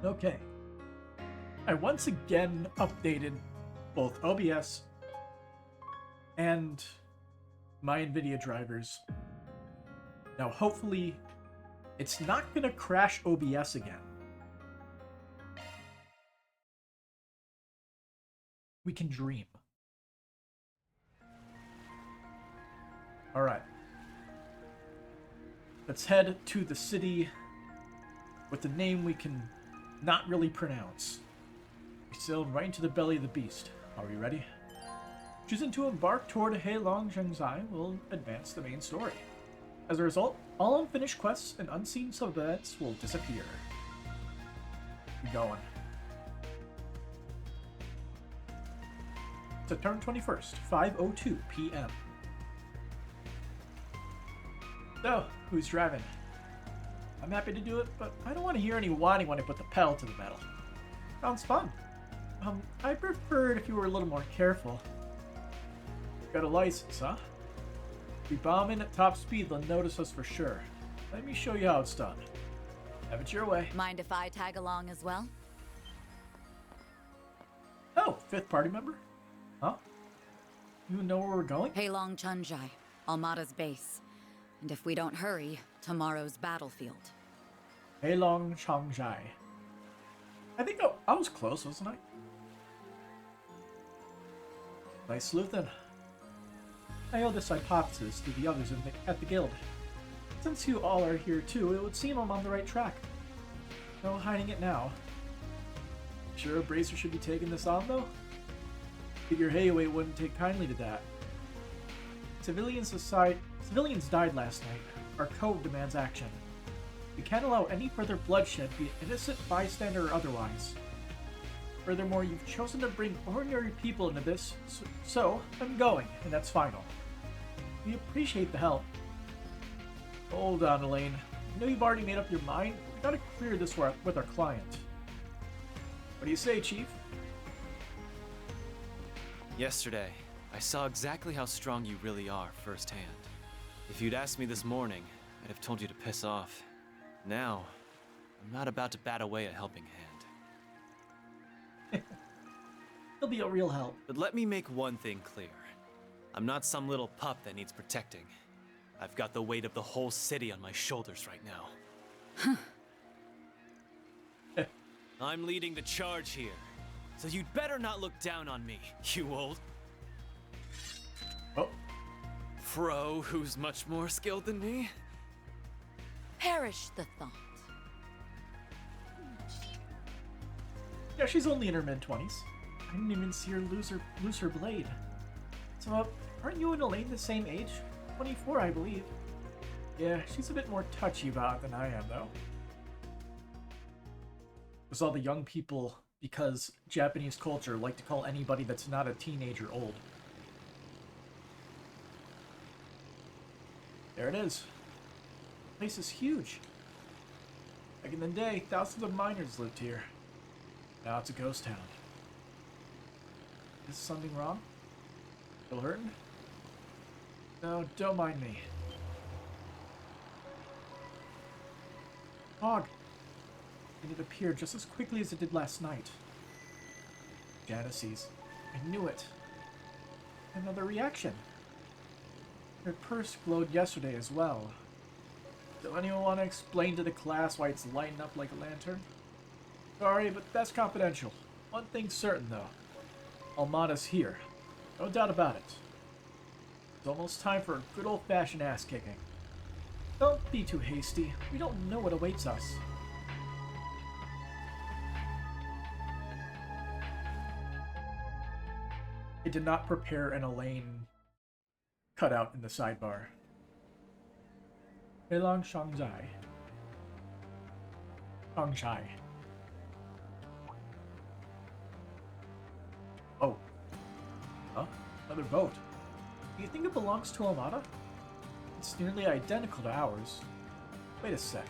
Okay. I once again updated both OBS and my NVIDIA drivers. Now, hopefully, it's not going to crash OBS again. We can dream. Alright. Let's head to the city with the name we can not really pronounce. We sailed right into the belly of the beast. Are we ready? Choosing to embark toward Heilong Zhengzai will advance the main story. As a result, all unfinished quests and unseen sub-events will disappear. Keep going. September 21st, 5:02 p.m. So, who's driving? I'm happy to do it, but I don't want to hear any whining when I put the pedal to the metal. Sounds fun. I preferred if you were a little more careful. Got a license, huh? If we bomb in at top speed, they'll notice us for sure. Let me show you how it's done. Have it your way. Mind if I tag along as well? Oh, fifth party member? Huh? You know where we're going? Heilong Chunjai, Almada's base. And if we don't hurry, tomorrow's battlefield. Heilong Chongjai. I think I was close, wasn't I? Nice sleuthing. I owe this hypothesis to the others at the guild. Since you all are here too, it would seem I'm on the right track. No hiding it now. Sure Bracer should be taking this on, though? Figure Heiwei wouldn't take kindly to that. Civilians died last night. Our code demands action. We can't allow any further bloodshed, be it innocent, bystander, or otherwise. Furthermore, you've chosen to bring ordinary people into this, so I'm going, and that's final. We appreciate the help. Hold on, Elaine. I know you've already made up your mind, but we gotta clear this with our client. What do you say, Chief? Yesterday, I saw exactly how strong you really are firsthand. If you'd asked me this morning, I'd have told you to piss off. Now, I'm not about to bat away a helping hand. He'll be a real help. But let me make one thing clear. I'm not some little pup that needs protecting. I've got the weight of the whole city on my shoulders right now. I'm leading the charge here, so you'd better not look down on me, you old Oh. Fro who's much more skilled than me. Perish the thought. Yeah, she's only in her mid-20s. I didn't even see her lose her blade. So, aren't you and Elaine the same age? 24, I believe. Yeah, she's a bit more touchy about it than I am, though. There's all the young people, because Japanese culture like to call anybody that's not a teenager old. There it is. The place is huge. Back in the day, thousands of miners lived here. Now it's a ghost town. Is something wrong? Still hurting? No, don't mind me. Fog. And it appeared just as quickly as it did last night. Janices. I knew it. Another reaction. Her purse glowed yesterday as well. Does anyone want to explain to the class why it's lighting up like a lantern? Sorry, but that's confidential. One thing's certain, though. Almada's here. No doubt about it. It's almost time for a good old-fashioned ass-kicking. Don't be too hasty. We don't know what awaits us. I did not prepare an Elaine cutout in the sidebar. Heilong Shanghai. Shanghai. Oh. Huh? Another boat. Do you think it belongs to Almada? It's nearly identical to ours. Wait a sec.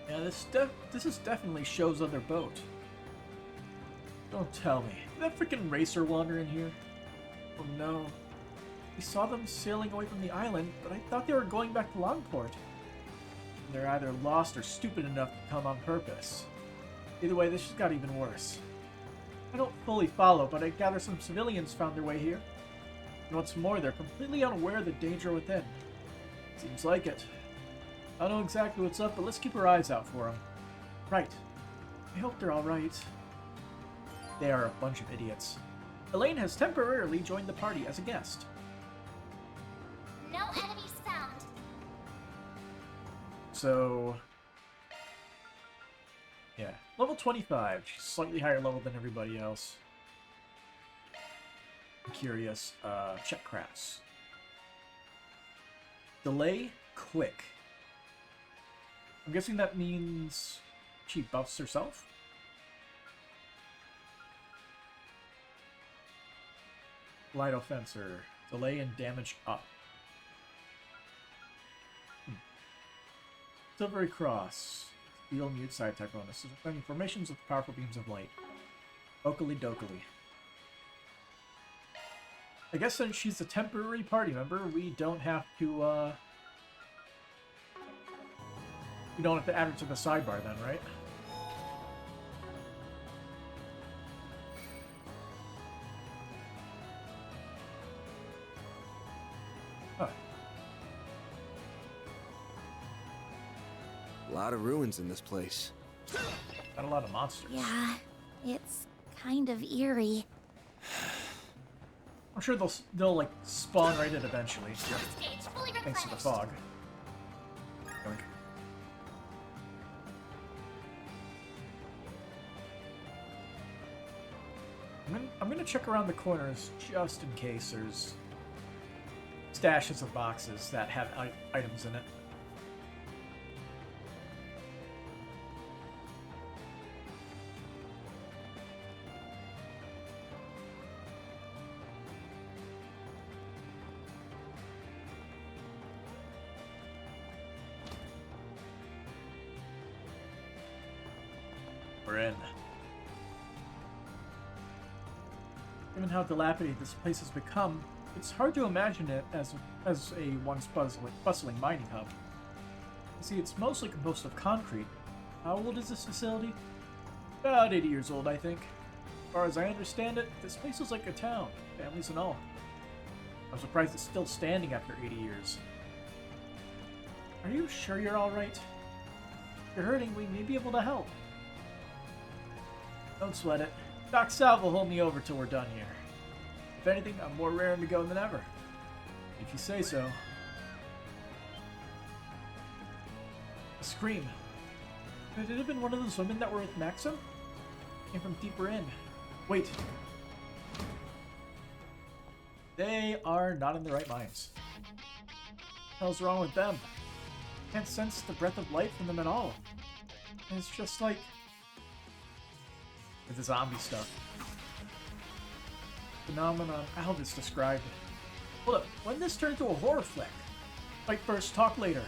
Yeah, this is definitely Sho's other boat. Don't tell me. Did that freaking racer wander in here? Oh no. We saw them sailing away from the island, but I thought they were going back to Longport. They're either lost or stupid enough to come on purpose. Either way, this just got even worse. I don't fully follow, but I gather some civilians found their way here. And what's more, they're completely unaware of the danger within. Seems like it. I don't know exactly what's up, but let's keep our eyes out for them. Right. I hope they're alright. They are a bunch of idiots. Elaine has temporarily joined the party as a guest. No enemies found. So... yeah. Level 25. She's slightly higher level than everybody else. I'm curious. Check crafts. Delay quick. I'm guessing that means she buffs herself? Light offenser. Delay and damage up. Silvery cross. Steel mute side type bonus. Defending formations with powerful beams of light. Okily dokily. I guess since she's a temporary party member, we don't have to, we don't have to add her to the sidebar then, right? Huh. A lot of ruins in this place. Got a lot of monsters. Yeah, it's kind of eerie. I'm sure they'll like spawn right in eventually. Stage fully Thanks to the replenished. fog. Yoink. I'm gonna check around the corners just in case there's stashes of boxes that have items in it. We're in. Given how dilapidated this place has become, it's hard to imagine it as a once bustling mining hub. You see, it's mostly composed of concrete. How old is this facility? About 80 years old, I think. As far as I understand it, this place is like a town, families and all. I'm surprised it's still standing after 80 years. Are you sure you're alright? If you're hurting, we may be able to help. Don't sweat it. Doc Sal will hold me over till we're done here. If anything, I'm more raring to go than ever. If you say so. A scream. Could it have been one of those women that were with Maxim? Came from deeper in. Wait. They are not in their right minds. What the hell's wrong with them? Can't sense the breath of life from them at all. And it's just like... the zombie stuff. Phenomenon Alvis described. Hold up, when did this turn into a horror flick? Fight first, talk later.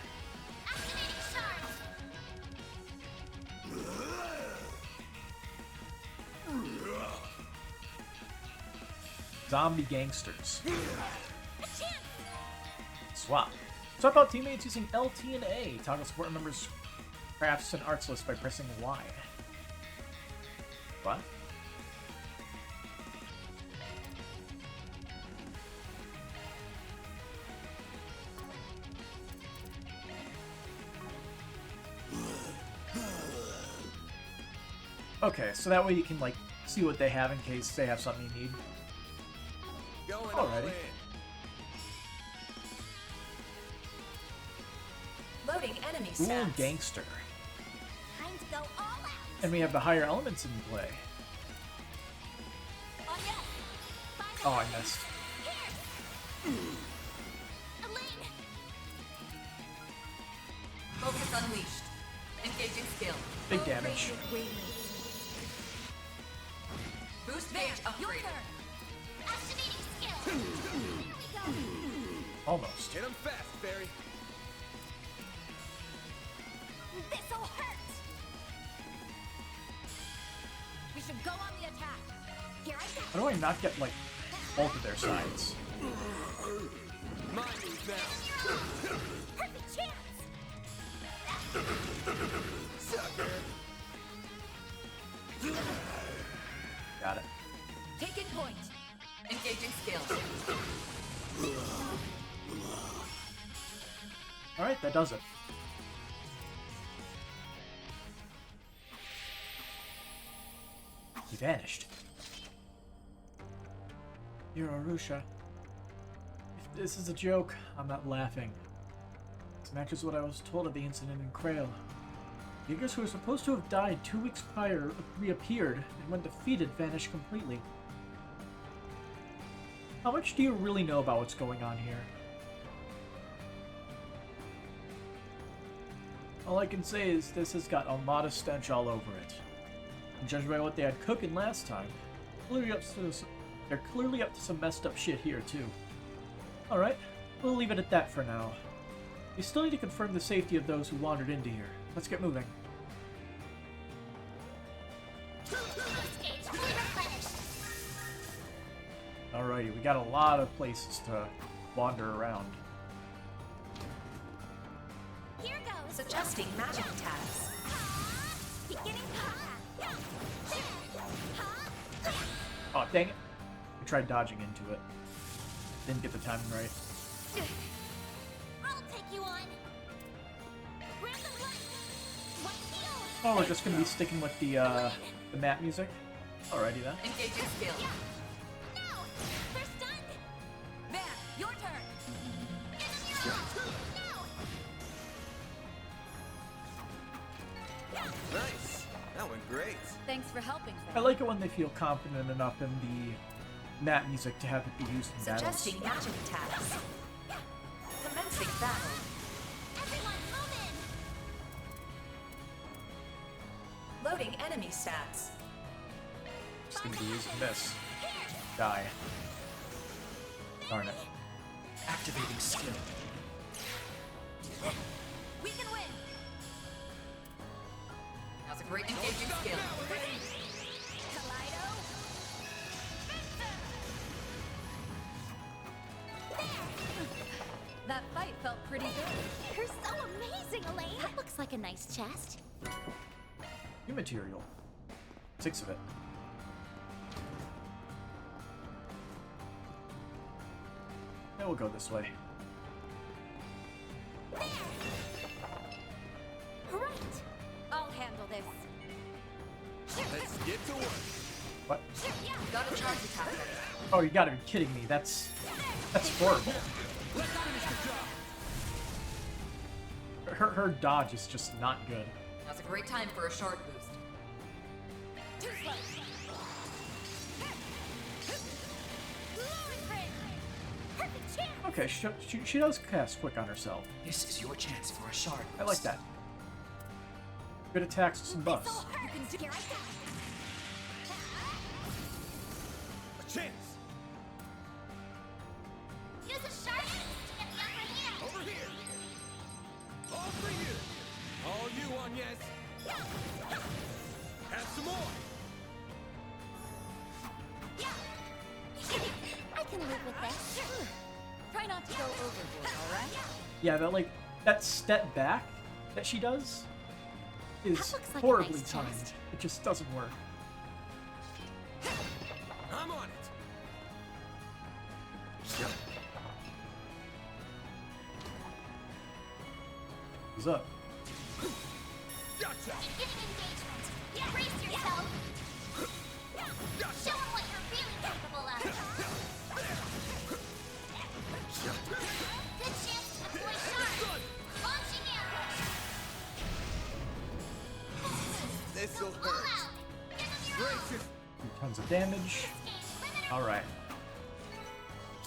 Zombie gangsters. Swap. Swap out teammates using LT and A. Toggle support members' crafts and arts list by pressing Y. What? Okay, so that way you can, like, see what they have in case they have something you need. Going all Alrighty. in. Loading enemy Ooh, stats. gangster. Time to go all out. And we have the higher elements in play. Oh, yes. Oh, I missed. Here. Elaine. Focus unleashed. Engaging skill. Big damage. Boost mage Your upgrade. turn. Activating skill. Here we go. Almost. Hit him fast, Barry. This'll hurt. We should go on the attack. Here I go. How do I not get, like, both of their sides? My move now. Perfect chance. Alright, that does it. He vanished. Dear Arusha, if this is a joke, I'm not laughing. This matches what I was told of the incident in Krail. Gigas who were supposed to have died 2 weeks prior reappeared, and when defeated, vanished completely. How much do you really know about what's going on here? All I can say is this has got Almada stench all over it. And judged by what they had cooking last time, they're clearly up to some messed up shit here too. Alright, we'll leave it at that for now. We still need to confirm the safety of those who wandered into here. Let's get moving. Alrighty, we got a lot of places to wander around. Here goes. Suggesting magic attacks. Beginning. Oh, dang it. I tried dodging into it. Didn't get the timing right. I'll take you on. Random light. One heal. Oh, we're just gonna be sticking with the map music? Alrighty then. Engaging skill. Now. They're stunned. Van, your turn. Nice. That went great. Thanks for helping, I Van. like it when they feel confident enough in the map music to have it be used in battles. Suggesting magic attacks. Commencing battle. Everyone, move in. Loading enemy stats. Just gonna be using this. Die. Darn it. Activating skill. We can win. Now's a great engaging skill. Kaleido. That fight felt pretty good. You're so amazing, Elaine. That looks like a nice chest. New material. 6 of it. Yeah, we'll go this way. Right. I'll handle this. Let's get to work. What? Got a charge attack. Oh, you gotta be kidding me. That's horrible. Her dodge is just not good. Now's a great time for a short boost. Too slow. Perfect chance. Okay, she does cast quick on herself. This is your chance for a shard. I like that. Good attacks with some buffs. So you can do it. A chance. Use a sharp to get the upper hand. Over here. All for you. All you on, yes. Have some more. I can live with this. Try not to go overboard, alright? Yeah, that step back that she does is That looks like a horribly nice timed. chest. It just doesn't work. I'm on it. What's up? Gotcha. Beginning engagement. Yeah, brace yourself. Show them what you're really capable of. Good chance to deploy sharp. Launching ambush. This'll Go all hurt. out. Give them your all. Brace Tons of damage. Alright.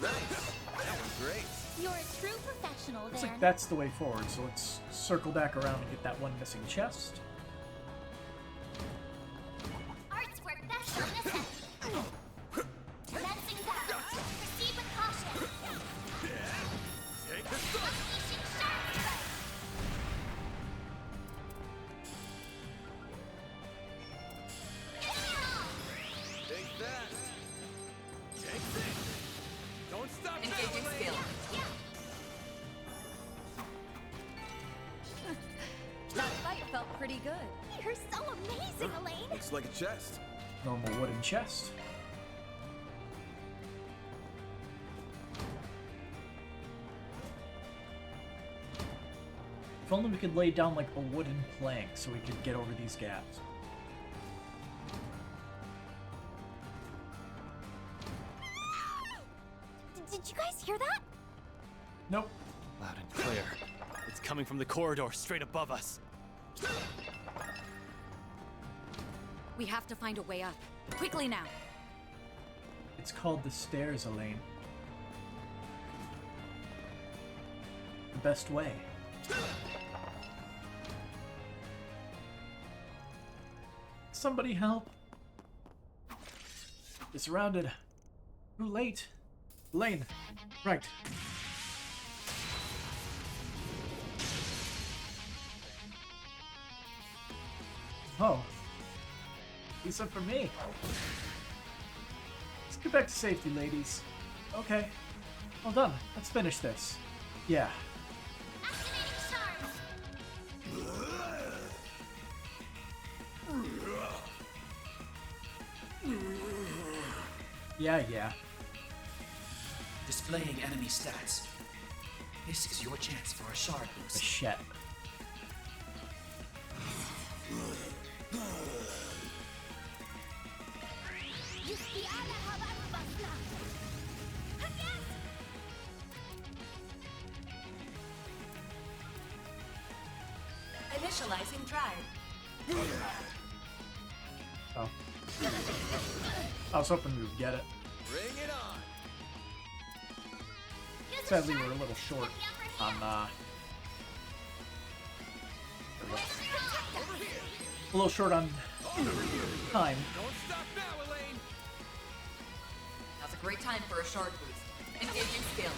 Nice. That was great. You're a true professional, Looks Van. like that's the way forward, so let's circle back around and get that one missing chest. Arts work best on this end. Commencing battle. Proceed with caution. Take the sun. Unleashing sharp strike. Give me it all. Take that. Take this. Don't stop now, Engaging Elaine. skill. That fight felt pretty good. You're so amazing, Elaine. Looks like a chest. Normal wooden chest. If only we could lay down like a wooden plank so we could get over these gaps. Did you guys hear that? Nope. Loud and clear. It's coming from the corridor straight above us. We have to find a way up. Quickly now. It's called the stairs, Elaine. The best way. Somebody help. We're surrounded. Too late. Elaine. Right. Oh. Pizza for me. Let's get back to safety, ladies. Okay. Well done. Let's finish this. Yeah. Activating shards. Yeah. Displaying enemy stats. This is your chance for a shard The boost. shit. Initializing drive. Oh. I was hoping we would get it. Bring it on. Sadly, we're a little short on, a little short on time. Don't stop now, Elaine. Now's a great time for a shard boost. Engaging skill.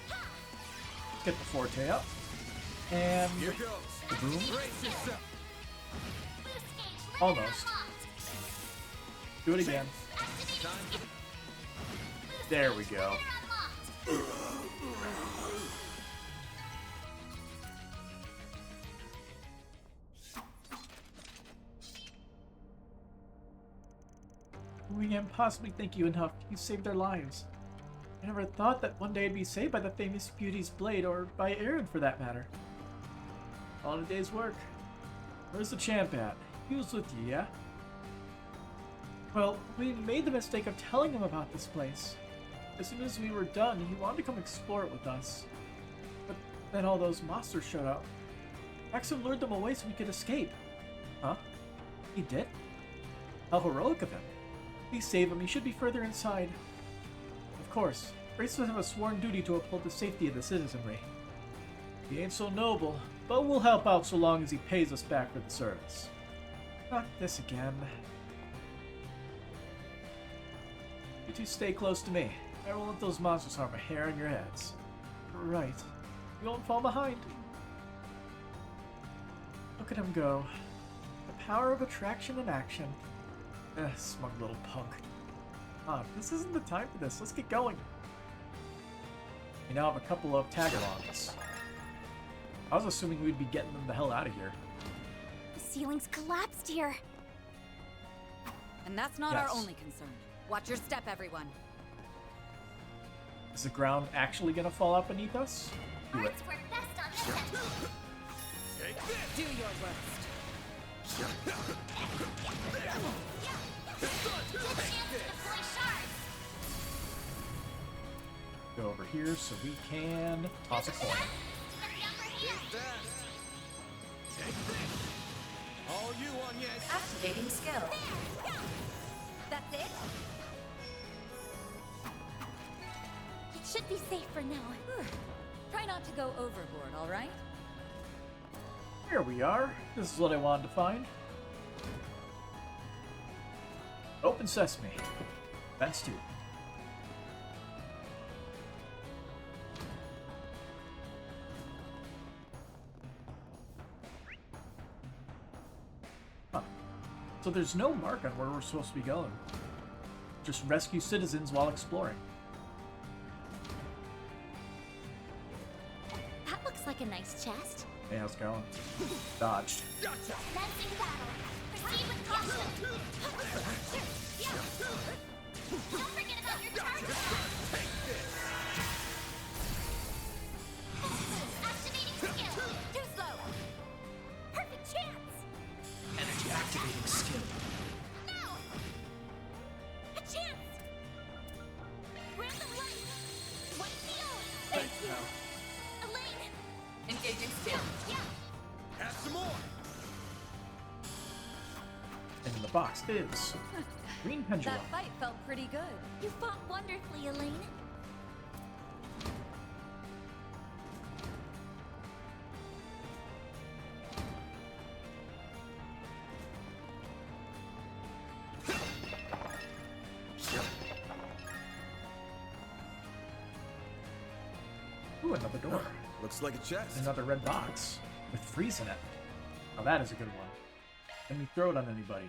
Let's get the forte up. And Here goes. boom. Brace yourself. Almost. Do it again. There we go. We can't possibly thank you enough. You saved our lives. I never thought that one day I'd be saved by the famous Beauty's blade, or by Aaron for that matter. All in a day's work. Where's the champ at? He was with you, yeah? Well, we made the mistake of telling him about this place. As soon as we were done, he wanted to come explore it with us. But then all those monsters showed up. Maxim lured them away so we could escape. Huh? He did? How heroic of him. Please save him, he should be further inside. Of course, Races have a sworn duty to uphold the safety of the citizenry. He ain't so noble, but we'll help out so long as he pays us back for the service. Not this again. You two stay close to me. I won't let those monsters harm a hair on your heads. Right. You won't fall behind. Look at him go. The power of attraction and action. Smug little punk. This isn't the time for this. Let's get going. We now have a couple of tag-alongs. I was assuming we'd be getting them the hell out of here. The ceiling's collapsed here. And that's not our Yes. only concern. Watch your step, everyone. Is the ground actually gonna fall out beneath us? Do it. Arts work best on this end. Take this. Do your worst. Good chance to deploy shards. Go over here so we can toss a coin. Get the upper Stay hand. fast. Take this. All you on, yes. Activating skill. That's it? It should be safe for now. Try not to go overboard, all right? Here we are. This is what I wanted to find. Open sesame. That's two. Huh. So there's no mark on where we're supposed to be going. Just rescue citizens while exploring. That looks like a nice chest. Hey, how's it going? Dodged. Commencing battle. Proceed with caution. Don't forget about your target. the box is green pendulum. That fight felt pretty good. You fought wonderfully, Elaine. Ooh, another door. Looks like a chest. Another red box with freeze in it. Now that is a good one. Let me throw it on anybody.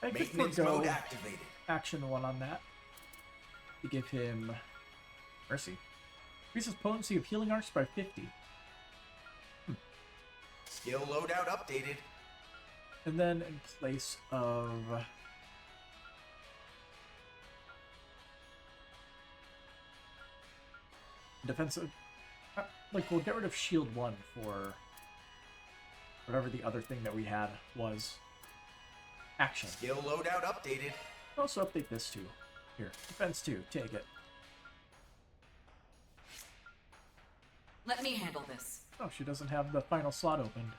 I could Maintenance forgo mode activated. action 1 on that. To give him mercy. Increases potency of healing arts by 50. Skill loadout updated. And then in place of defensive, like we'll get rid of shield 1 for whatever the other thing that we had was. Action. Skill loadout updated. Also update this too. Here, defense 2, take it. Let me handle this. Oh, she doesn't have the final slot opened.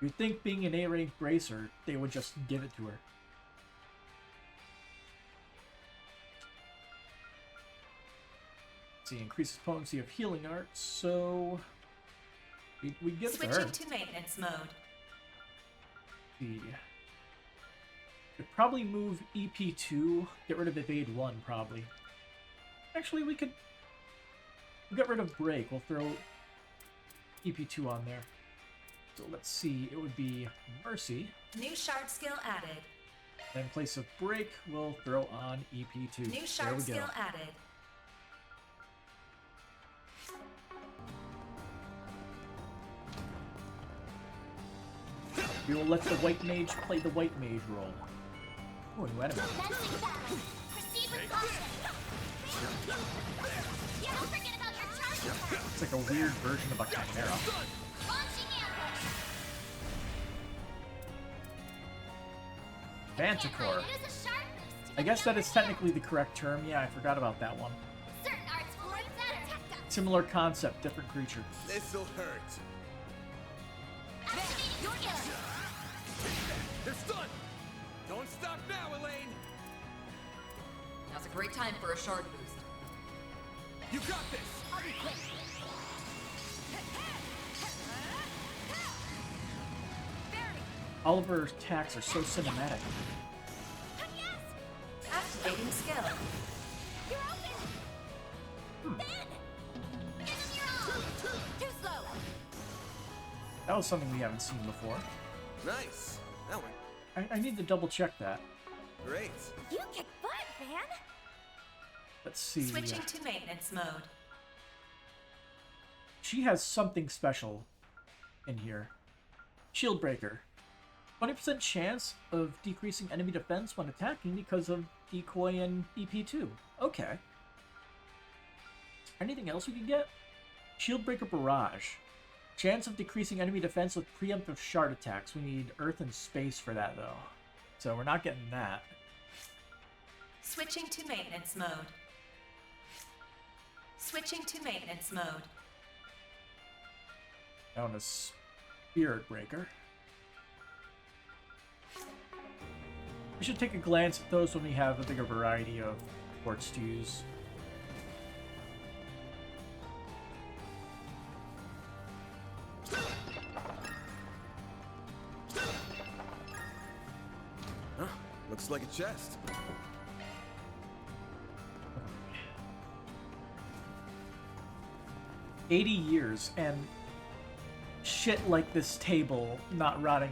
You'd think being an A-rank bracer, they would just give it to her. Let's see, increases potency of healing arts, so we give it to her. Switching to maintenance mode. See. Could probably move EP2, get rid of evade 1 probably. Actually, we could get rid of break. We'll throw EP2 on there. So let's see, it would be mercy. New shard skill added. In place of break, we'll throw on EP2. New There we shard go. skill added. We will let the white mage play the white mage role. Oh, new enemy. Commencing battle. Proceed with caution. Don't forget about your charge attack. It's like a weird version of a chimera. Launching ambush. Manticore. It is a sharp boost. I guess that is technically the correct term. Yeah, I forgot about that one. Certain arts will like that attack. Similar concept, different creature. This'll hurt. Activating your skill. They're stunned. Don't stop now, Elaine. Now's a great time for a shard boost. You got this. I'll be quick. All of her attacks are so cinematic. Yes! Activating skill. You're open! Ben! Give him your all! Too slow! That was something we haven't seen before. Nice. That went I need to double check that. great. You kick butt, Van! Let's see. Switching to maintenance mode. She has something special in here. Shield Breaker. 20% chance of decreasing enemy defense when attacking because of decoy and EP2. Okay. Anything else we can get? Shield Breaker Barrage. Chance of decreasing enemy defense with preemptive shard attacks. We need Earth and Space for that, though. So we're not getting that. Switching to maintenance mode. Switching to maintenance mode. Known as Spirit Breaker. We should take a glance at those when we have a bigger variety of ports to use. Huh? Looks like a chest. $80 years and shit like this table not rotting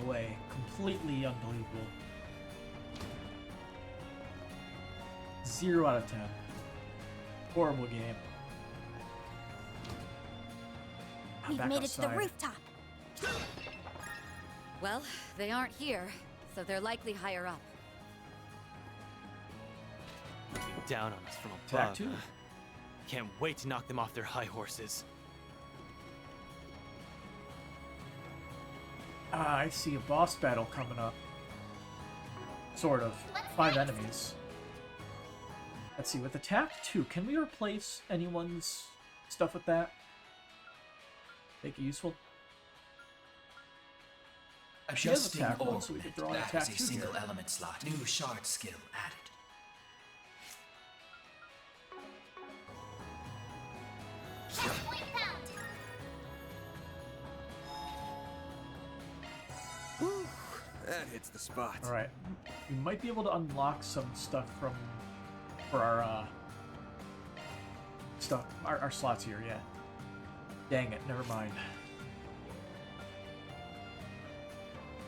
away. Completely unbelievable. 0 out of 10. Horrible game. I'm We've back made it to the outside. rooftop. Well, they aren't here, so they're likely higher up. Looking down on us from Attack above. 2. Can't wait to knock them off their high horses. Ah, I see a boss battle coming up. Sort of. 5 enemies. Let's see, with attack 2, can we replace anyone's stuff with that? Make it useful? She has Adjusting attack 1, ornament. so we could draw an That attack is 2 a single here. element slot. New shard skill added. Checkpoint found. Whew, that hits the spot. Alright. We might be able to unlock some stuff for our, our slots here, yeah. Dang it, never mind.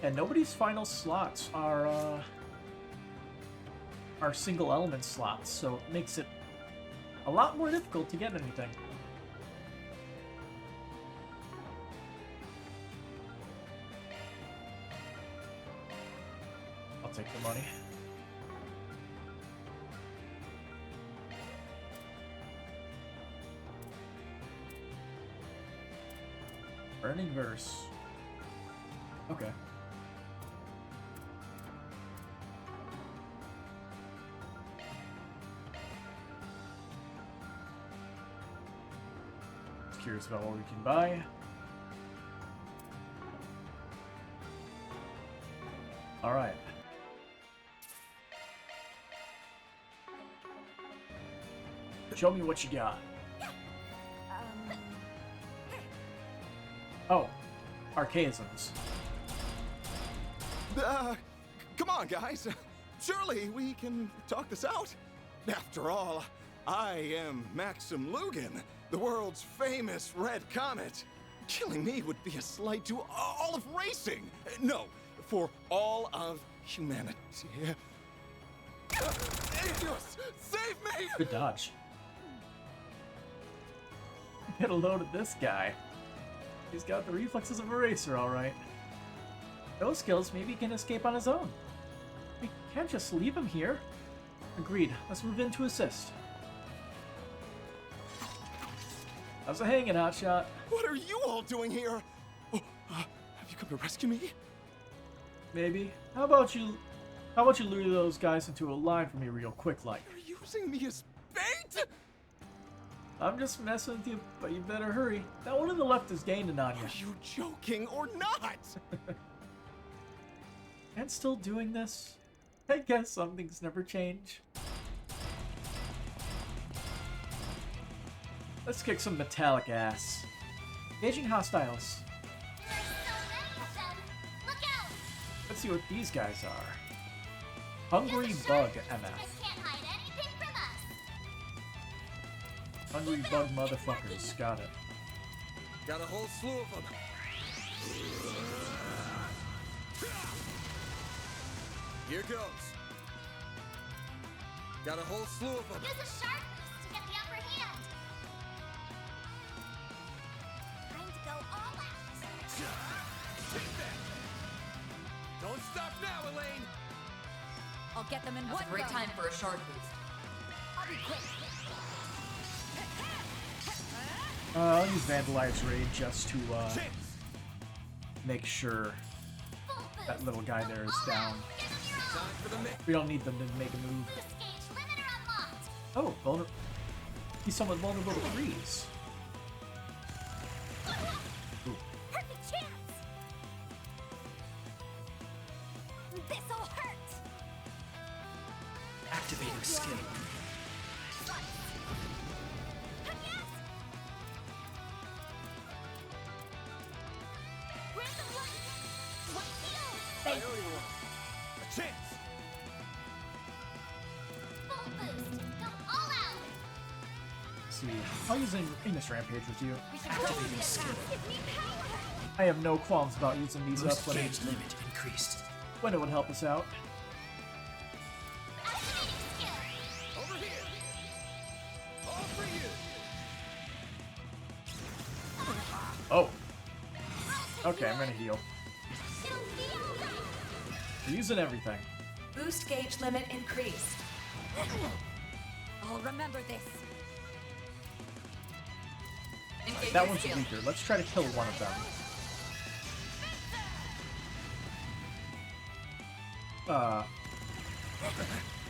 And nobody's final slots are single element slots, so it makes it a lot more difficult to get anything. I'll take the money. Burning verse. Okay. Curious about what we can buy. All right. Show me what you got. Oh, archaisms. Come on, guys. Surely we can talk this out. After all, I am Maxim Lugan, the world's famous Red Comet. Killing me would be a slight to all of racing. No, for all of humanity. Aetius, save me! Good dodge. Get a load of this guy. He's got the reflexes of a racer, all right. Those skills, maybe he can escape on his own. We can't just leave him here. Agreed. Let's move in to assist. How's it hanging, Hotshot? What are you all doing here? Oh, have you come to rescue me? Maybe. How about you lure those guys into a line for me real quick, like? You're using me as bait? I'm just messing with you, but you better hurry. That one on the left is gaining on you. Are you joking or not? And still doing this? I guess some things never change. Let's kick some metallic ass. Engaging hostiles. There are so many of them. Look out! Let's see what these guys are. Hungry Just a Bug shark. You MF. guys can't hide anything from us. Hungry Bug motherfuckers. Got it. Got a whole slew of them. Here goes. Got a whole slew of them. Use a shark boost to get the upper hand. Time to go all out. Take that. Don't stop now, Elaine. I'll get them in Now's one a great go. time for a shard boost. I'll be quick. I'll use Vandalized Raid just to Chance. make sure Full boost. that little guy there is All down. out. Give them your all. Time for the mix. We don't need them to make a move. Boost gauge limiter unlocked. Oh, vulnerable. He's somewhat vulnerable to freeze. Ooh. Perfect chance. This'll hurt. Activating skill. Yes. Random light. One heal. I owe you one. A chance. Full boost. Go all out. Let's see. I'll use Ignis Rampage with you. Activating skill. Give me power. I have no qualms about using these up Boost when gauge limit increased. it would help us out. Activating skill. Over here. All for you. Oh. Okay, I'm gonna heal. It'll be all right. We're using everything. Boost gauge limit increased. I'll remember this. Engage That your one's skill. weaker. Let's try to kill one of them.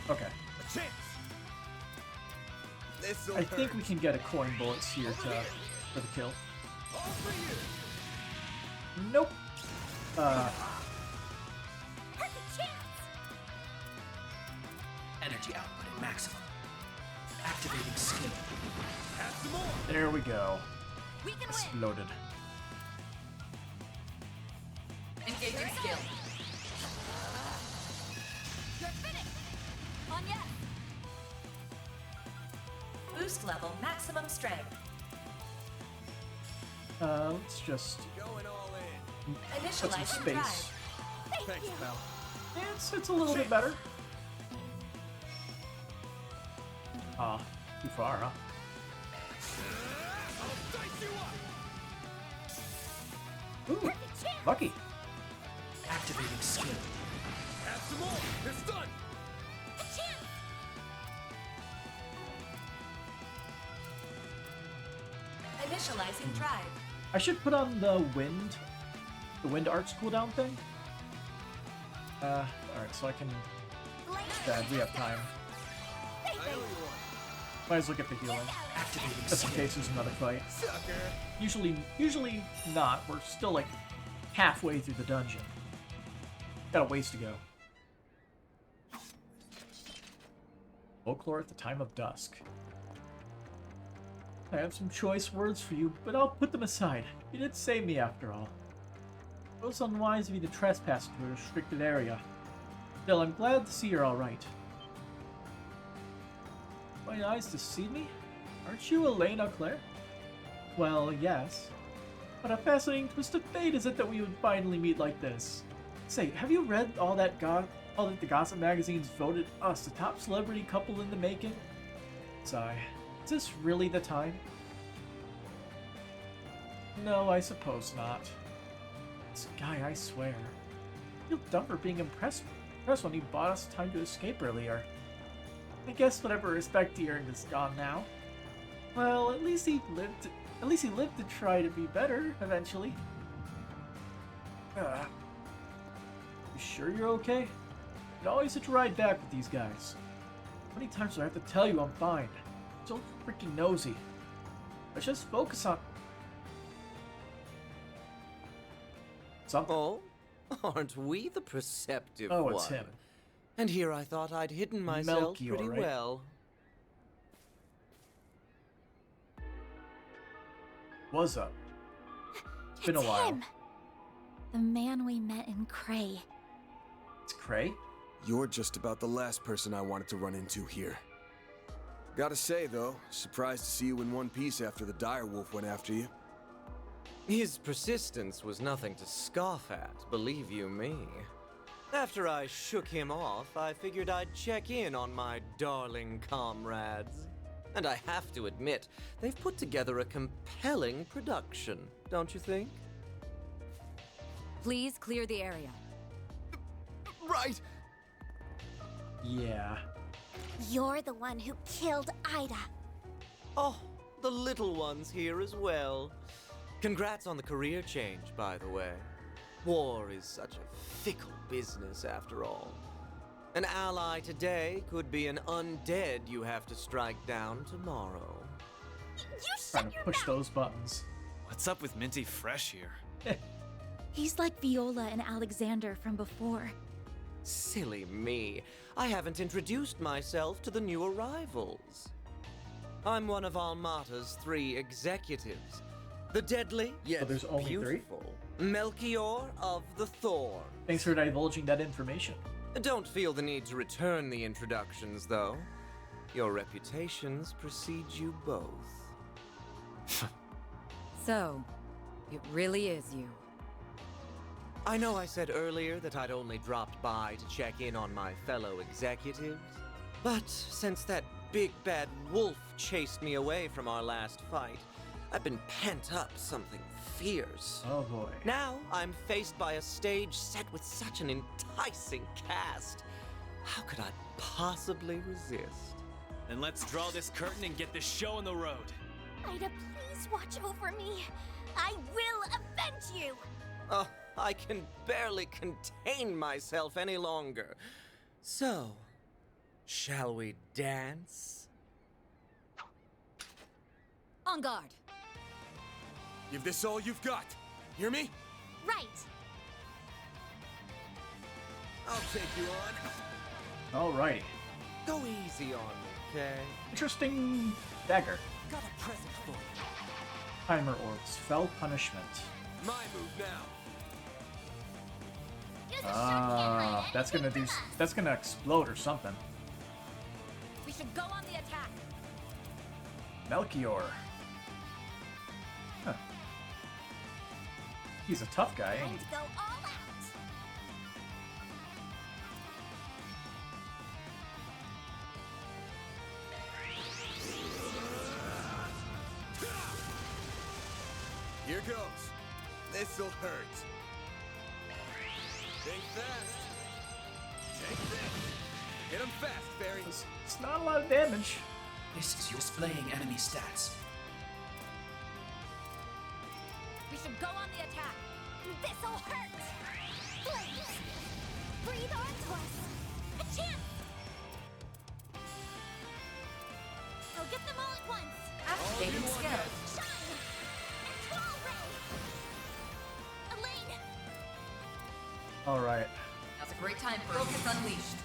Okay. A chance. I think we can get a coin bullets here for the kill. Nope. Perfect chance. Energy output at maximum. Activating skill. There we go. We can win. Exploded. Engaging skill. You're finished. On yes. Boost level maximum strength. Let's just put some Initializing space. drive. Thank you. Yeah, it's a little bit better. Ah, too far, huh? Ooh, Perfect chance. lucky. Activating skill. A chance. Initializing drive. I should put on the wind arts cooldown thing. Alright, so I can. Bad, we have time. Might as well get the healing. Activating Just in skill. case there's another fight. Usually not. We're still like halfway through the dungeon. Got a ways to go. Folklore at the time of dusk. I have some choice words for you, but I'll put them aside. You did save me after all. It was unwise of you to trespass into a restricted area. Still, I'm glad to see you're alright. My eyes deceive me? Aren't you Elena Claire? Well, yes. What a fascinating twist of fate is it that we would finally meet like this. Say, have you read all that the gossip magazines voted us the top celebrity couple in the making? Sigh. Is this really the time? No, I suppose not. This guy, I swear. I feel dumb for being impressed when he bought us time to escape earlier. I guess whatever respect he earned is gone now. Well, at least he lived to try to be better eventually. You sure you're okay? It's always such a ride back with these guys. How many times do I have to tell you I'm fine? So freaking nosy. Let's just focus on something. Oh, aren't we the perceptive Oh, one? it's him. And here I thought I'd hidden myself Melchior, pretty right? well. What's up? It's been a It's while. him. The man we met in Cray. It's Cray? You're just about the last person I wanted to run into here. Gotta say, though, surprised to see you in one piece after the direwolf went after you. His persistence was nothing to scoff at, believe you me. After I shook him off, I figured I'd check in on my darling comrades. And I have to admit, they've put together a compelling production, don't you think? Please clear the area. Right! Yeah. You're the one who killed Ida. Oh, the little ones here as well. Congrats on the career change, by the way. War is such a fickle business, after all. An ally today could be an undead you have to strike down tomorrow. You Trying shut to your push mouth. those buttons. What's up with Minty Fresh here? He's like Viola and Alexander from before. Silly me. I haven't introduced myself to the new arrivals. I'm one of Almata's 3 executives. The deadly, yet there's only 3? beautiful Melchior of the Thorn. Thanks for divulging that information. Don't feel the need to return the introductions, though. Your reputations precede you both. So, it really is you. I know I said earlier that I'd only dropped by to check in on my fellow executives, but since that big bad wolf chased me away from our last fight, I've been pent up something fierce. Oh boy. Now I'm faced by a stage set with such an enticing cast. How could I possibly resist? Then let's draw this curtain and get this show on the road. Ida, please watch over me. I will avenge you. Oh, I can barely contain myself any longer. So, shall we dance? On guard. Give this all you've got. Hear me? Right. I'll take you on. Alrighty. Go easy on me, okay? Interesting dagger. Got a present for you. Timer orbs. Fell punishment. My move now. Use a shotgun hide That's gonna do. That's gonna explode or something. We should go on the attack. Melchior. Huh. He's a tough guy, ain't Time he? to go all out. Here goes. This'll hurt. Think fast. Take this. Hit him fast, Barry. It's not a lot of damage. This is your displaying enemy stats. We should go on the attack. This'll hurt. Please. Breathe onto us. A chance. I'll get them all at once. Activating skill. Shine. Enthrall ray. Elaine. All right. Now's a great time for Focus Unleashed.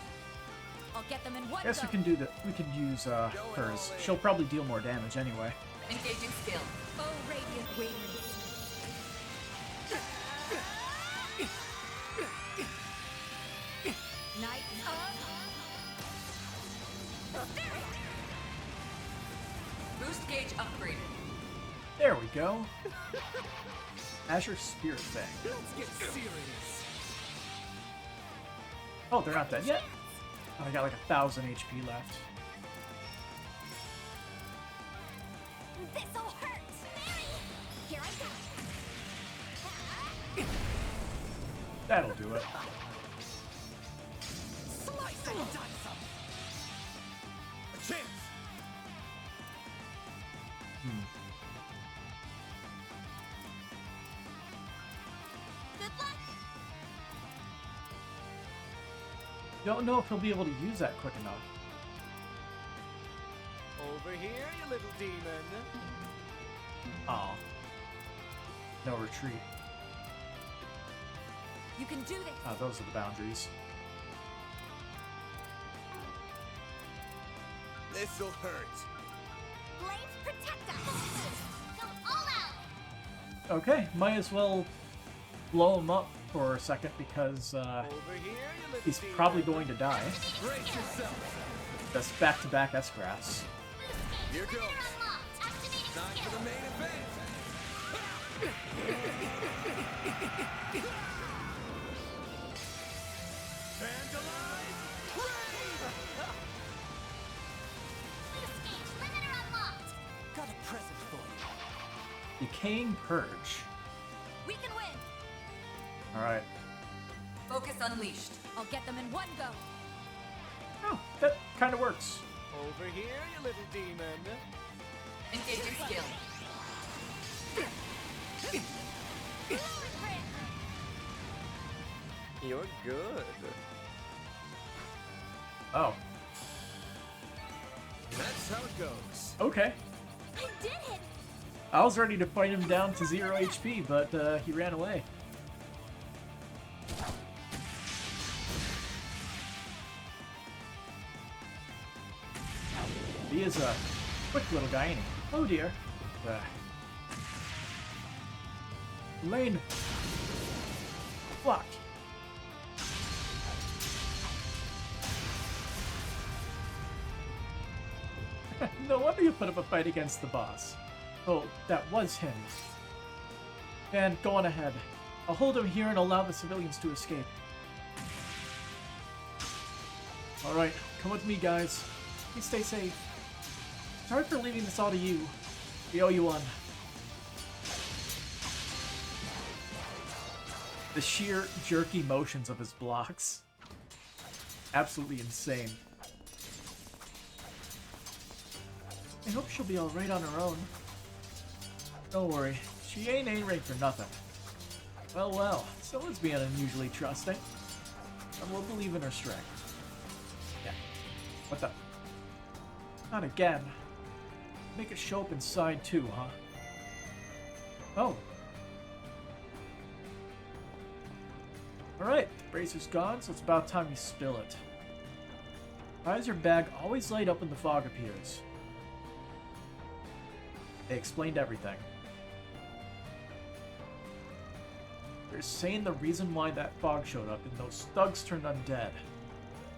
I'll get them in one I guess go. we can do that. We can use hers. She'll probably deal more damage anyway. Engaging skill. Oh, radiant wings. Night Boost gauge upgraded. There we go. Azure Spirit Thing. Let's get serious. Oh, they're not dead yet? Oh, I got like 1,000 HP left. This'll hurt. Mary. Here I go. That'll do it. Slice and dice 'em. A chance. Good luck. Don't know if he'll be able to use that quick enough. Over here, you little demon. Oh. No retreat. You can do this. Ah, those are the boundaries. This'll hurt. Blades protect us. Go all out. Okay, might as well blow him up for a second because Over here, you little he's demon. probably going to die. Brace yourself. That's back-to-back S-Grass. Here goes. Unlocked. Activating Time for skill. the main event. Vandalize. Boost gauge limiter unlocked. Got a present for you. Decaying Purge. We can win. Alright. Focus Unleashed. I'll get them in one go. Oh, that kind of works. Over here, you little demon. Engaging skill. You're good. Oh, That's how it goes. okay. I did it. I was ready to fight him down to 0 HP, but he ran away. He is a quick little guy, ain't he? Oh dear. Lane. Blocked. No wonder you put up a fight against the boss. Oh, that was him. And go on ahead. I'll hold him here and allow the civilians to escape. Alright, come with me, guys. Please stay safe. Sorry for leaving this all to you. We owe you one. The sheer jerky motions of his blocks. Absolutely insane. I hope she'll be alright on her own. Don't worry, she ain't A-rank for nothing. Well, well, someone's being unusually trusting. And we'll believe in her strength. Yeah. What the? Not again. make it show up inside too, huh? Oh. Alright, the bracer's gone, so it's about time we spill it. Why does your bag always light up when the fog appears? They explained everything. They're saying the reason why that fog showed up and those thugs turned undead.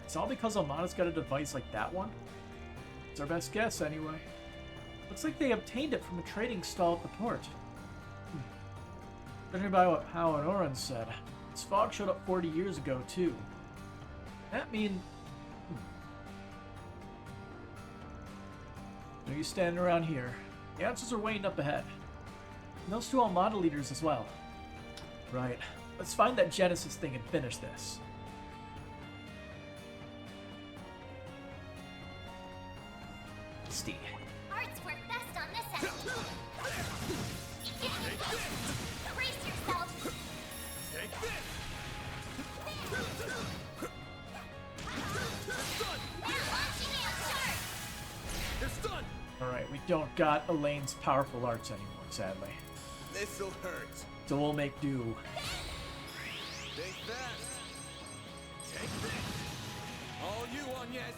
It's all because Amada's got a device like that one? It's our best guess, anyway. Looks like they obtained it from a trading stall at the port. Judging by what Hao and Oren said, this fog showed up 40 years ago, too. That mean... Are you standing around here? The answers are waiting up ahead. And those two Armada leaders as well. Right. Let's find that Genesis thing and finish this. Steve. Arts work best on this end. Brace yourself. Take this! They're launching out sharp. It's done! Alright, we don't got Elaine's powerful arts anymore, sadly. This'll hurt. So we'll make do. Stay fast. Take this. All you on, yes.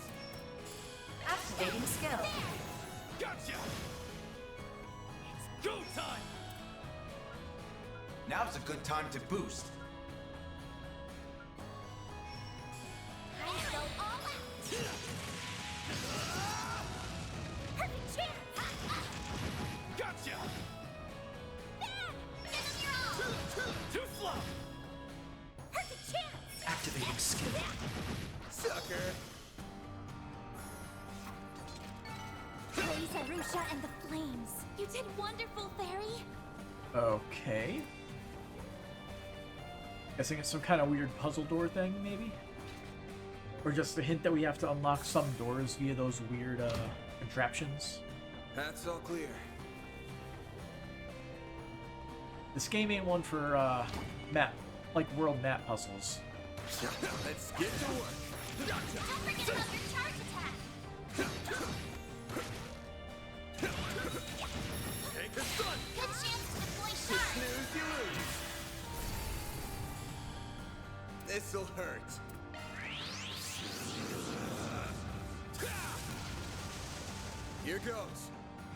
Activating skill. Gotcha! It's go time! Now's a good time to boost. I go all out. Perfect chance. Gotcha! Bam! Give them your all. Too slow! Perfect chance. Activating skill. Sucker. Praise Arusha and the flames. You did wonderful, Fairy. Okay. Guessing it's some kind of weird puzzle door thing, maybe? Or just a hint that we have to unlock some doors via those weird, contraptions. That's all clear. This game ain't one for, world map puzzles. Let's get to work. Don't forget about your charge attack. Take this done! Good chance to deploy sharp. Snooze, you lose. This'll hurt. Here goes.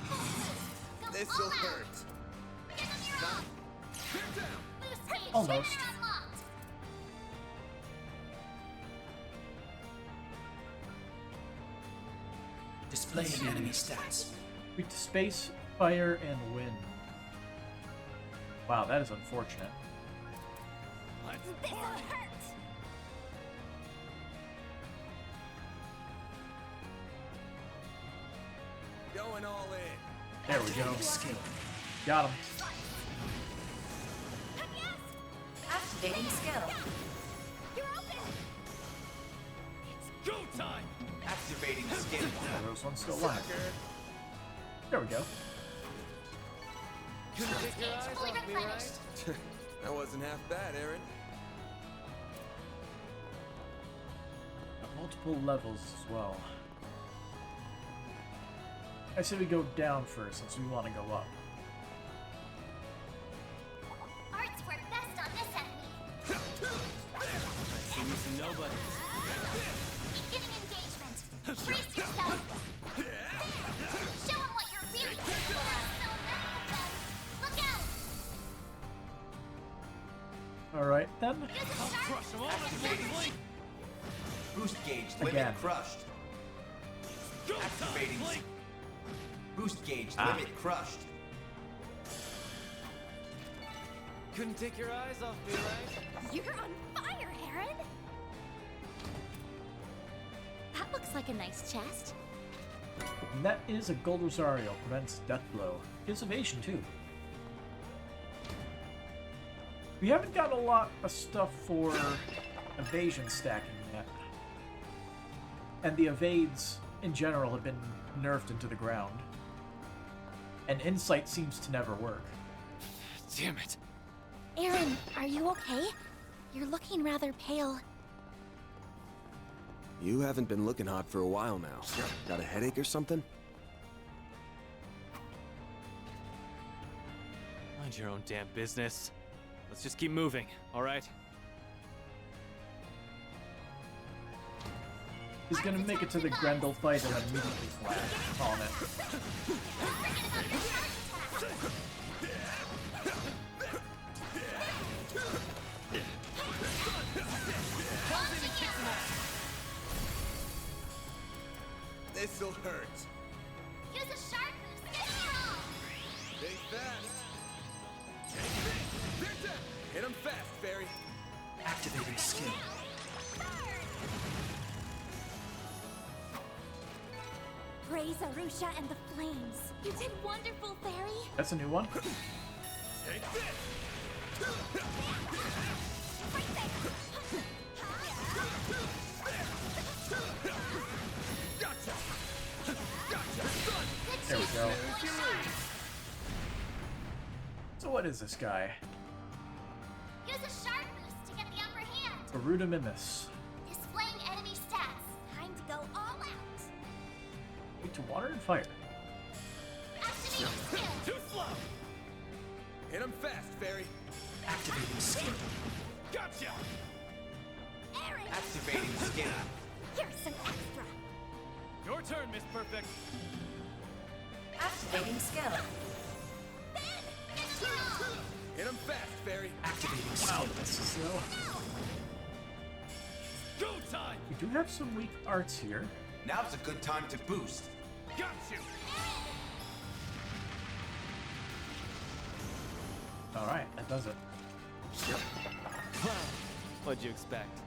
Go This'll all out. hurt. Give them your all. Get down. Boost gauge. Almost. Trigger unlocked. Displaying enemy stats. Weak to space, fire, and wind. Wow, that is unfortunate. This'll hurt. Going all in. There we go. Skill. Got him. Yes. Activating skill. You're open. It's go time! Activating skill. Rose one's still alive. There we go. Boost gauge fully replenished. That wasn't half bad, Aaron. Got multiple levels as well. I say we go down first since we want to go up. Arts work best on this enemy. See me some nobody. Beginning engagement. Brace yourself. Show them what you're really capable of. So many of them. Look out. Alright then. Use a sharp. Crush them all in one blink! Boost gauge limit Again. crushed. Go Activating. time! Blink! Boost gauge Ah. limit crushed. Couldn't take your eyes off me, right? You're on fire, Aaron. That looks like a nice chest. And that is a Gold Rosario. Prevents death blow. Gives evasion too. We haven't got a lot of stuff for evasion stacking yet. And the evades in general have been nerfed into the ground. And insight seems to never work. Damn it. Aaron, are you okay? You're looking rather pale. You haven't been looking hot for a while now. Got a headache or something? Mind your own damn business. Let's just keep moving, alright? He's gonna make it to the Grendel fight and then immediately flash. I'm calling it. This'll hurt. Use a shark boost. Get it all. Stay fast. There's it. Hit him fast, Barry. Activating skill. Praise Arusha and the flames. You did wonderful, Fairy. That's a new one. Take this. Right there. Gotcha. Gotcha. Son. There we go. So what is this guy? Use a shark boost to get the upper hand. Garuda Mimus. Displaying enemy stats. Time to go all out. Weak to water and fire. Activating skill. Too slow. Hit him fast, Barry. Activating skill. Gotcha. Aaron. Activating skill. Here's some extra. Your turn, Miss Perfect. Activating skill. Ben, get the ball. Hit him fast, Barry. Activating Wow, skill. this is slow. Go time! We do have some weak arts here. Now's a good time to boost. Got you! Alright, that does it. What'd you expect?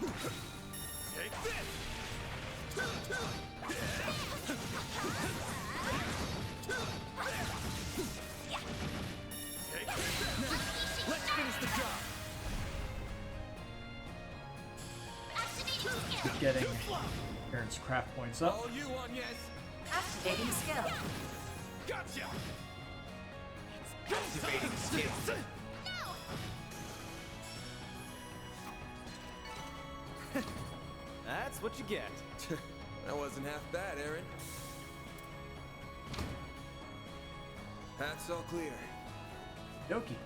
Take this. Take this. Let's finish the job. Activating skill. Getting Aaron's craft points up. All you on, yes. Activating skill. Gotcha. Activating skill. That's what you get. That wasn't half bad, Aaron. Path's all clear. Yoki.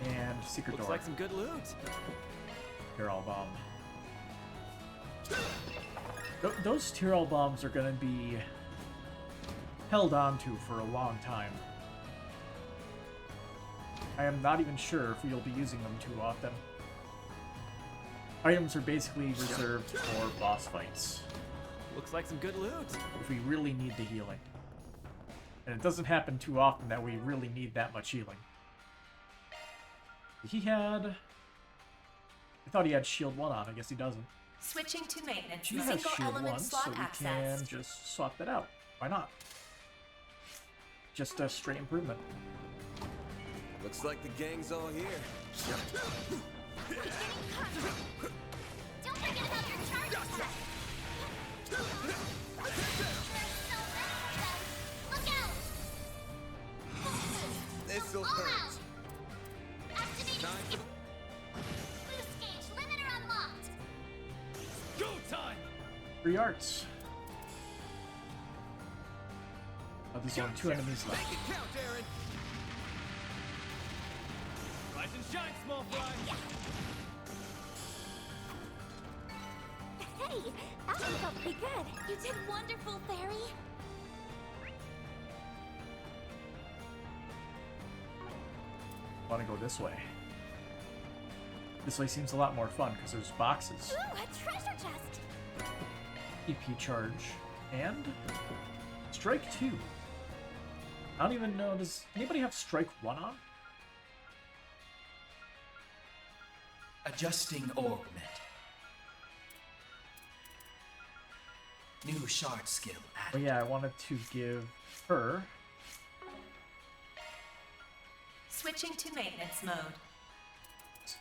And secret Looks door. like some good loot. Tyrol bomb. Those Tyrol bombs are gonna be held on to for a long time. I am not even sure if we'll be using them too often. Items are basically reserved for boss fights, Looks like some good loot. if we really need the healing. And it doesn't happen too often that we really need that much healing. He had... I thought he had shield 1 on, I guess he doesn't. Switching to maintenance. He has Single shield 1, element so slot we access. can just swap that out. Why not? Just a straight improvement. Looks like the gang's all here. Don't forget about your charge attack. There's so many of them. Look out. This'll All hurt. out. Activating skill. Boost gauge limiter unlocked. Go time! 3 arts. Oh, there's only 2 enemies left. Make it count, Aaron. Rise and shine, small fry! Hey, that one felt pretty good. You did wonderful, Fairy. Want to go this way. This way seems a lot more fun because there's boxes. Ooh, a treasure chest. EP charge. And... Strike 2. I don't even know, does anybody have Strike 1 on? Adjusting augment. New shard skill Oh added. yeah, I wanted to give her... Switching to maintenance mode.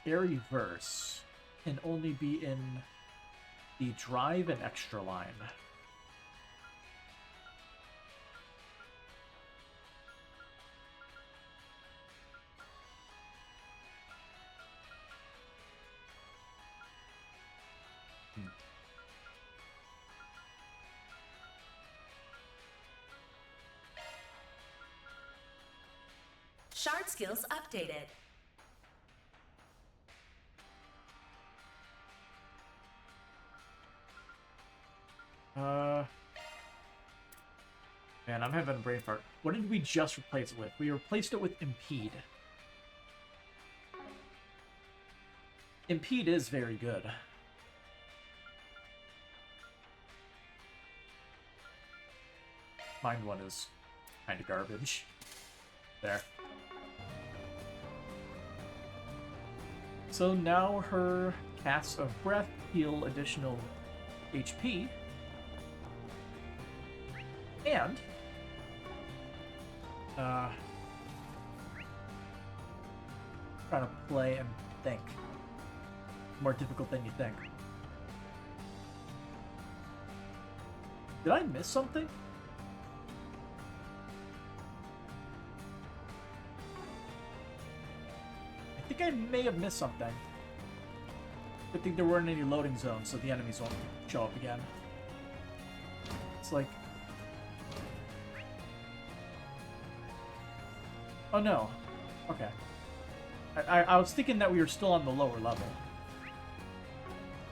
Airy Verse can only be in the drive and extra line. Shard skills updated. Man, I'm having a brain fart. What did we just replace it with? We replaced it with Impede. Impede is very good. Mind one is kind of garbage. There. So now her casts of breath heal additional HP. And trying to play and think. More difficult than you think. Did I miss something? I think I may have missed something. I think there weren't any loading zones, so the enemies won't show up again. It's like... Oh no. Okay. I was thinking that we were still on the lower level.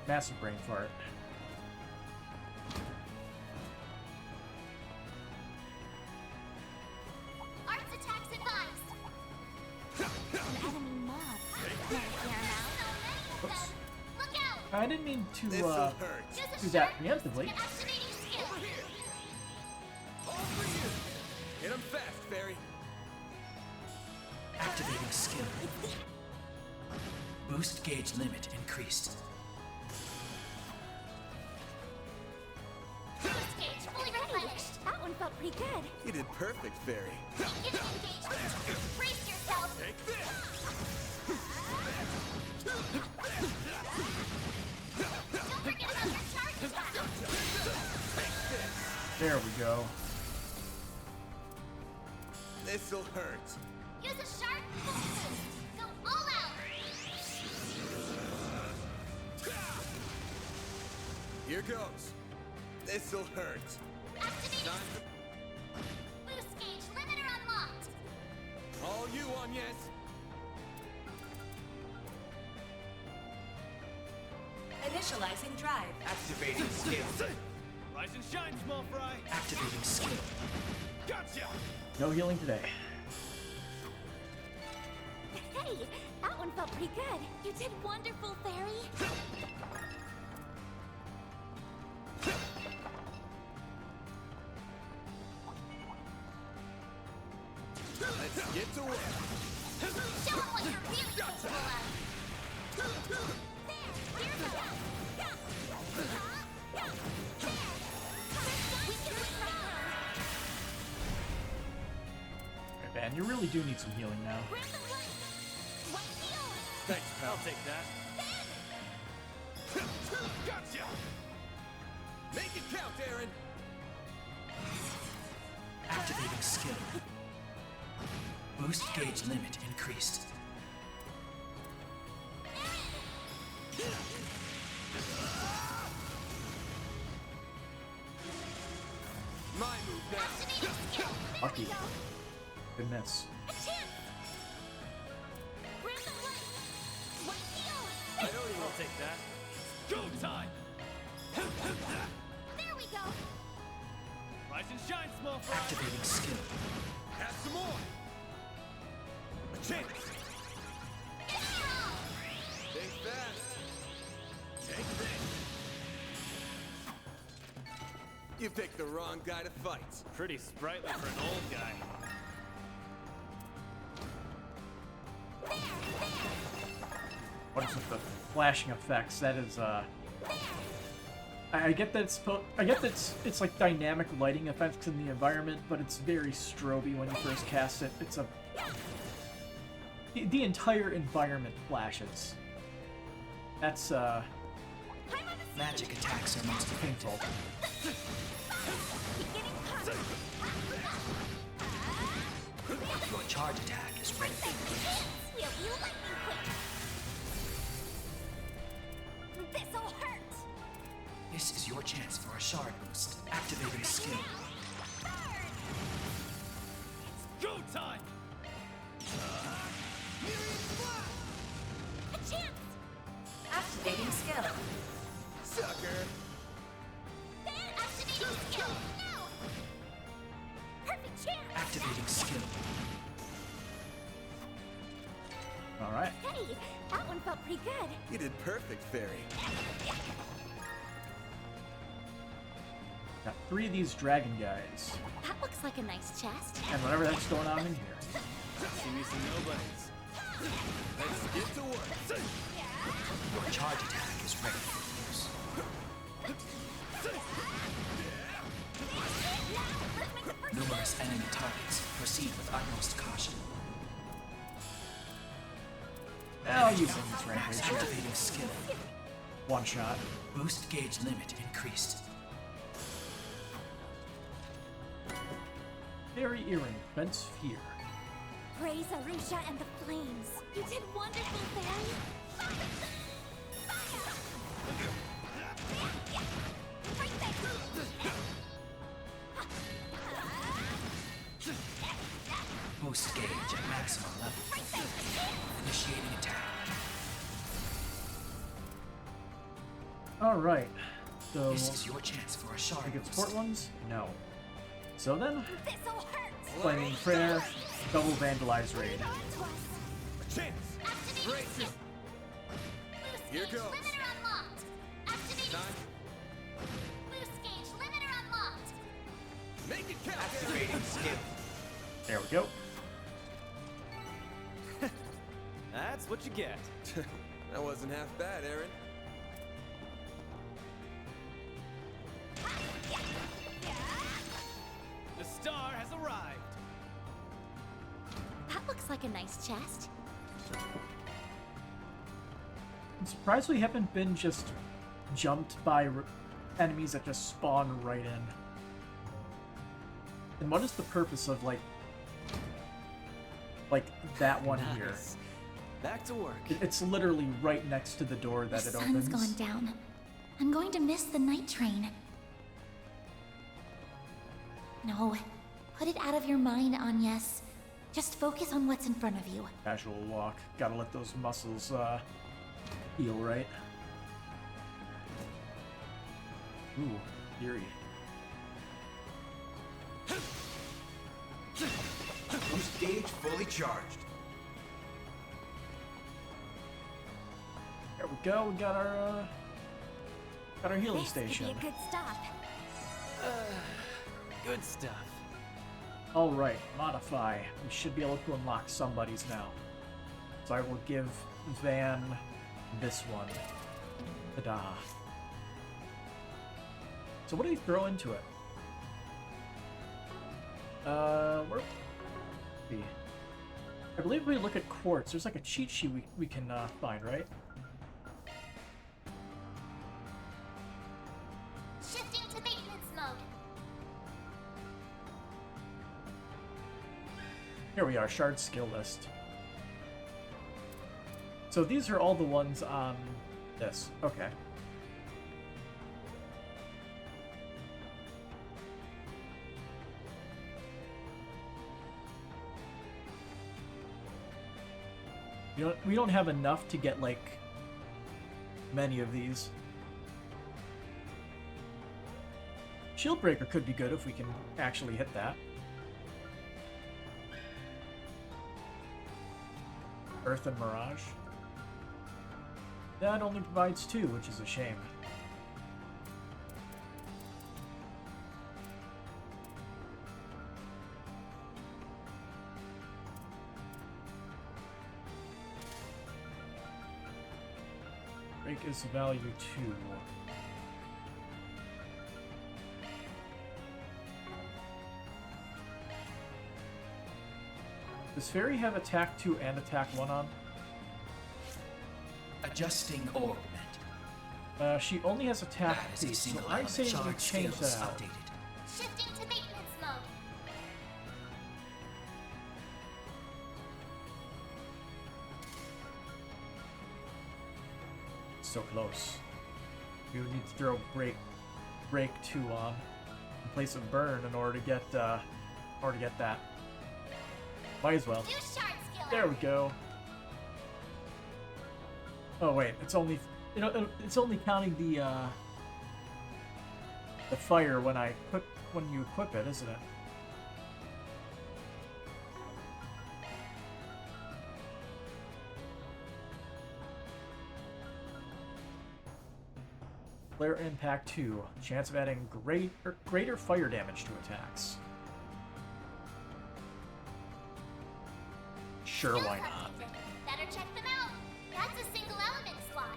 Massive brain fart. Arts attacks advised. An enemy mob. Oops. Look out! I didn't mean to This'll hurt. do that preemptively. Activating skill. Over here. All for you. Hit him fast, Fairy. Activating skill. Boost gauge limit increased. Boost gauge fully replenished. That one felt pretty good. You did perfect, Fairy. Beginning engagement. Brace yourself. Take this. Don't forget about your charge attack. There we go. This'll hurt. Use a sharp boost. Go all out. Here goes. This'll hurt. Activating boost gauge limiter unlocked. All you on, yes. Initializing drive. Activating skill. Rise and shine, small fry. Activating skill. Gotcha. No healing today. Hey, that one felt pretty good. You did wonderful, Fairy. Let's get to work. Show 'em what you're really capable of. There, here we go. We can win right Alright, man, you really do need some healing now. now. Grab the light. One heal. Thanks, pal. I'll take that. Gotcha. Make it count, Aaron. Activating skill. Boost gauge limit increased. My move now. Activating skill. There Lucky. we go. Good miss. A chance. Grab the light. One heal. I'll take that. Go time. There we go. Rise and shine, small fry. Activating skill. Have some more. A chance. Give it your all. Think fast. Take this. You picked the wrong guy to fight. Pretty sprightly for an old guy. What is with the flashing effects? That is I get that it's like dynamic lighting effects in the environment, but it's very stroby when you first cast it. It's a the entire environment flashes. That's Magic attacks are most painful. Beginning punch. Your charge attack is ready. Will you lightning quick? This'll hurt. This is your chance for a shard boost. Activating skill. Go time. Hey, that one felt pretty good. You did perfect, Fairy. Got 3 of these dragon guys. That looks like a nice chest. And whatever that's going on in here. See me some nobodies. Let's get to work. Your charge attack is ready for use. Numerous enemy targets. Proceed with utmost caution. I'll use this Max rampage. activating skill. One shot. Boost gauge limit increased. Fairy earring prevents fear. Praise Arusha and the flames. You did wonderful, Fairy. Boost gauge at maximum level. Initiating attack. Alright. So, This is your chance for a shard I get boost. support ones? No. So then, This'll hurt. Flaming Prayer, double Vandalize Raid. Chance. Activating Great. skill. Here Boost gauge goes. limiter unlocked. Activating Time. boost gauge limiter unlocked. Make it count. Activating skill. There we go. That's what you get. That wasn't half bad, Aaron. The star has arrived. That looks like a nice chest. I'm surprised we haven't been just jumped by enemies that just spawn right in. And what is the purpose of, like that one here? Nice. Back to work. It's literally right next to the door that The it sun's opens. gone down. I'm going to miss the night train. No, put it out of your mind, Agnes. Just focus on what's in front of you. Casual walk. Gotta let those muscles heal, right? Ooh, eerie. Boost gauge fully charged. There we go. We got our healing This could station. be a good stop. Good stuff. All right, modify. We should be able to unlock somebody's now. So I will give Van this one. Ta-da. So what do you throw into it? Where? I believe if we look at quartz, there's like a cheat sheet we can find, right? Shifting to maintenance mode. Here we are, shard skill list. So these are all the ones on this. Okay. We don't have enough to get, like, many of these. Shield Breaker could be good if we can actually hit that. Earth and Mirage. That only provides 2, which is a shame. Break is value 2. Does Fairy have attack 2 and attack 1 on? Adjusting augment. She only has attack That is 2, a so single I element say we charge change skills that out. updated. Shifting to maintenance mode. So close. We would need to throw break 2 on in place of burn in order to get that. Might as well. New shard skill. There we go. Oh wait, it's only it's only counting the fire when you equip it, isn't it? Flare Impact 2. Chance of adding greater fire damage to attacks. Sure, Skills why not? updates. Better check them out. That's a single element slot.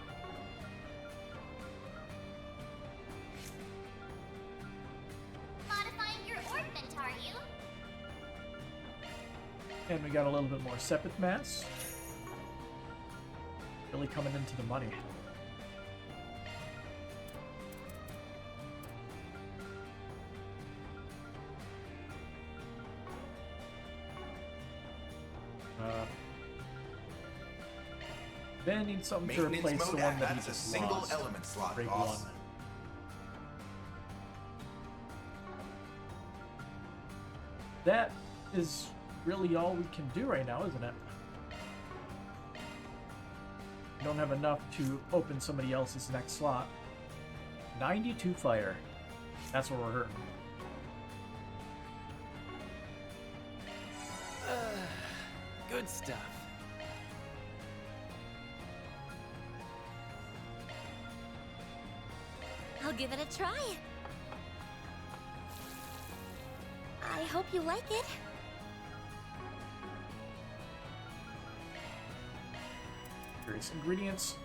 Modifying your orbment, are you? And we got a little bit more Sepith Mass. Really coming into the money. Ben needs something to replace the one that he just single lost. element slot, Great boss. one. That is really all we can do right now, isn't it? We don't have enough to open somebody else's next slot. 92 fire. That's where we're hurting. Good stuff. I'll give it a try. I hope you like it. Various ingredients.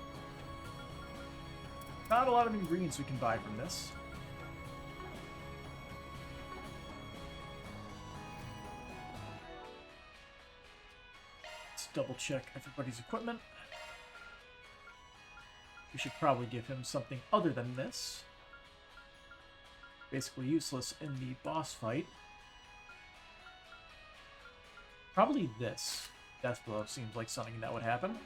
Not a lot of ingredients we can buy from this. Let's double check everybody's equipment. We should probably give him something other than this. Basically useless in the boss fight. Probably this. Death Blow seems like something that would happen.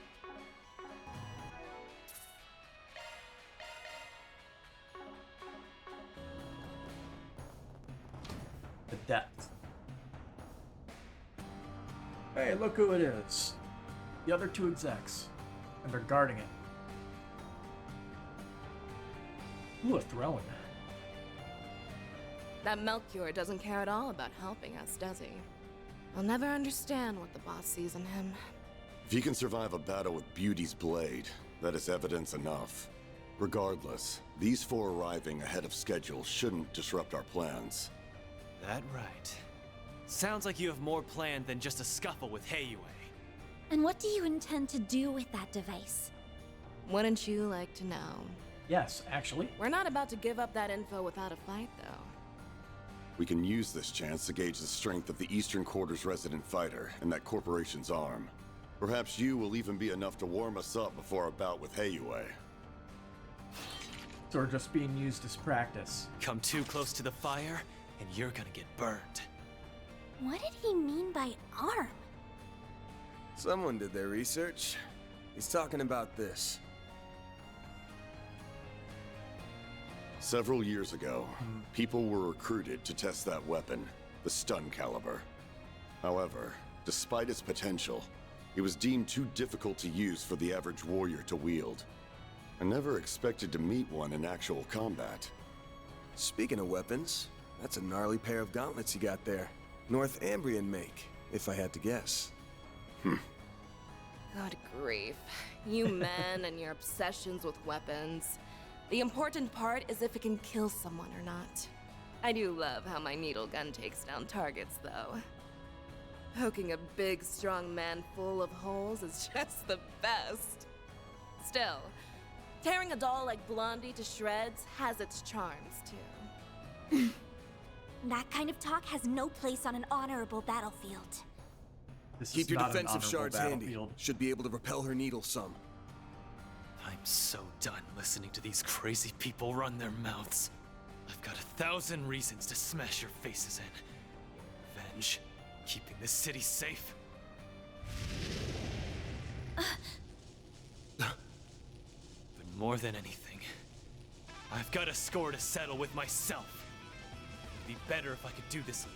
The depth. Hey, look who it is. The other two execs. And they're guarding it. Ooh, a throne. That Melchior doesn't care at all about helping us, does he? I'll never understand what the boss sees in him. If he can survive a battle with Beauty's blade, that is evidence enough. Regardless, these four arriving ahead of schedule shouldn't disrupt our plans. That right. Sounds like you have more planned than just a scuffle with Heiyue. And what do you intend to do with that device? Wouldn't you like to know? Yes, actually. We're not about to give up that info without a fight, though. We can use this chance to gauge the strength of the Eastern Quarter's resident fighter and that corporation's arm. Perhaps you will even be enough to warm us up before our bout with Heiyue. So we're just being used as practice. Come too close to the fire, and you're gonna get burned. What did he mean by arm? Someone did their research. He's talking about this. Several years ago, people were recruited to test that weapon, the stun caliber. However, despite its potential, it was deemed too difficult to use for the average warrior to wield. I never expected to meet one in actual combat. Speaking of weapons, that's a gnarly pair of gauntlets you got there. North Ambrian make, if I had to guess. God grief. You men and your obsessions with weapons. The important part is if it can kill someone or not. I do love how my needle gun takes down targets, though. Poking a big, strong man full of holes is just the best. Still, tearing a doll like Blondie to shreds has its charms, too. That kind of talk has no place on an honorable battlefield. This Keep is your not an defensive honorable shards handy. battlefield. Should be able to repel her needle some. I'm so done listening to these crazy people run their mouths. I've got 1,000 reasons to smash your faces in. Revenge, keeping this city safe. But more than anything, I've got a score to settle with myself. It'd be better if I could do this alone.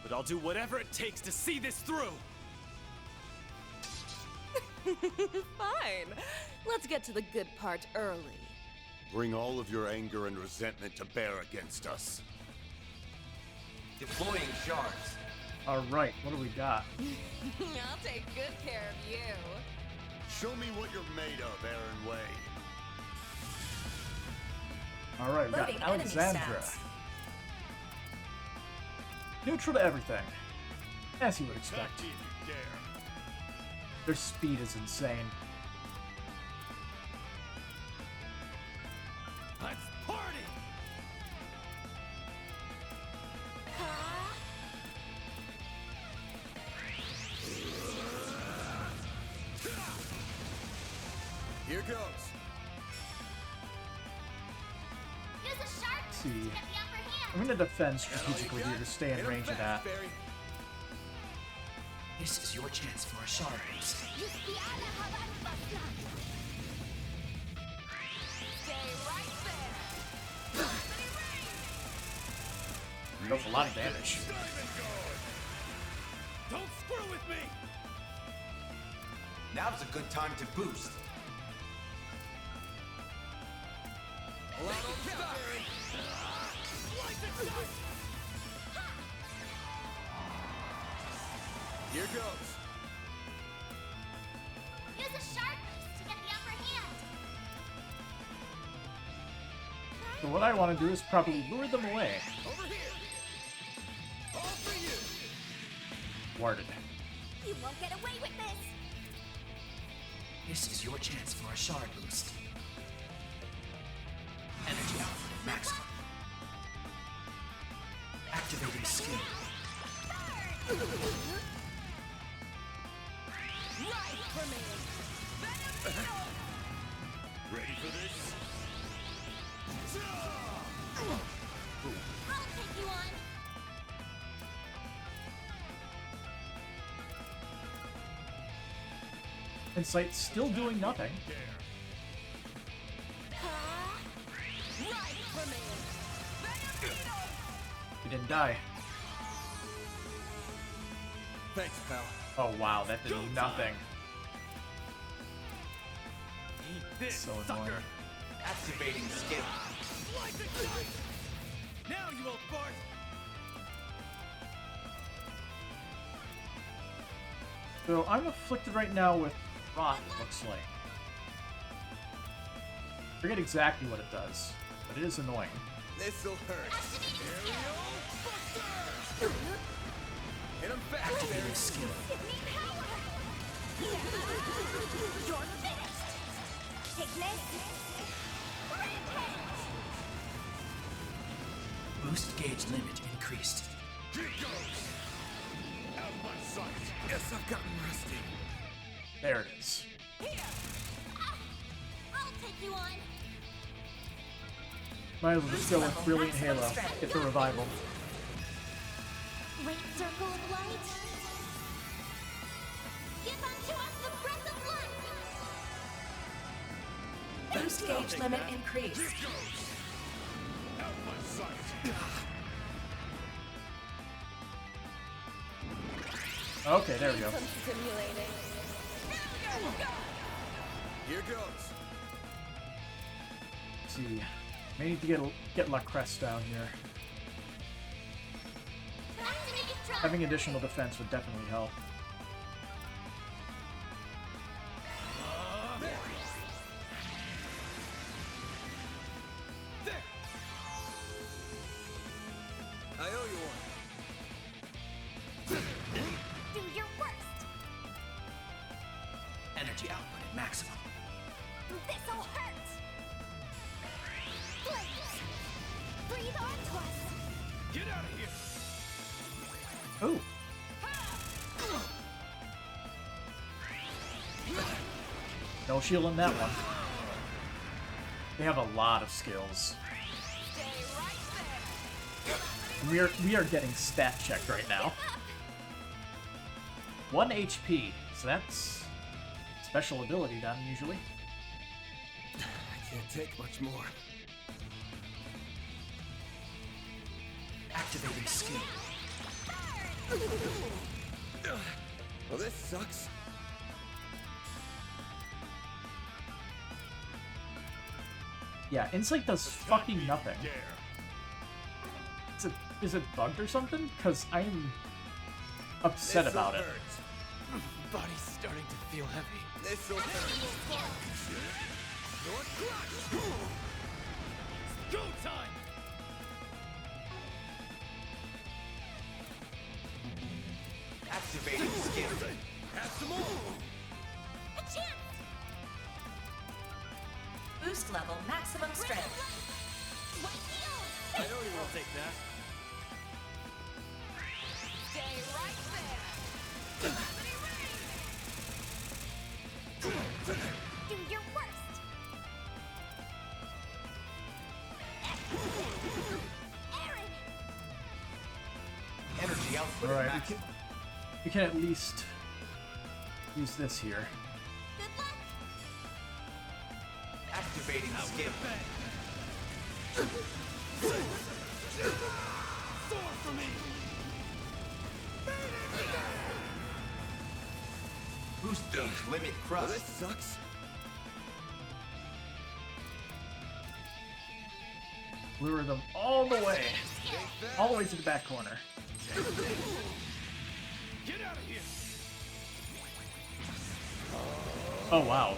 But I'll do whatever it takes to see this through! Fine. Let's get to the good part early. Bring all of your anger and resentment to bear against us. Deploying shards. Alright, what do we got? I'll take good care of you. Show me what you're made of, Aaron Way. Alright, we got Loading enemy Alexandra. stats. Neutral to everything. As you would expect. Their speed is insane. Let's party! Here goes. Use a sharp See. to get the upper hand. I'm gonna defend strategically here to stay in range of that. This is your chance for a shard boost. Use the AdamantSpartan. Stay right there. Does a lot of damage. Don't screw with me! Now's a good time to boost. Here goes. Use a sharp boost to get the upper hand. So what I want to do is probably lure them away. Over here. All for you. Warded. You won't get away with this. This is your chance for a shard boost. Energy output at maximum. Activating skill. Right for me. Ready for this? I'll take you on. Insight still doing nothing. Right for me. He didn't die. Thanks, pal. Oh wow, that did nothing. Eat this, So sucker! annoying. Activating skill. Now, you old fart! So I'm afflicted right now with rot, it looks like. Forget exactly what it does, but it is annoying. This'll hurt. Activating Hit him fast, Activating skill. Give me power. You're finished. Take this. Rampage. Boost gauge limit increased. Here goes! Out of my sight! Guess I've gotten rusty. There it is. Here. I'll take you on. Might as well just go with Brilliant Halo. Get the revival. Great circle of light. Give unto us the breath of life. Boost gauge limit increased. Out of my sight! Okay, there we go. Some stimulating. Here goes. Let's see. May need to get La Crest down here. Activating drive. Having additional defense would definitely help. I owe you one. Do your worst. Energy output at maximum. This'll hurt. Blaze. Breathe onto us. Get out of here! Ooh. No shield on that one. They have a lot of skills. Stay right there. We are getting stat checked right now. 1 HP, so that's special ability done usually. I can't take much more. Activating skill. Well, this sucks. Yeah, Insight does fucking nothing. Is it bugged or something? Because I'm upset This'll about it. hurt. Body's starting to feel heavy. This'll hurt. Go time! Activating skill. Have some more! A chance! Boost level maximum strength. I know you won't take that. Stay right there. Do your worst! Aaron! Energy output Alright, max. we can at least use this here. Good luck! Activating skill. Sword for me! Boost gauge limit Well, crust. this sucks. Lure them all the way to the back corner. Get out of here! Oh wow.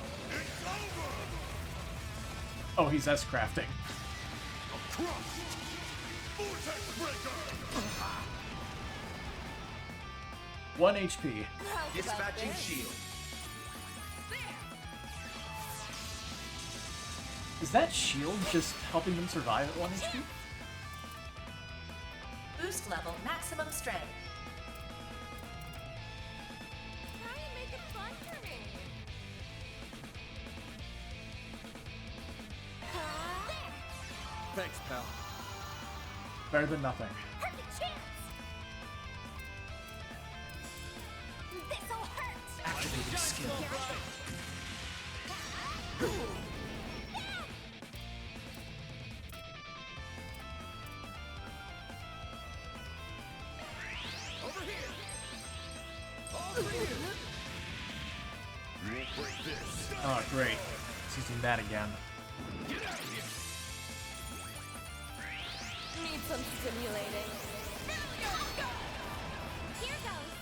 Oh, he's S-crafting. Vortex breaker! 1 HP. Dispatching shield. Is that shield just helping them survive at 1 HP? Boost level maximum strength. Try and make it fun for me. Thanks, pal. Better than nothing. Perfect chance! This'll hurt! Activating skill. Over here! Over here! You won't break this. Oh, great. He's using that again. Get out of here! Need some stimulating. Here goes!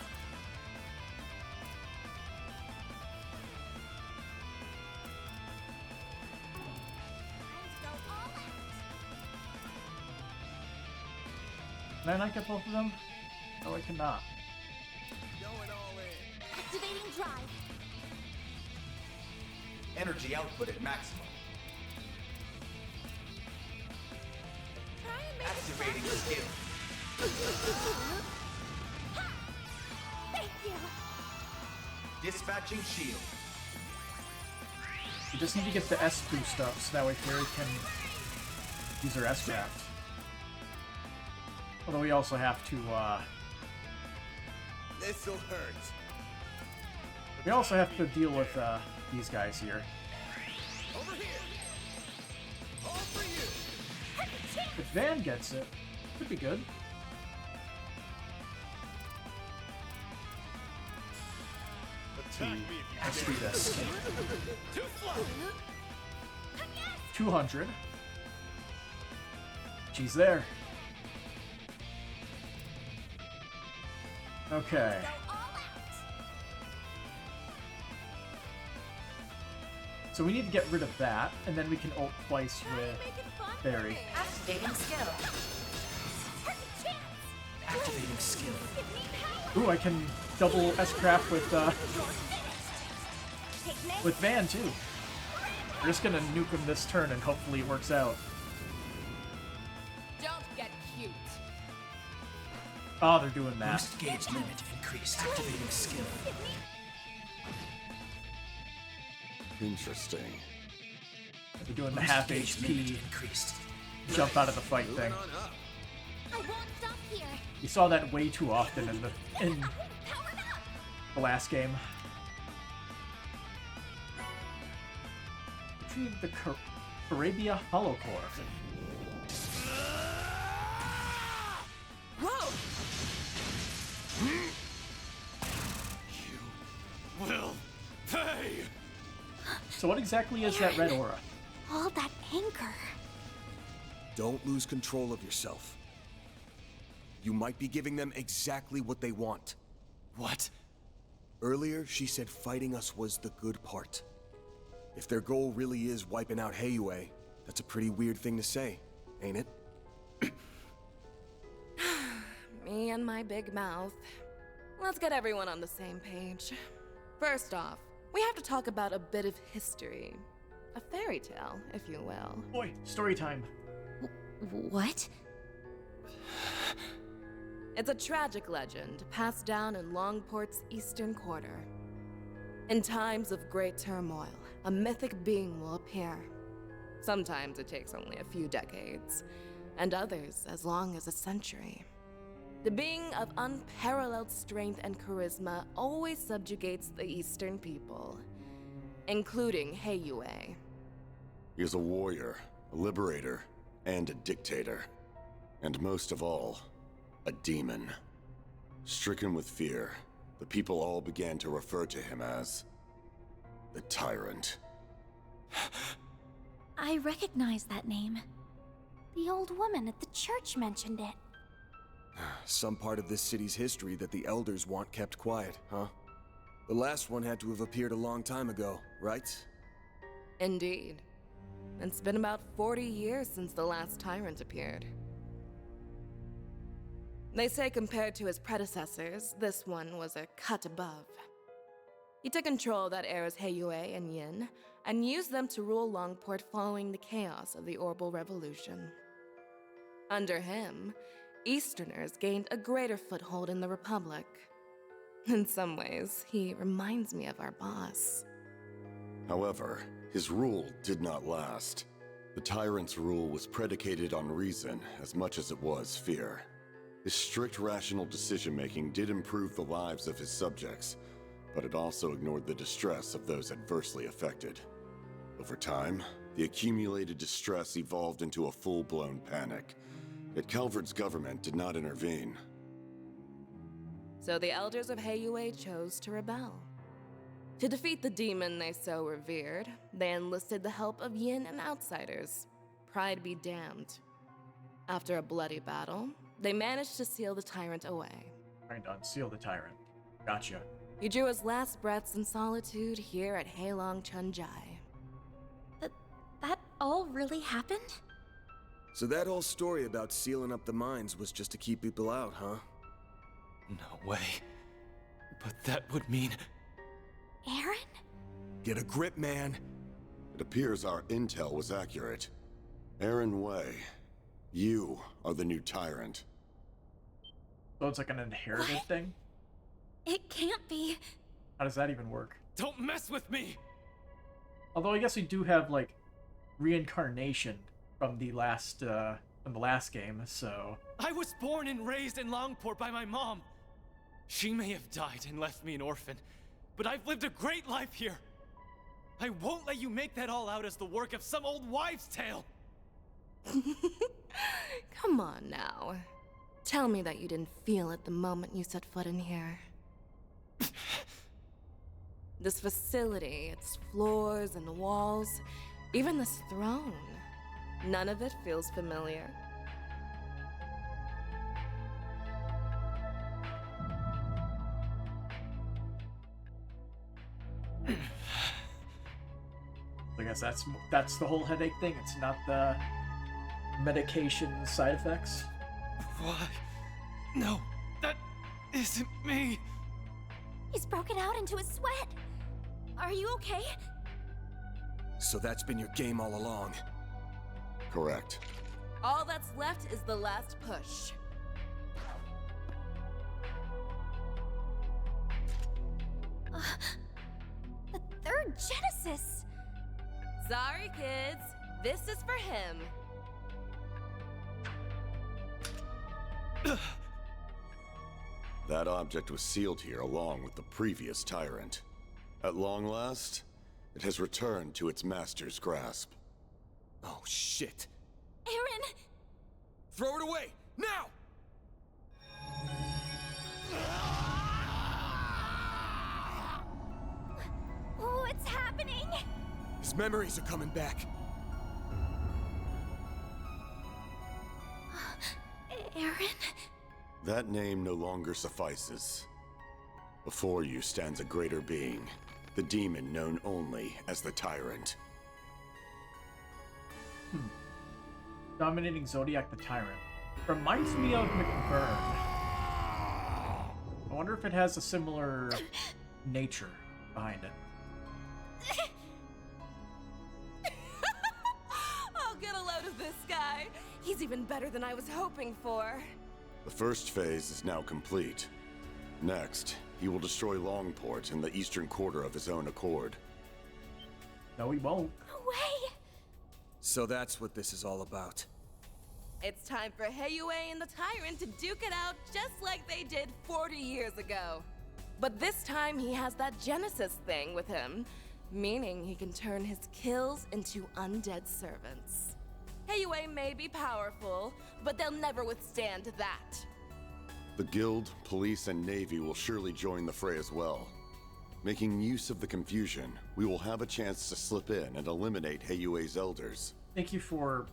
Time to go all out! Can I not get both of them? No, I cannot. Going all in. Activating drive! Energy output at maximum. Try and make Activating skill. Thank you! Dispatching shield. We just need to get the S boost up so that way Fairy can use her S-craft. Although we also have to, This'll hurt. we also have to deal with, these guys here. Over here! All for you! If Van gets it, could be good. Attack me if you Let's dare. do this. Too slow! 200. She's there. Okay. Go all out! So we need to get rid of that, and then we can ult twice Try and with make it fun for Barry. me. Activating skill. Perfect chance! Activating skill. Give me power! Ooh, I can double S-craft with, You're finished! Take next! with Van, too. We're just gonna nuke him this turn, and hopefully it works out. Don't get cute. Oh, they're doing that. Boost gauge limit increased. Activating skill. Interesting. They're doing the Boost half gauge limit HP increased. jump out of the fight thing. Moving on up. I won't stop here! You saw that way too often in the Powered up! the last game. Retrieve the Arabia Hollow Core. Whoa! Will pay! So what exactly is that red aura? All that anger. Don't lose control of yourself. You might be giving them exactly what they want. What? Earlier, she said fighting us was the good part. If their goal really is wiping out Heiyue, that's a pretty weird thing to say. ain't it? Me and my big mouth. Let's get everyone on the same page. First off, we have to talk about a bit of history. A fairy tale, if you will. Boy, story time. What? It's a tragic legend passed down in Longport's eastern quarter. In times of great turmoil, a mythic being will appear. Sometimes it takes only a few decades, and others as long as a century. The being of unparalleled strength and charisma always subjugates the eastern people, including Heiyue. He is a warrior, a liberator, and a dictator. And most of all, a demon. Stricken with fear, the people all began to refer to him as the Tyrant. I recognize that name. The old woman at the church mentioned it. Some part of this city's history that the elders want kept quiet, huh? The last one had to have appeared a long time ago, right? Indeed. It's been about 40 years since the last Tyrant appeared. They say compared to his predecessors, this one was a cut above. He took control of that era's Heiyue and Yin, and used them to rule Longport following the chaos of the Orbital Revolution. Under him, Easterners gained a greater foothold in the Republic. In some ways, he reminds me of our boss. However, his rule did not last. The Tyrant's rule was predicated on reason as much as it was fear. His strict rational decision-making did improve the lives of his subjects, but it also ignored the distress of those adversely affected. Over time, the accumulated distress evolved into a full-blown panic. Yet Calvard's government did not intervene. So the elders of Heiyue chose to rebel. To defeat the demon they so revered, they enlisted the help of Yin and outsiders. Pride be damned. After a bloody battle, they managed to seal the Tyrant away. Trying to unseal the Tyrant. Gotcha. He drew his last breaths in solitude here at Heilong Chunjai. That all really happened? So that whole story about sealing up the mines was just to keep people out, huh? No way. But that would mean... Aaron? Get a grip, man. It appears our intel was accurate. Aaron Wei, you are the new Tyrant. So it's like an inherited thing? It can't be. How does that even work? Don't mess with me! Although I guess we do have, like, reincarnation from the last game, so... I was born and raised in Longport by my mom. She may have died and left me an orphan, but I've lived a great life here. I won't let you make that all out as the work of some old wives' tale. Come on now. Tell me that you didn't feel it the moment you set foot in here. This facility, its floors and walls, even this throne. None of it feels familiar. I guess that's the whole headache thing. It's not the medication side effects. Why? No, that isn't me. He's broken out into a sweat. Are you okay? So that's been your game all along. Correct. All that's left is the last push. The third Genesis! Sorry, kids. This is for him. That object was sealed here along with the previous Tyrant. At long last, it has returned to its master's grasp. Oh, shit. Aaron! Throw it away! Now! What's happening? His memories are coming back. Aaron? That name no longer suffices. Before you stands a greater being, the demon known only as the Tyrant. Dominating Zodiac the Tyrant. Reminds me of McBurn. I wonder if it has a similar nature behind it. I'll get a load of this guy. He's even better than I was hoping for. The first phase is now complete. Next, he will destroy Longport in the eastern quarter of his own accord. No, he won't. No way! So that's what this is all about. It's time for Heiyue and the Tyrant to duke it out just like they did 40 years ago. But this time he has that Genesis thing with him, meaning he can turn his kills into undead servants. Heiyue may be powerful, but they'll never withstand that. The Guild, Police, and Navy will surely join the fray as well. Making use of the confusion, we will have a chance to slip in and eliminate Heiyue's elders. Thank you for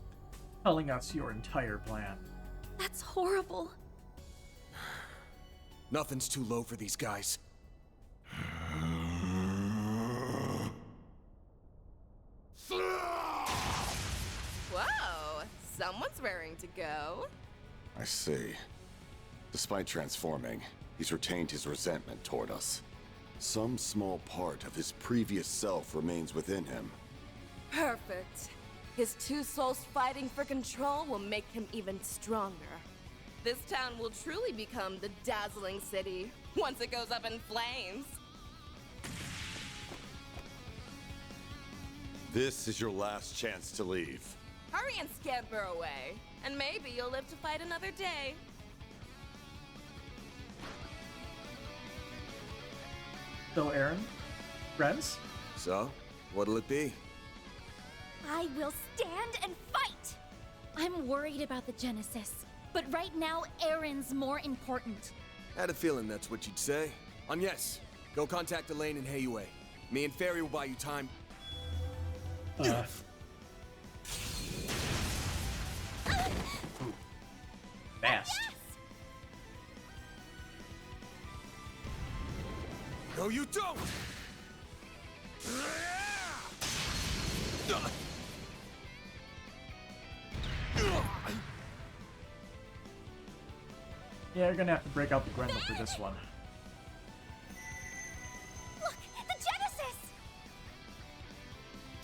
telling us your entire plan. That's horrible. Nothing's too low for these guys. Whoa, someone's raring to go. I see. Despite transforming, he's retained his resentment toward us. Some small part of his previous self remains within him. Perfect. His two souls fighting for control will make him even stronger. This town will truly become the dazzling city once it goes up in flames. This is your last chance to leave. Hurry and scamper away, and maybe you'll live to fight another day. So, Aaron, friends? So, what'll it be? I will stand and fight! I'm worried about the Genesis, but right now, Aaron's more important. Had a feeling that's what you'd say. Yes, go contact Elaine and Heiyue. Me and Fairy will buy you time. Fast. No, you don't! Yeah, you're gonna have to break out the Grendel for this one. Look, the Genesis!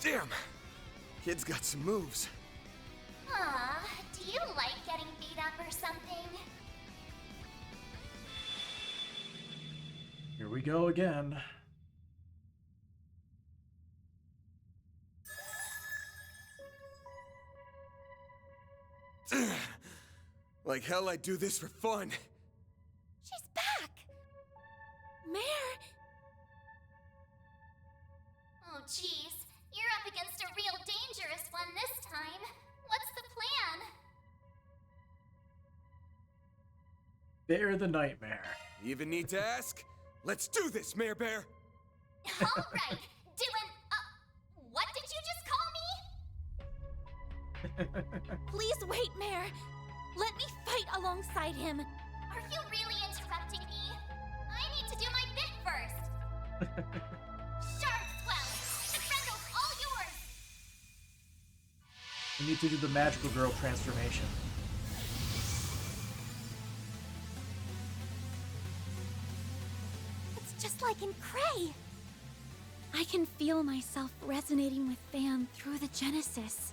Damn! Kid's got some moves. Aw, do you like getting beat up or something? Here we go again. Like hell I'd do this for fun. She's back! Mare! Oh, jeez. You're up against a real dangerous one this time. What's the plan? Bear the Nightmare. You even need to ask? Let's do this, Mare Bear! Alright, doing... what did you just call me? Please wait, Mare. Let me fight alongside him. Are you really interrupting me? I need to do my bit first. Sharp swell! The Grendel's all yours! We need to do the Magical Girl transformation. It's just like in Cray. I can feel myself resonating with Van through the Genesis.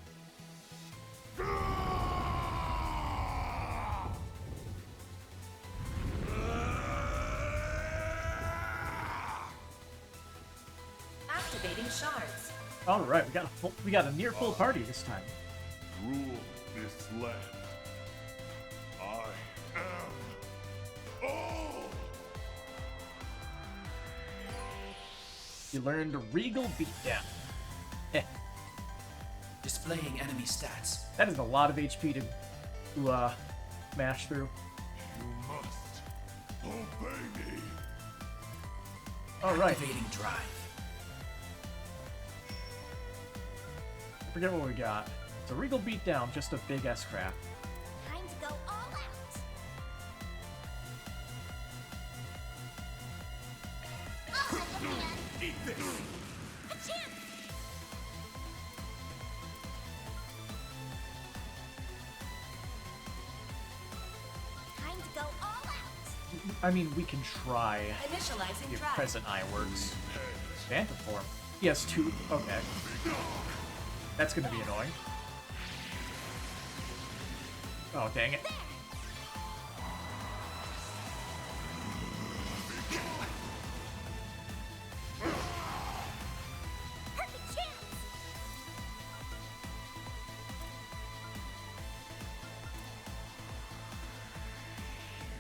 Activating shards. All right, we got a near full party this time. Rule this land. I am all. You learned Regal Beatdown. Heh. Displaying enemy stats. That is a lot of HP to smash through. You must obey me. All right. Activating drive. Forget what we got. It's a Regal Beatdown, just a big S-craft. Time to go all out. I'll have a hand. Eat this. A chance. I mean, we can try Initializing if drive. present eye works. Phantom form. He has two. Okay. That's gonna be annoying. Oh, dang it. Perfect chance!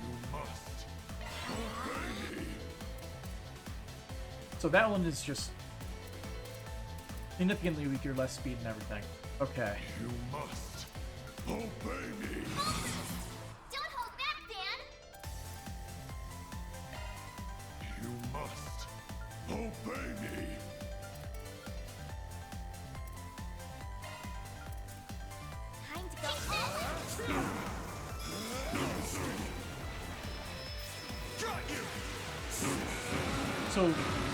You must obey me. So that one is just significantly weaker, less speed and everything. Okay. You must obey me. Don't hold back, Dan! You must obey me. Time to go all out! So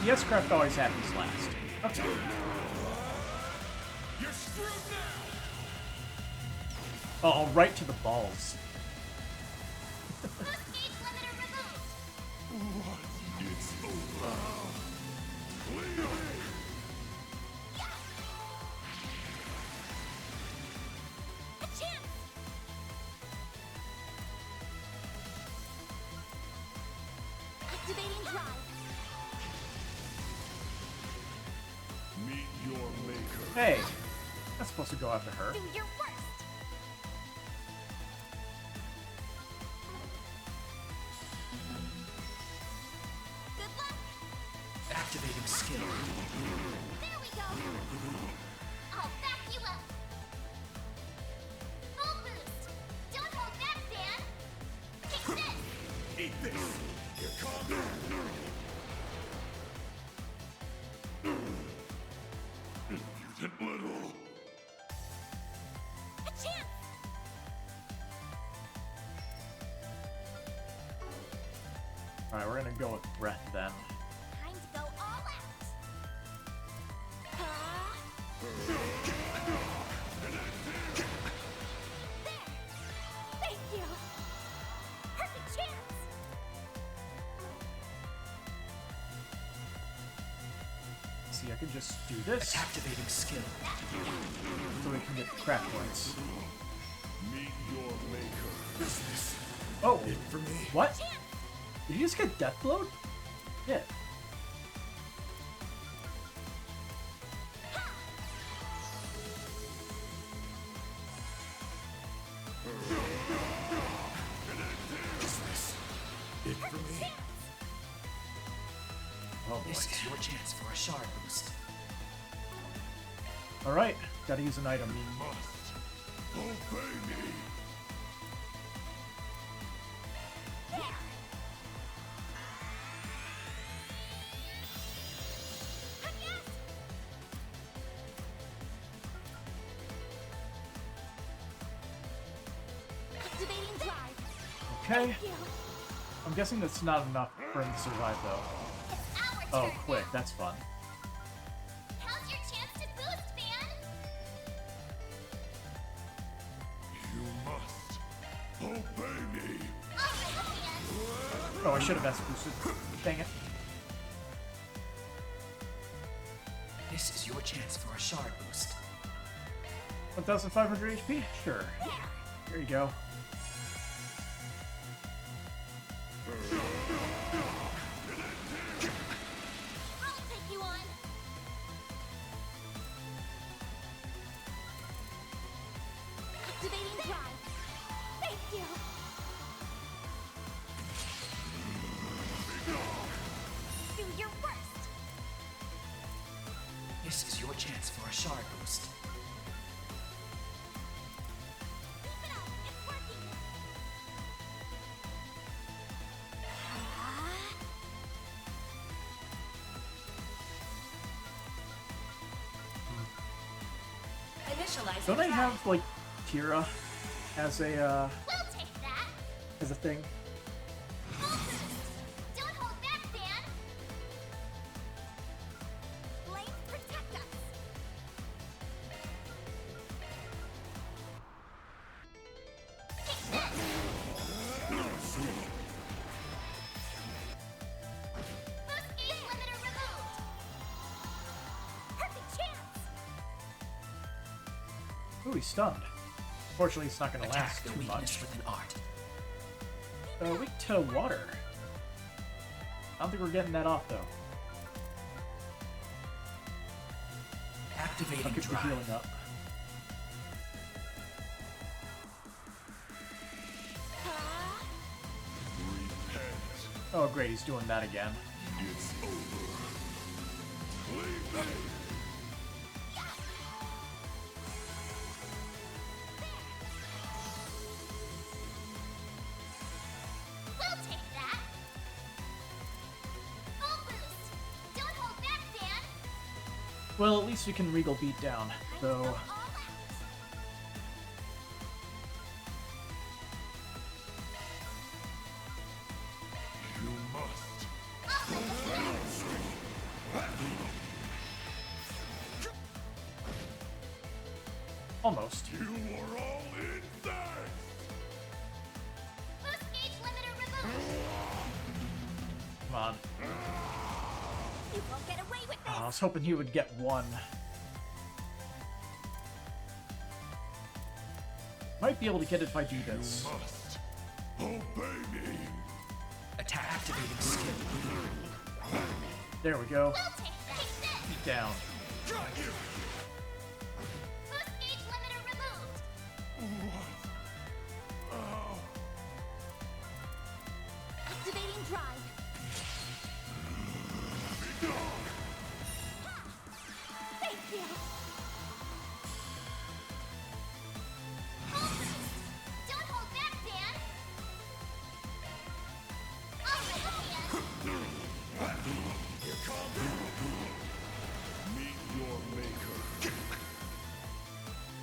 the S-Craft always happens last. Okay. You're screwed now. Oh, right to the balls. Boost gauge limiter removed! What? It's over. Leave me. A chance! Activating drive. Meet your maker. Hey, that's supposed to go after her. Do your worst! Good luck! Activating skill. There we go! I'll back you up! Full boost! Don't hold back, Dan! Take this! Eat this. Here, calm down. Impudent little. A chance! Alright, we're gonna go with breath then. Time to go all out! There! Thank you! Perfect chance! See, I can just do this Activating skill. so we can get craft points. Meet your maker. Oh, For me. what? Did you just get death blowed? Yeah. It for me. Oh boy. This is your chance for a shard boost. Alright, gotta use an item. You must obey me. There! Yes! Activating drive. Okay. Thank you. I'm guessing that's not enough for him to survive though. It's our Oh, turn quick, now. that's fun. How's your chance to boost, man? You must obey me. Oh, man! Oh, I should have S boosted. Dang it. This is your chance for a shard boost. 1,500 HP? Sure. There you go. I'll take you on. Activating drive. Thank you. Do your worst. This is your chance for a shard boost. Keep it up. It's working. Initializing Don't I drive. have, like, Tira as a, We'll take that. as a thing? Full boost. Don't hold back, Dan. Flames protect us. Take this. Ooh, he's stunned. Fortunately, it's not going to Attack last the too weakness much. with an art. Weak to water. I don't think we're getting that off, though. I'll Activating keep the drive. healing up. Oh, great, he's doing that again. It's over. Leave me. We'll take that. Full boost. Don't hold back, Dan. Well, at least we can Regal beat down, though. All out. You must. Almost. You are all insane. Boost gauge limiter removed. Come on. You won't get away with Oh, I this. was hoping he would get one. Might be able to get it if I do this. You must obey me. Attack activating skill. There we go. We'll take that. Take this. Beat down. Got you. Boost gauge limiter removed. Oh. Activating drive. Be gone. Thank you. Full boost. Don't hold back, Dan. All right, Dan. Here comes. Meet your maker.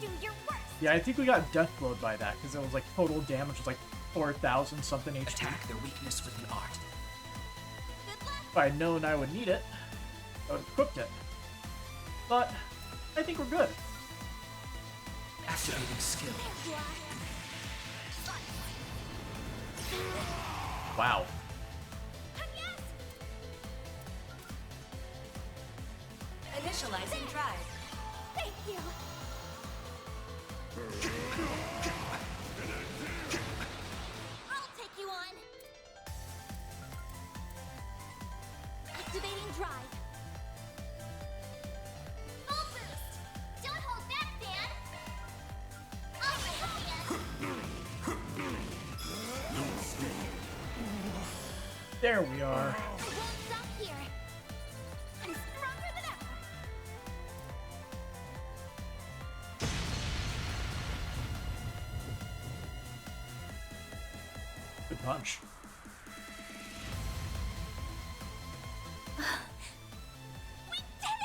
Do your worst. Yeah, I think we got death blowed by that, because it was like total damage was like 4,000 something HP. Attack their weakness with an art. Good luck. If I had known I would need it, I would have equipped it. But I think we're good. Activating skill. There you are. Wow. Yes. Initializing drive. Thank you. I'll take you on. Activating drive. Full boost. Don't hold back, Dan. All right, Dan. There we are. I won't stop here. I'm stronger than ever. Good punch. We did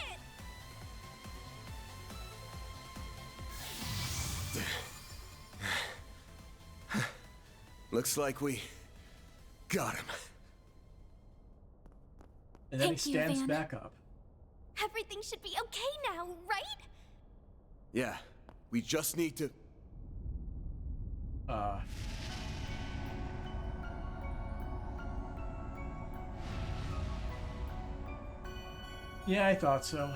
it! Looks like we got him. And then Thank he you, stands Van. back up. Everything should be okay now, right? Yeah, we just need to... Yeah, I thought so.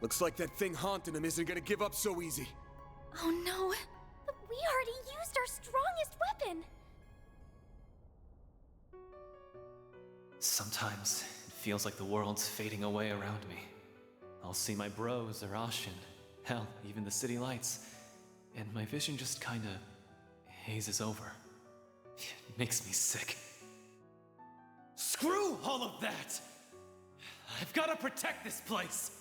Looks like that thing haunting him isn't gonna give up so easy. Oh no, but we already used our strongest weapon. Sometimes it feels like the world's fading away around me. I'll see my bros, Arash, and hell, even the city lights, and my vision just kinda hazes over. It makes me sick. Screw all of that! I've gotta protect this place!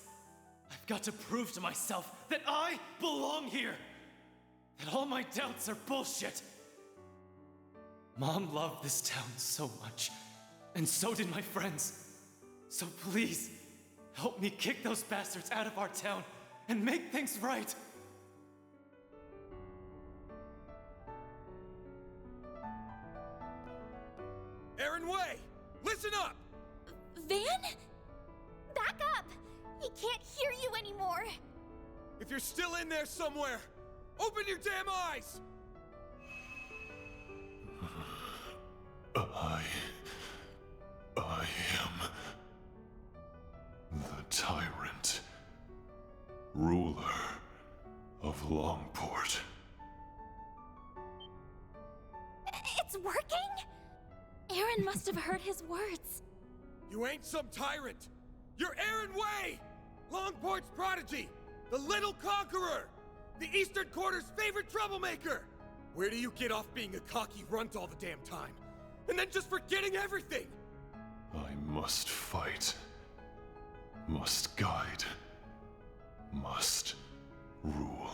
I've got to prove to myself that I belong here! That all my doubts are bullshit! Mom loved this town so much, and so did my friends. So please, help me kick those bastards out of our town and make things right! Aaron Way! Listen up! Van? Back up! He can't hear you anymore! If you're still in there somewhere, open your damn eyes! I am the Longport. It's working? Aaron must have heard his words. You ain't some tyrant! You're Aaron Way! Longport's prodigy! The Little Conqueror! The Eastern Quarter's favorite troublemaker! Where do you get off being a cocky runt all the damn time? And then just forgetting everything? I must fight. Must guide. Must rule.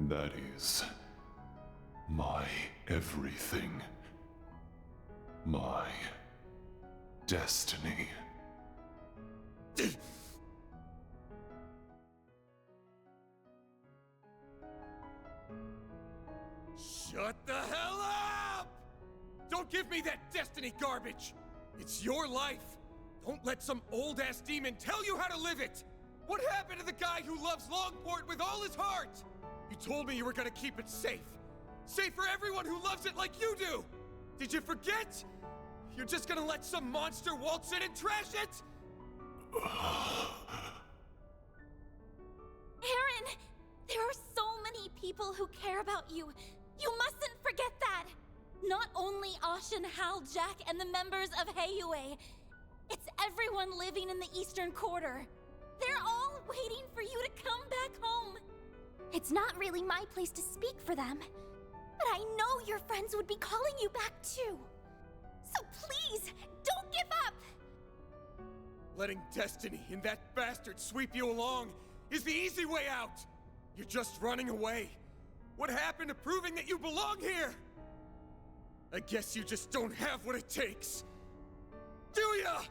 That is my everything. My destiny. Shut the hell up! Don't give me that destiny garbage! It's your life! Don't let some old-ass demon tell you how to live it! What happened to the guy who loves Longport with all his heart? You told me you were gonna keep it safe. Safe for everyone who loves it like you do! Did you forget? You're just gonna let some monster waltz in and trash it? Aaron! There are so many people who care about you. You mustn't forget that! Not only Ashen, Hal, Jack, and the members of Heiyue. It's everyone living in the Eastern Quarter. They're all waiting for you to come back home. It's not really my place to speak for them, but I know your friends would be calling you back too. So please, don't give up! Letting destiny and that bastard sweep you along is the easy way out! You're just running away. What happened to proving that you belong here? I guess you just don't have what it takes. Do ya?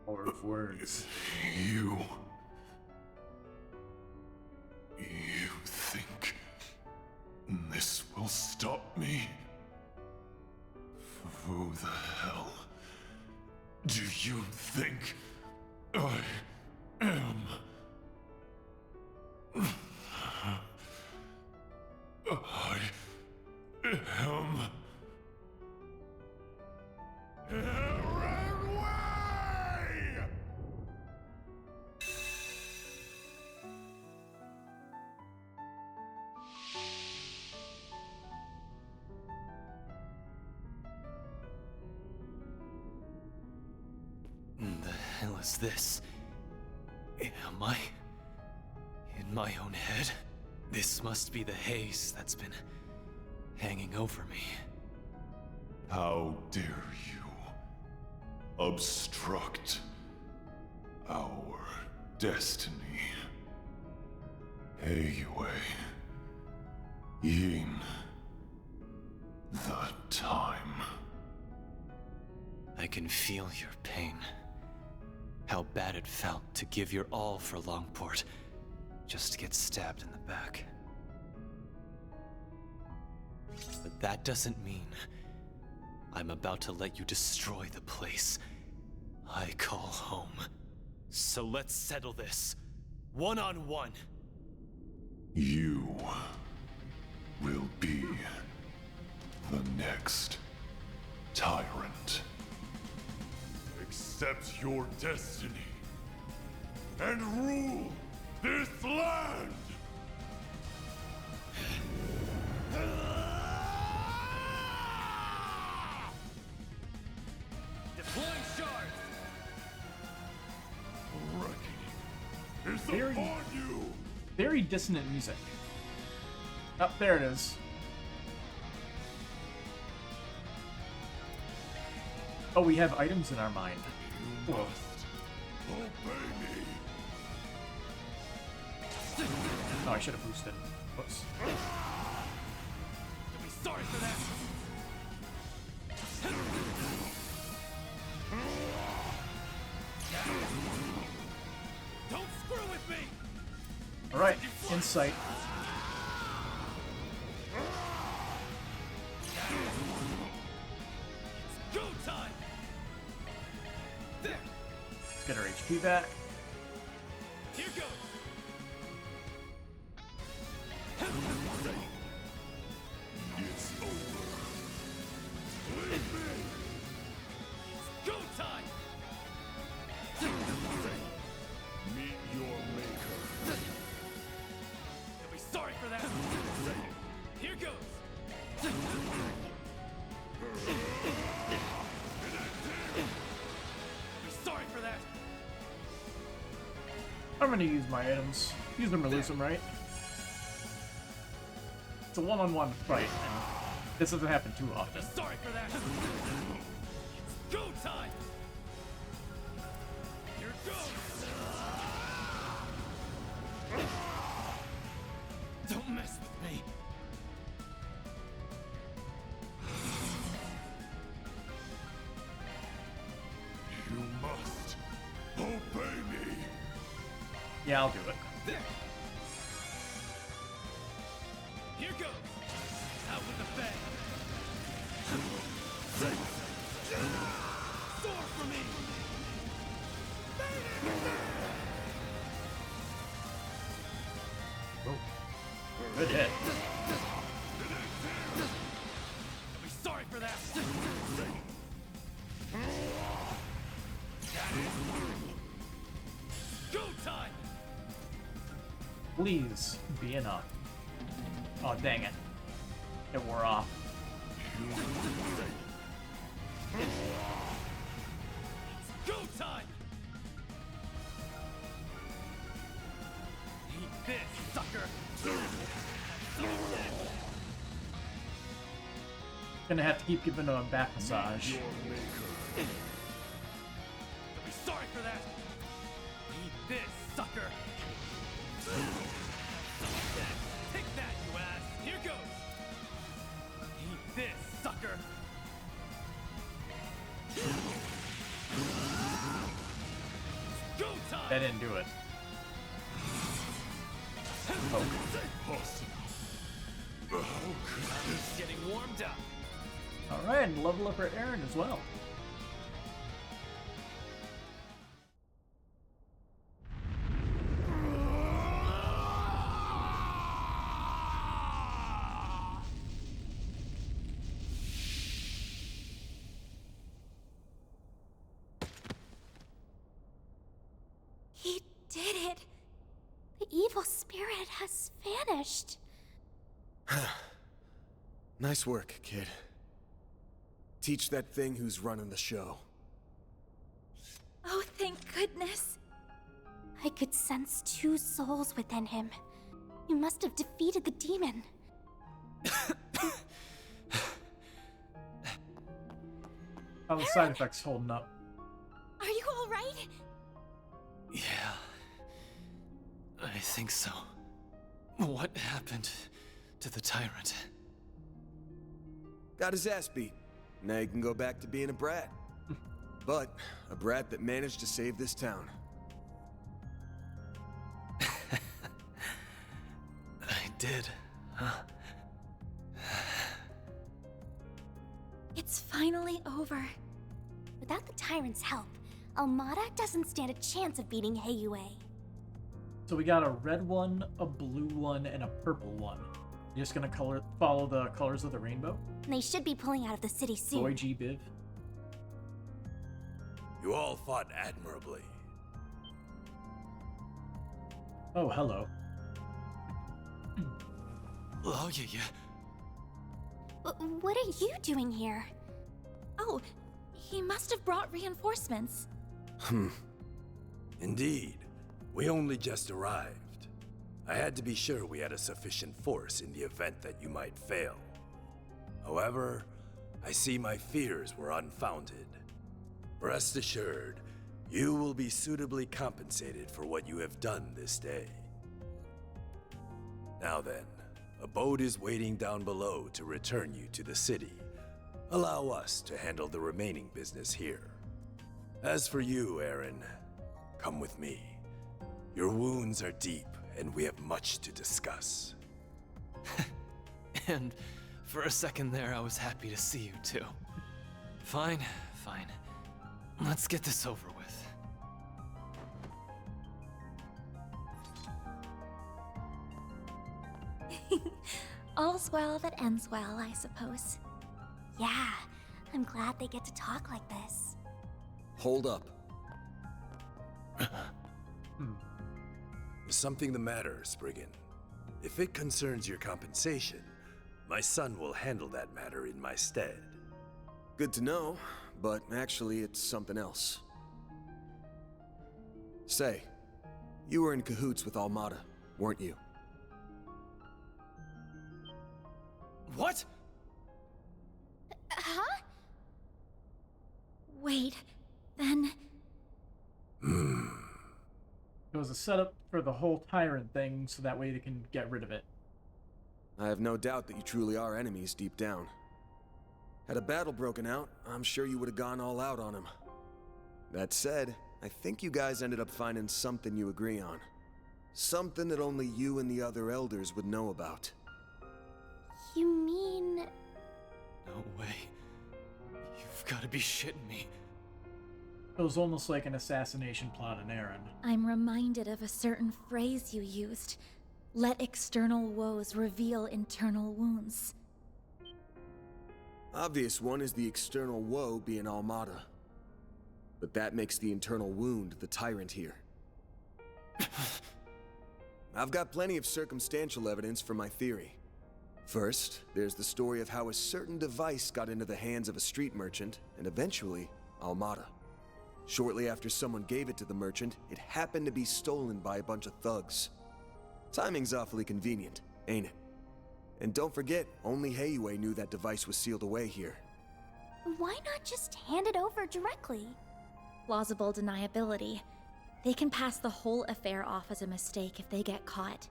Or of words. You think this will stop me? Who the hell do you think I am? I am Aaron Way! The hell is this? Am I in my own head? This must be the haze that's been hanging over me. How dare you obstruct our destiny? Heiyue, Yin, the time. I can feel your pain. How bad it felt to give your all for Longport, just to get stabbed in the back. But that doesn't mean I'm about to let you destroy the place I call home. So let's settle this, one-on-one. You will be the next Tyrant. Accept your destiny and rule this land! Deploying shards! Reckoning is Very- upon you! Very dissonant music. Oh, there it is. Oh, we have items in our mind. You must obey me. Oh, I should have boosted. Whoops. You'll be sorry for that! Don't screw with me! Alright, insight. Go time! There! Let's get our HP back. Here goes! It's over. Leave me! Go time! for that. Here goes. Be sorry for that. I'm gonna use my items. Use them or lose them, right? It's a one-on-one fight, and this doesn't happen too often. Sorry for that. It's go time. Here it goes. Don't mess with me. You must obey me. Yeah, I'll do it. There. Here goes. Out with the bang. Soar for me. Good hit. I'll be sorry for that. Go time. Please be enough. Oh, dang it. It wore off. Go time. Eat this, sucker. Gonna have to keep giving him a back massage. You'll be sorry for that. Eat this, sucker. Take that, you ass. Here goes. Eat this, sucker. Go time. That didn't do it. Oh. I'm getting warmed up. Alright, and level up for Aaron as well. He did it. The evil spirit has vanished. Nice work, kid. Teach that thing who's running the show. Oh, thank goodness. I could sense two souls within him. You must have defeated the demon. How are the side effects holding up? Are you all right? Yeah. I think so. What happened to the Tyrant? Got his ass beat. Now you can go back to being a brat. But a brat that managed to save this town. I did, huh? It's finally over. Without the Tyrant's help, Almada doesn't stand a chance of beating Heiyue. So we got a red one, a blue one, and a purple one. You're just gonna follow the colors of the rainbow? They should be pulling out of the city soon. Boy G Biv. You all fought admirably. Oh, hello. Oh, yeah. What are you doing here? Oh, he must have brought reinforcements. Indeed. We only just arrived. I had to be sure we had a sufficient force in the event that you might fail. However, I see my fears were unfounded. Rest assured, you will be suitably compensated for what you have done this day. Now then, a boat is waiting down below to return you to the city. Allow us to handle the remaining business here. As for you, Aaron, come with me. Your wounds are deep, and we have much to discuss. And for a second there, I was happy to see you too. Fine. Let's get this over with. All's well that ends well, I suppose. Yeah, I'm glad they get to talk like this. Hold up. Is something the matter, Spriggan? If it concerns your compensation, my son will handle that matter in my stead. Good to know, but actually it's something else. Say, you were in cahoots with Almada, weren't you? What? Huh? Wait, then... It was a setup for the whole Tyrant thing, so that way they can get rid of it. I have no doubt that you truly are enemies deep down. Had a battle broken out, I'm sure you would have gone all out on him. That said, I think you guys ended up finding something you agree on. Something that only you and the other elders would know about. You mean... No way. You've got to be shitting me. It was almost like an assassination plot on Aaron. I'm reminded of a certain phrase you used. Let external woes reveal internal wounds. Obvious one is the external woe being Almada. But that makes the internal wound the Tyrant here. I've got plenty of circumstantial evidence for my theory. First, there's the story of how a certain device got into the hands of a street merchant, and eventually, Almada. Shortly after someone gave it to the merchant, it happened to be stolen by a bunch of thugs. Timing's awfully convenient, ain't it? And don't forget, only Heiyue knew that device was sealed away here. Why not just hand it over directly? Plausible deniability. They can pass the whole affair off as a mistake if they get caught.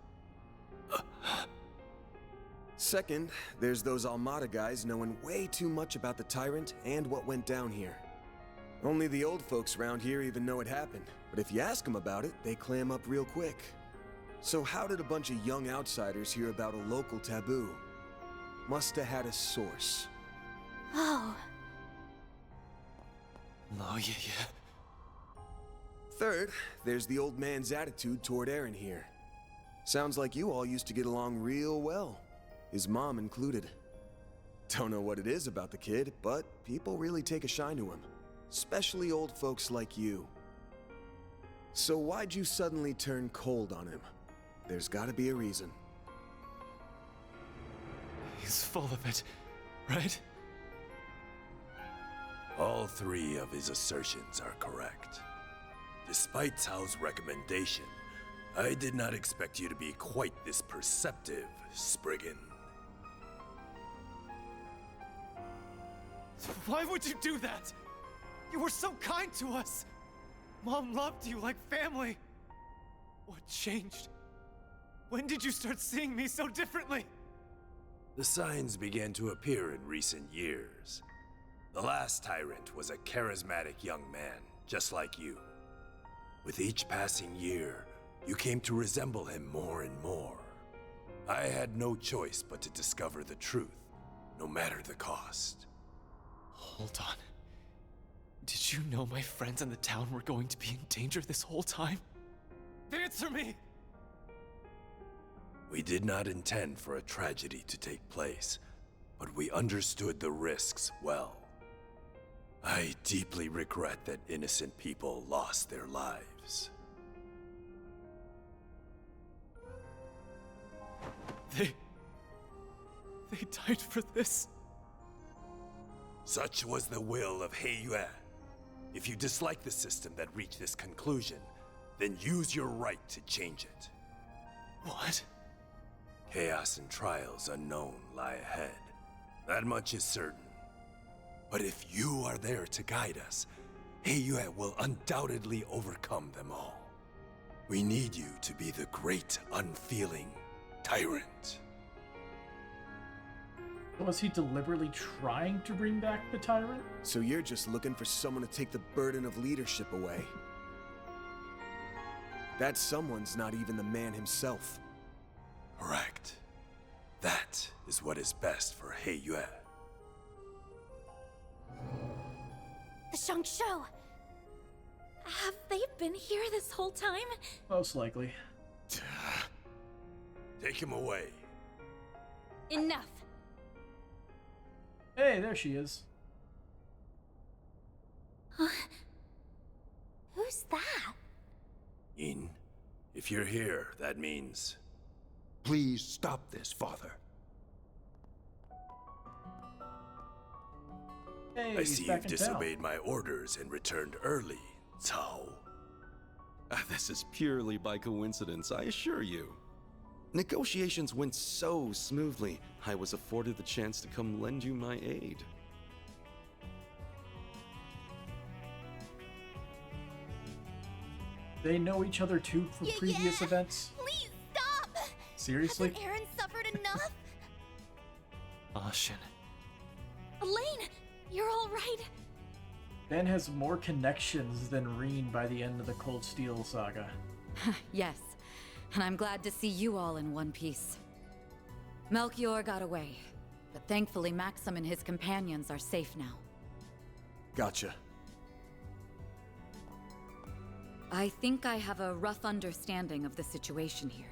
Second, there's those Almada guys knowing way too much about the Tyrant and what went down here. Only the old folks around here even know it happened, but if you ask them about it, they clam up real quick. So how did a bunch of young outsiders hear about a local taboo? Must have had a source. Oh. Oh, yeah. Third, there's the old man's attitude toward Aaron here. Sounds like you all used to get along real well, his mom included. Don't know what it is about the kid, but people really take a shine to him. Especially old folks like you. So why'd you suddenly turn cold on him? There's gotta be a reason. He's full of it, right? All three of his assertions are correct. Despite Cao's recommendation, I did not expect you to be quite this perceptive, Spriggan. Why would you do that? You were so kind to us! Mom loved you like family! What changed? When did you start seeing me so differently? The signs began to appear in recent years. The last Tyrant was a charismatic young man, just like you. With each passing year, you came to resemble him more and more. I had no choice but to discover the truth, no matter the cost. Hold on. Did you know my friends in the town were going to be in danger this whole time? Answer me! We did not intend for a tragedy to take place, but we understood the risks well. I deeply regret that innocent people lost their lives. They died for this. Such was the will of Heiyue. If you dislike the system that reached this conclusion, then use your right to change it. What? Chaos and trials unknown lie ahead. That much is certain. But if you are there to guide us, Heiyue will undoubtedly overcome them all. We need you to be the great, unfeeling Tyrant. Was he deliberately trying to bring back the Tyrant? So you're just looking for someone to take the burden of leadership away. That someone's not even the man himself. Correct. That is what is best for Heiyue. The Shangsho! Have they been here this whole time? Most likely. Take him away. Enough! Hey, there she is. Who's that? Yin, if you're here, that means... Please stop this, Father. Hey, I he's see back you've in town. disobeyed my orders and returned early, Cao. This is purely by coincidence, I assure you. Negotiations went so smoothly, I was afforded the chance to come lend you my aid. They know each other too from previous events. Please stop! Seriously? Hasn't Aaron suffered enough? Ashen. Elaine, you're all right. Ben has more connections than Reen by the end of the Cold Steel saga. Yes, and I'm glad to see you all in one piece. Melchior got away, but thankfully Maxim and his companions are safe now. Gotcha. I think I have a rough understanding of the situation here.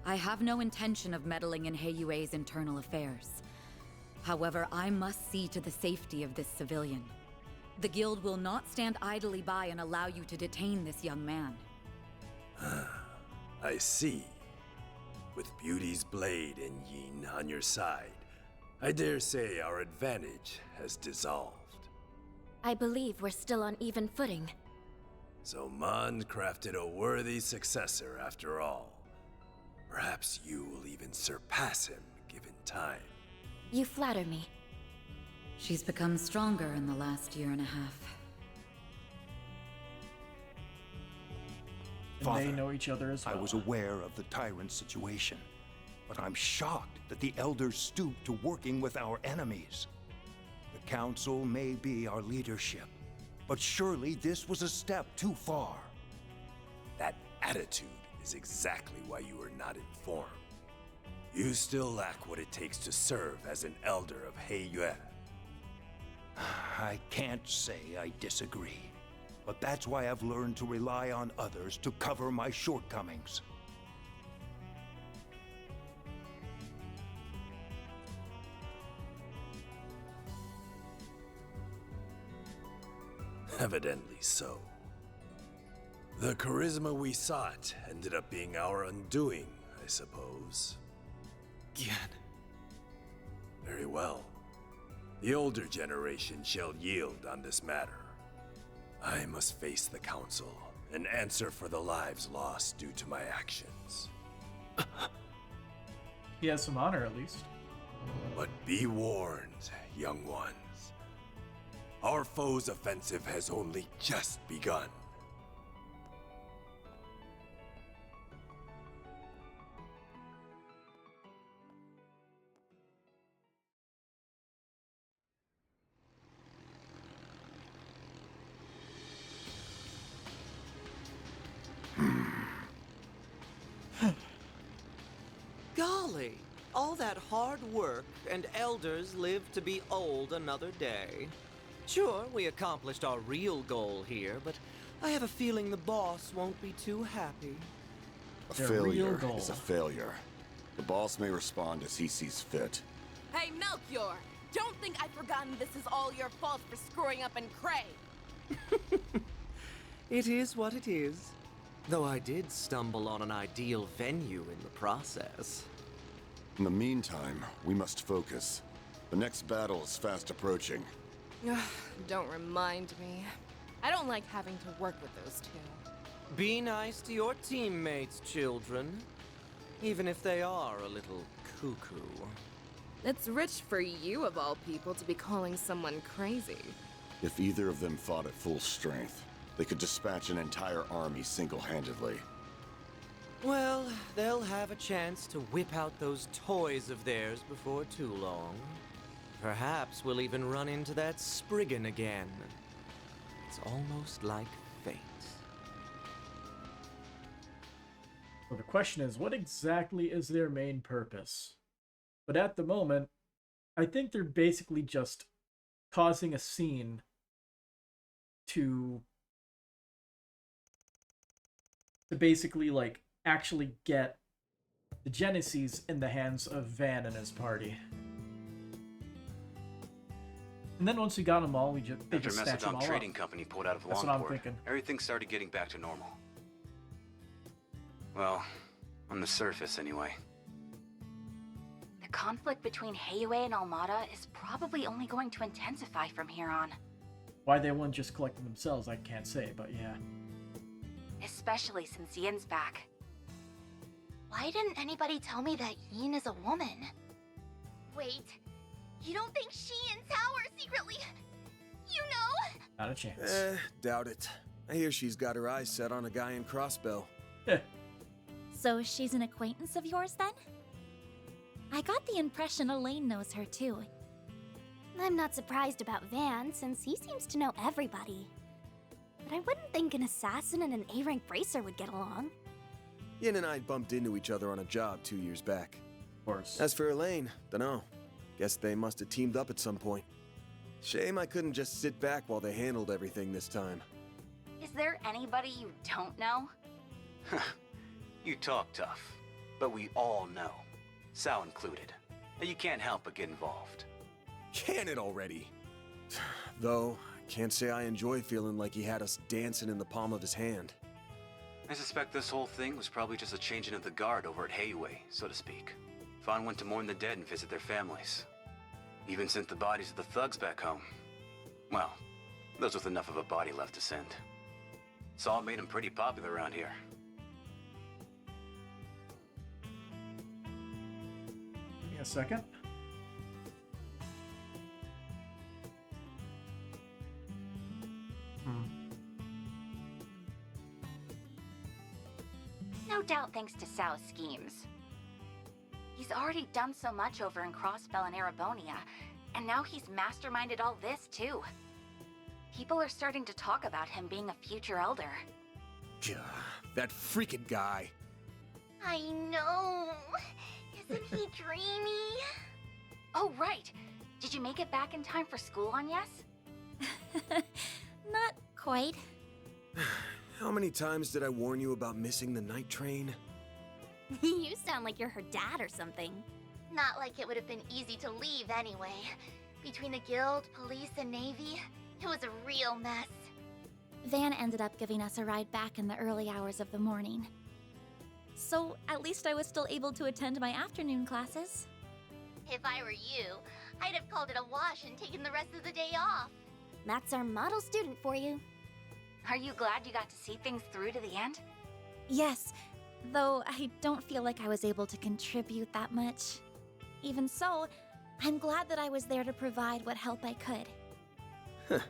I have no intention of meddling in Heiyue's internal affairs. However, I must see to the safety of this civilian. The Guild will not stand idly by and allow you to detain this young man. I see. With Beauty's blade and Yin on your side, I dare say our advantage has dissolved. I believe we're still on even footing. So Mund crafted a worthy successor after all. Perhaps you will even surpass him, given time. You flatter me. She's become stronger in the last year and a half. And they know each other as well. I was aware of the Tyrant situation, but I'm shocked that the Elders stooped to working with our enemies. The Council may be our leadership, but surely this was a step too far. That attitude is exactly why you are not informed. You still lack what it takes to serve as an Elder of Heiyue. I can't say I disagree, but that's why I've learned to rely on others to cover my shortcomings. Evidently so. The charisma we sought ended up being our undoing, I suppose. Gian. Very well. The older generation shall yield on this matter. I must face the Council and answer for the lives lost due to my actions. He has some honor, at least. But be warned, young ones. Our foe's offensive has only just begun. Golly, all that hard work and elders lived to be old another day. Sure, we accomplished our real goal here, but I have a feeling the boss won't be too happy. A failure is a failure. The boss may respond as he sees fit. Hey, Melchior! Don't think I've forgotten this is all your fault for screwing up in Cray! It is what it is. Though I did stumble on an ideal venue in the process. In the meantime, we must focus. The next battle is fast approaching. Don't remind me. I don't like having to work with those two. Be nice to your teammates, children. Even if they are a little cuckoo. It's rich for you, of all people, to be calling someone crazy. If either of them fought at full strength, they could dispatch an entire army single-handedly. Well, they'll have a chance to whip out those toys of theirs before too long. Perhaps we'll even run into that Spriggan again. It's almost like fate. So the question is, what exactly is their main purpose? But at the moment, I think they're basically just causing a scene to basically, like, actually get the Genesis in the hands of Van and his party. And then once we got them all, they After just snatch them Macedon all Trading up. Company pulled out of That's what I'm Longport, thinking. everything started getting back to normal. Well, on the surface anyway. The conflict between Heiyue and Almada is probably only going to intensify from here on. Why they wouldn't just collect them themselves, I can't say, but yeah. Especially since Yin's back. Why didn't anybody tell me that Yin is a woman? Wait, you don't think she and Tao are secretly... You know? Not a chance. Doubt it. I hear she's got her eyes set on a guy in Crossbow. So she's an acquaintance of yours then? I got the impression Elaine knows her too. I'm not surprised about Van, since he seems to know everybody. But I wouldn't think an assassin and an A-rank bracer would get along. Yin and I bumped into each other on a job 2 years back. Of course. As for Elaine, dunno. Guess they must have teamed up at some point. Shame I couldn't just sit back while they handled everything this time. Is there anybody you don't know? You talk tough, but we all know. Sao included. You can't help but get involved. Can it already? Though, can't say I enjoy feeling like he had us dancing in the palm of his hand. I suspect this whole thing was probably just a changing of the guard over at Heiyue, so to speak. Fawn went to mourn the dead and visit their families. Even sent the bodies of the thugs back home. Well, those with enough of a body left to send. Saw made him pretty popular around here. Give me a second. No doubt thanks to Sao's schemes. He's already done so much over in Crossbell and Erebonia, and now he's masterminded all this too. People are starting to talk about him being a future elder. Gah, that freaking guy. I know. Isn't he dreamy? Oh, right. Did you make it back in time for school on Yes? Not quite. How many times did I warn you about missing the night train? You sound like you're her dad or something. Not like it would have been easy to leave anyway. Between the guild, police, and navy, it was a real mess. Van ended up giving us a ride back in the early hours of the morning. So at least I was still able to attend my afternoon classes. If I were you, I'd have called it a wash and taken the rest of the day off. That's our model student for you. Are you glad you got to see things through to the end? Yes, though I don't feel like I was able to contribute that much. Even so, I'm glad that I was there to provide what help I could.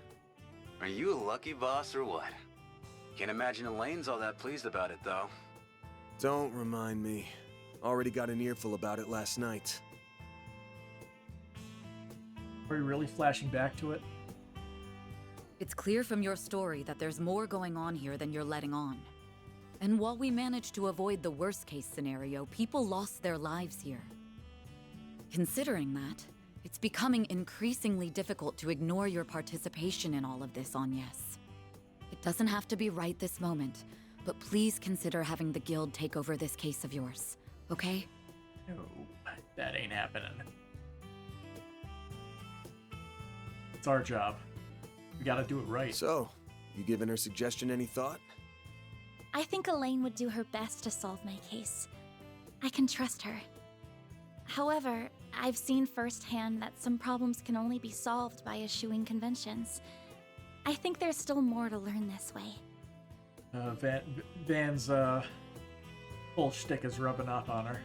Are you a lucky boss or what? Can't imagine Elaine's all that pleased about it, though. Don't remind me. Already got an earful about it last night. Are you really flashing back to it? It's clear from your story that there's more going on here than you're letting on. And while we managed to avoid the worst-case scenario, people lost their lives here. Considering that, it's becoming increasingly difficult to ignore your participation in all of this on Yes. It doesn't have to be right this moment, but please consider having the guild take over this case of yours, okay? No, that ain't happening. It's our job. We gotta do it right. So, you giving her suggestion any thought? I think Elaine would do her best to solve my case. I can trust her. However, I've seen firsthand that some problems can only be solved by eschewing conventions. I think there's still more to learn this way. Van's full shtick is rubbing off on her.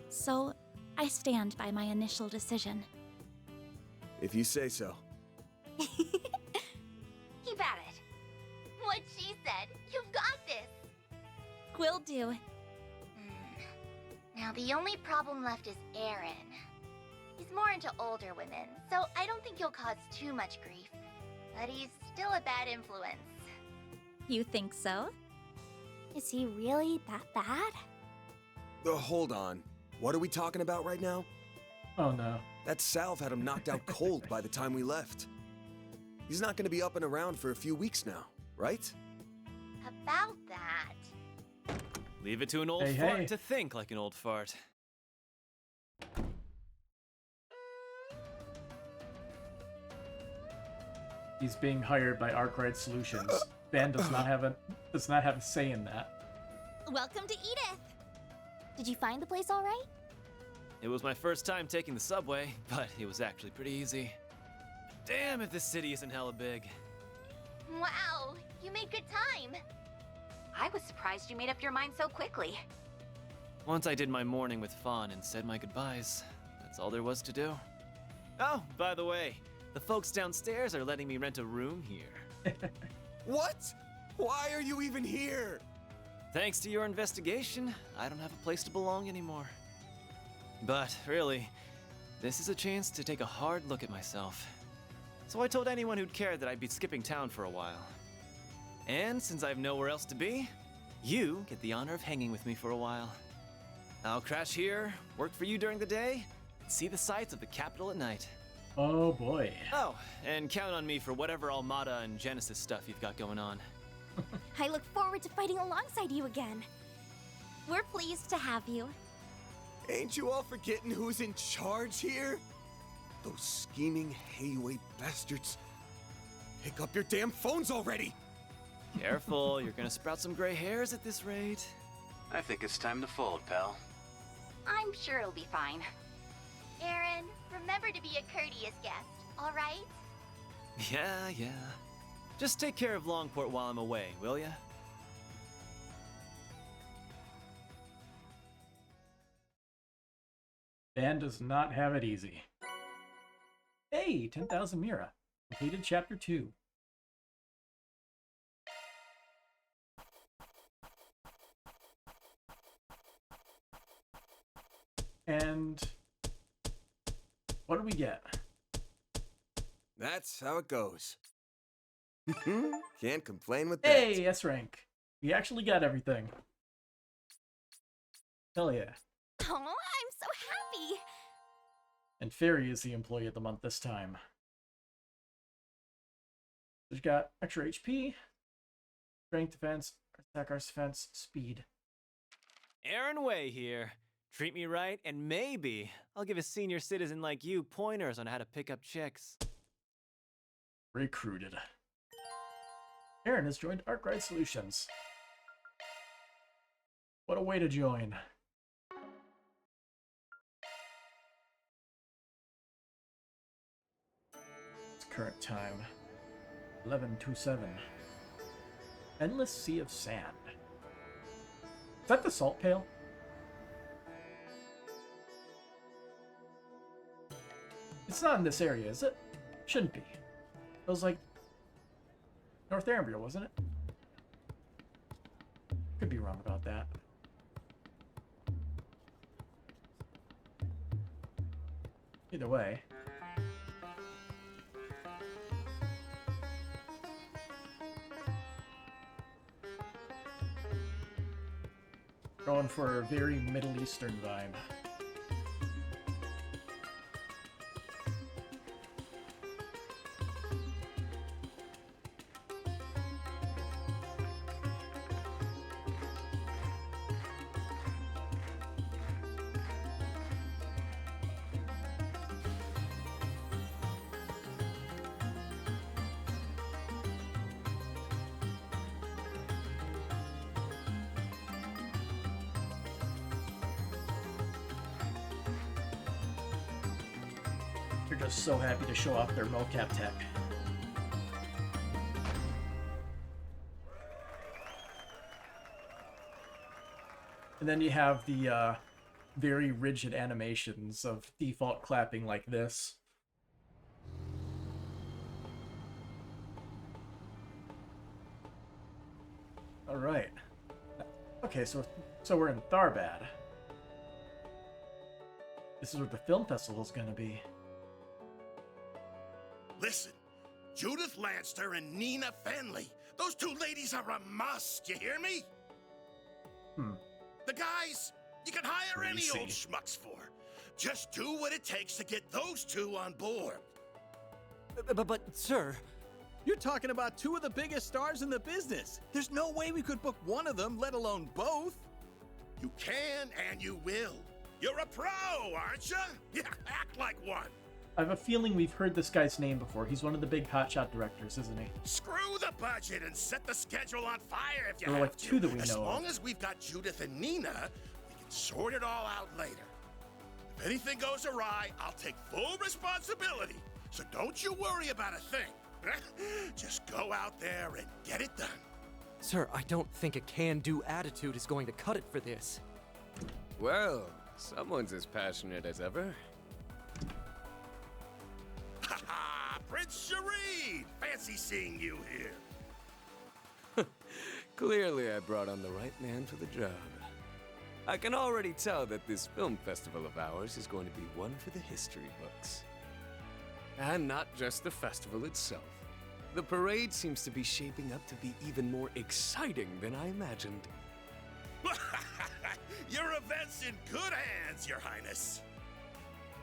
So, I stand by my initial decision. If you say so. Keep at it. What she said. You've got this. Will do. Now the only problem left is Aaron. He's more into older women, so I don't think he'll cause too much grief. But he's still a bad influence. You think so? Is he really that bad? Hold on. What are we talking about right now? Oh no. That salve had him knocked out cold by the time we left. He's not going to be up and around for a few weeks now, right? About that. Leave it to an old fart to think like an old fart. He's being hired by Arkwright Solutions. Van does not have a say in that. Welcome to Edith! Did you find the place all right? It was my first time taking the subway, but it was actually pretty easy. Damn if this city isn't hella big. Wow, you made good time. I was surprised you made up your mind so quickly. Once I did my morning with Fawn and said my goodbyes, that's all there was to do. Oh, by the way, the folks downstairs are letting me rent a room here. What? Why are you even here? Thanks to your investigation, I don't have a place to belong anymore. But really, this is a chance to take a hard look at myself. So I told anyone who'd care that I'd be skipping town for a while. And since I have nowhere else to be, you get the honor of hanging with me for a while. I'll crash here, work for you during the day, and see the sights of the capital at night. Oh boy. Oh, and count on me for whatever Armada and Genesis stuff you've got going on. I look forward to fighting alongside you again. We're pleased to have you. Ain't you all forgetting who's in charge here? Those scheming Hayway bastards. Pick up your damn phones already! Careful, you're gonna sprout some gray hairs at this rate. I think it's time to fold, pal. I'm sure it'll be fine. Aaron, remember to be a courteous guest, all right? Yeah. Just take care of Longport while I'm away, will ya? Van does not have it easy. Hey, 10,000 Mira. Completed Chapter 2. And what do we get? That's how it goes. Can't complain with that. Hey, S rank. We actually got everything. Hell yeah. Oh, I'm so happy! And Fairy is the employee of the month this time. We've got extra HP, strength defense, attack arts defense, speed. Aaron Way here. Treat me right, and maybe I'll give a senior citizen like you pointers on how to pick up chicks. Recruited. Aaron has joined Arkwright Solutions. What a way to join. It's current time. 11:27. Endless Sea of Sand. Is that the salt pail? It's not in this area, is it? Shouldn't be. It was like Northumbria, wasn't it? Could be wrong about that. Either way. Going for a very Middle Eastern vibe. They're just so happy to show off their mocap tech. And then you have the very rigid animations of default clapping like this. All right. Okay, so we're in Tharbad. This is where the film festival is going to be. Listen, Judith Lanster and Nina Fenley. Those two ladies are a must, you hear me? The guys, you can hire any old schmucks for. Just do what it takes to get those two on board. But sir... You're talking about two of the biggest stars in the business. There's no way we could book one of them, let alone both. You can and you will. You're a pro, aren't you? Yeah, act like one. I have a feeling we've heard this guy's name before. He's one of the big hotshot directors, isn't he? Screw the budget and set the schedule on fire if you There are have like two to. that we As know long of. as we've got Judith and Nina, we can sort it all out later. If anything goes awry, I'll take full responsibility. So don't you worry about a thing. Just go out there and get it done. Sir, I don't think a can-do attitude is going to cut it for this. Well, someone's as passionate as ever. Ha ha! Prince Shareed! Fancy seeing you here. Clearly, I brought on the right man for the job. I can already tell that this film festival of ours is going to be one for the history books. And not just the festival itself. The parade seems to be shaping up to be even more exciting than I imagined. Your event's in good hands, Your Highness.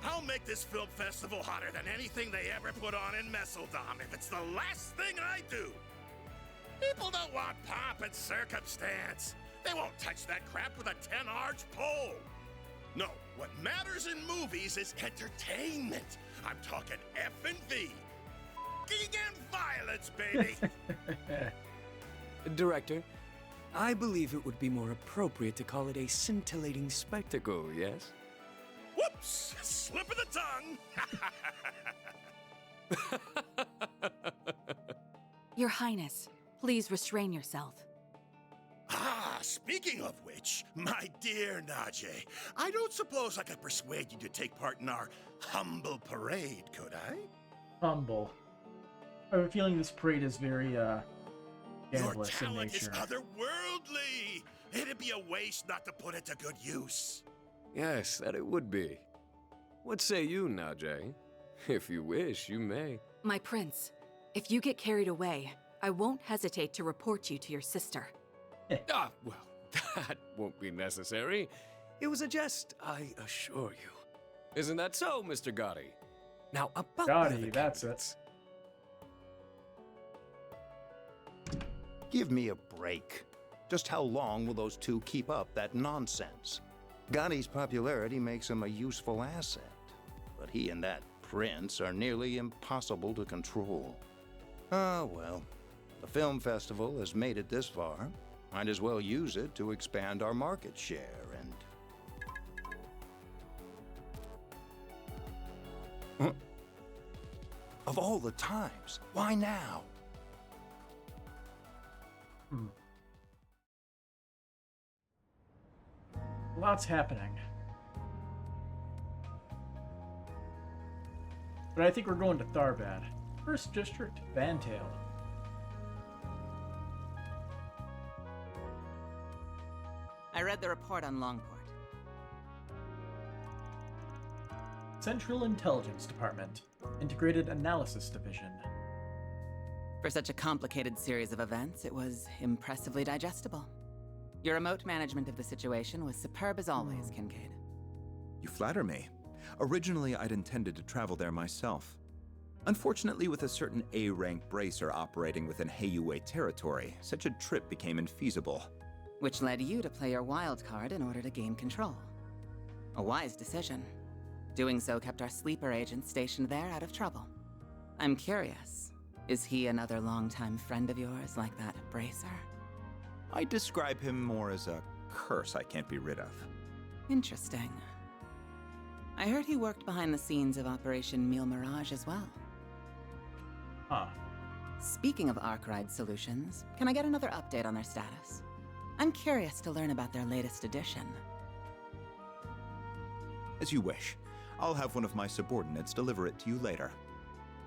I'll make this film festival hotter than anything they ever put on in Messeldom if it's the last thing I do. People don't want pomp and circumstance. They won't touch that crap with a 10-arch pole. No, what matters in movies is entertainment. I'm talking F&V. F***ing and violence, baby. Director, I believe it would be more appropriate to call it a scintillating spectacle, yes? Whoops! Slip of the tongue. Your Highness, please restrain yourself. Ah, speaking of which, my dear Najee, I don't suppose I could persuade you to take part in our humble parade, could I? Humble. I have a feeling this parade is very, Your gambless in talent is nature. otherworldly. It'd be a waste not to put it to good use. Yes, that it would be. What say you, Najee? If you wish, you may. My prince, if you get carried away, I won't hesitate to report you to your sister. Ah, well, that won't be necessary. It was a jest, I assure you. Isn't that so, Mr. Gotti? Now, about the other that's candidates. Give me a break. Just how long will those two keep up that nonsense? Gotti's popularity makes him a useful asset, but he and that prince are nearly impossible to control. Ah, well, the film festival has made it this far. Might as well use it to expand our market share and... Of all the times, why now? Lots happening. But I think we're going to Tharbad. First District, Vantail. I read the report on Longport. Central Intelligence Department. Integrated Analysis Division. For such a complicated series of events, it was impressively digestible. Your remote management of the situation was superb as always, Kincaid. You flatter me. Originally, I'd intended to travel there myself. Unfortunately, with a certain A-rank bracer operating within Heiyue territory, such a trip became infeasible. Which led you to play your wild card in order to gain control. A wise decision. Doing so kept our sleeper agent stationed there out of trouble. I'm curious, is he another longtime friend of yours like that bracer? I describe him more as a curse I can't be rid of. Interesting. I heard he worked behind the scenes of Operation Meal Mirage as well. Huh. Speaking of Arkwright Solutions, can I get another update on their status? I'm curious to learn about their latest edition. As you wish. I'll have one of my subordinates deliver it to you later.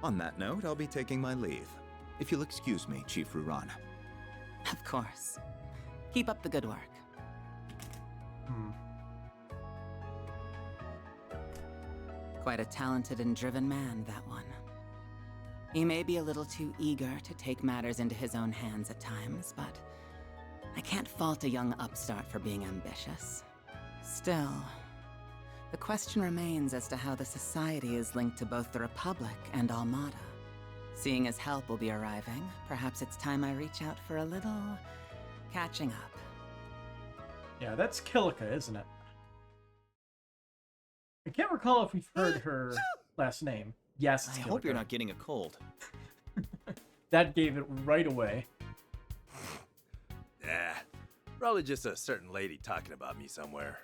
On that note, I'll be taking my leave. If you'll excuse me, Chief Ruran. Of course. Keep up the good work. Quite a talented and driven man, that one. He may be a little too eager to take matters into his own hands at times, but I can't fault a young upstart for being ambitious. Still, the question remains as to how the Society is linked to both the Republic and Armada. Seeing as help will be arriving, perhaps it's time I reach out for a little catching up. Yeah, that's Kilika, isn't it? I can't recall if we've heard her last name. Yes, it's I hope you're Gilliker. not getting a cold. That gave it right away. Yeah, probably just a certain lady talking about me somewhere.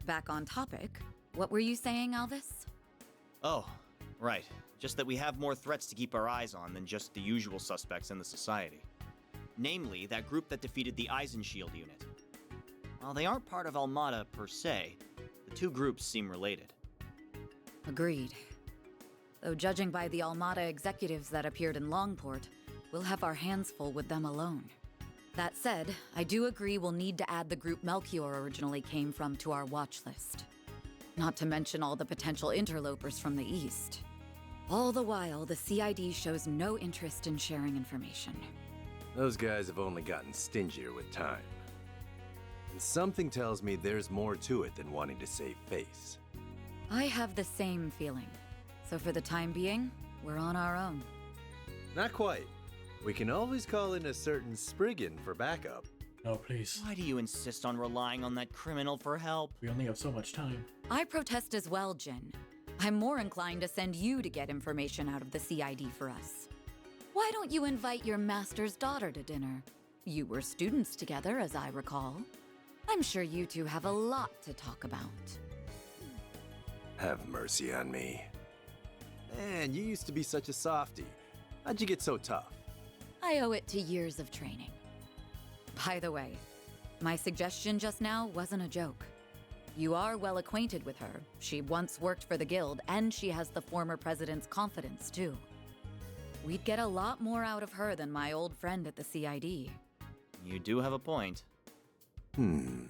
Back on topic, what were you saying, Alvis? Oh, right. Just that we have more threats to keep our eyes on than just the usual suspects in the society. Namely, that group that defeated the Eisenshield unit. While they aren't part of Almada per se, the two groups seem related. Agreed. Though judging by the Almada executives that appeared in Longport, we'll have our hands full with them alone. That said, I do agree we'll need to add the group Melchior originally came from to our watch list. Not to mention all the potential interlopers from the east. All the while, the CID shows no interest in sharing information. Those guys have only gotten stingier with time. And something tells me there's more to it than wanting to save face. I have the same feeling. So for the time being, we're on our own. Not quite. We can always call in a certain Spriggan for backup. No, please. Why do you insist on relying on that criminal for help? We only have so much time. I protest as well, Jin. I'm more inclined to send you to get information out of the CID for us. Why don't you invite your master's daughter to dinner? You were students together, as I recall. I'm sure you two have a lot to talk about. Have mercy on me. Man, you used to be such a softie. How'd you get so tough? I owe it to years of training. By the way, my suggestion just now wasn't a joke. You are well acquainted with her. She once worked for the guild, and she has the former president's confidence, too. We'd get a lot more out of her than my old friend at the CID. You do have a point. You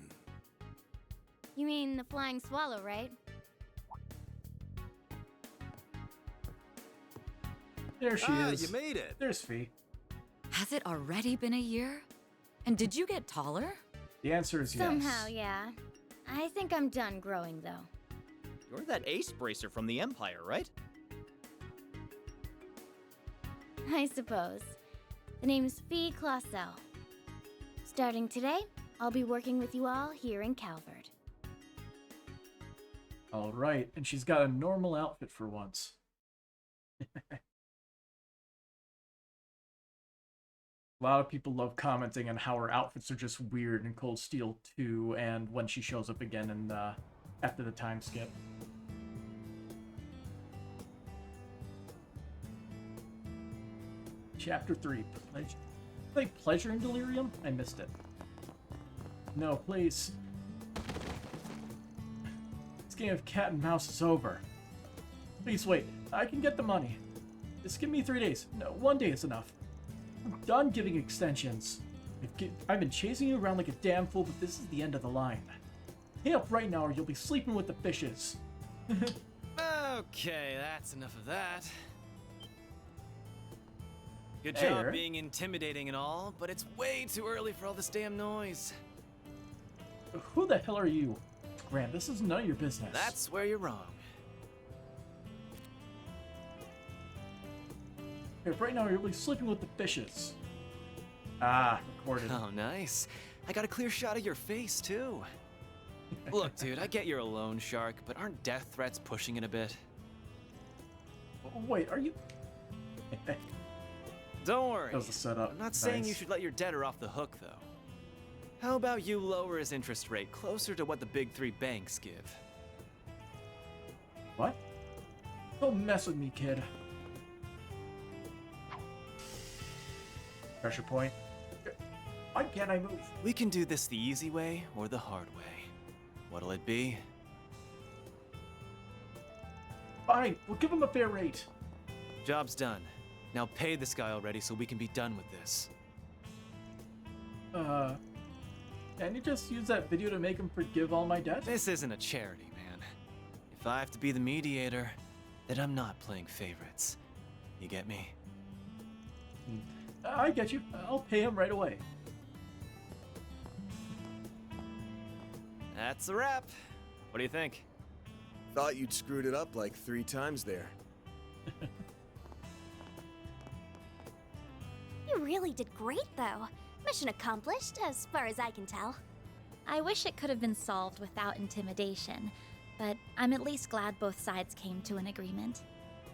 mean the flying swallow, right? There she is. You made it. There's Fee. Has it already been a year? And did you get taller? The answer is yes. Somehow, yeah. I think I'm done growing, though. You're that ace bracer from the Empire, right? I suppose. The name's Fee Clausel. Starting today, I'll be working with you all here in Calvard. All right, and she's got a normal outfit for once. A lot of people love commenting on how her outfits are just weird in Cold Steel 2 and when she shows up again in after the time skip. Chapter 3. Play Pleasure and Delirium? I missed it. No, please. This game of cat and mouse is over. Please wait. I can get the money. Just give me 3 days. No, 1 day is enough. I'm done giving extensions. I've been chasing you around like a damn fool, but this is the end of the line. Pay up right now or you'll be sleeping with the fishes. Okay, that's enough of that. Good Hey, job Eric. being intimidating and all, but it's way too early for all this damn noise. Who the hell are you? Grant, this is none of your business. That's where you're wrong. Here, right now you'll be sleeping with the fishes. Ah, recorded. Oh, nice. I got a clear shot of your face, too. Look, dude, I get you're a loan shark, but aren't death threats pushing it a bit? Wait, are you... Don't worry. That was a setup. I'm not saying you Nice. should let your debtor off the hook, though. How about you lower his interest rate closer to what the big three banks give? What? Don't mess with me, kid. Pressure point. Why can't I move? We can do this the easy way or the hard way. What'll it be? Fine, we'll give him a fair rate. Job's done. Now pay this guy already so we can be done with this. Can you just use that video to make him forgive all my debt? This isn't a charity, man. If I have to be the mediator, then I'm not playing favorites. You get me? I get you. I'll pay him right away. That's a wrap. What do you think? Thought you'd screwed it up like 3 times there. You really did great, though. Mission accomplished, as far as I can tell. I wish it could have been solved without intimidation, but I'm at least glad both sides came to an agreement.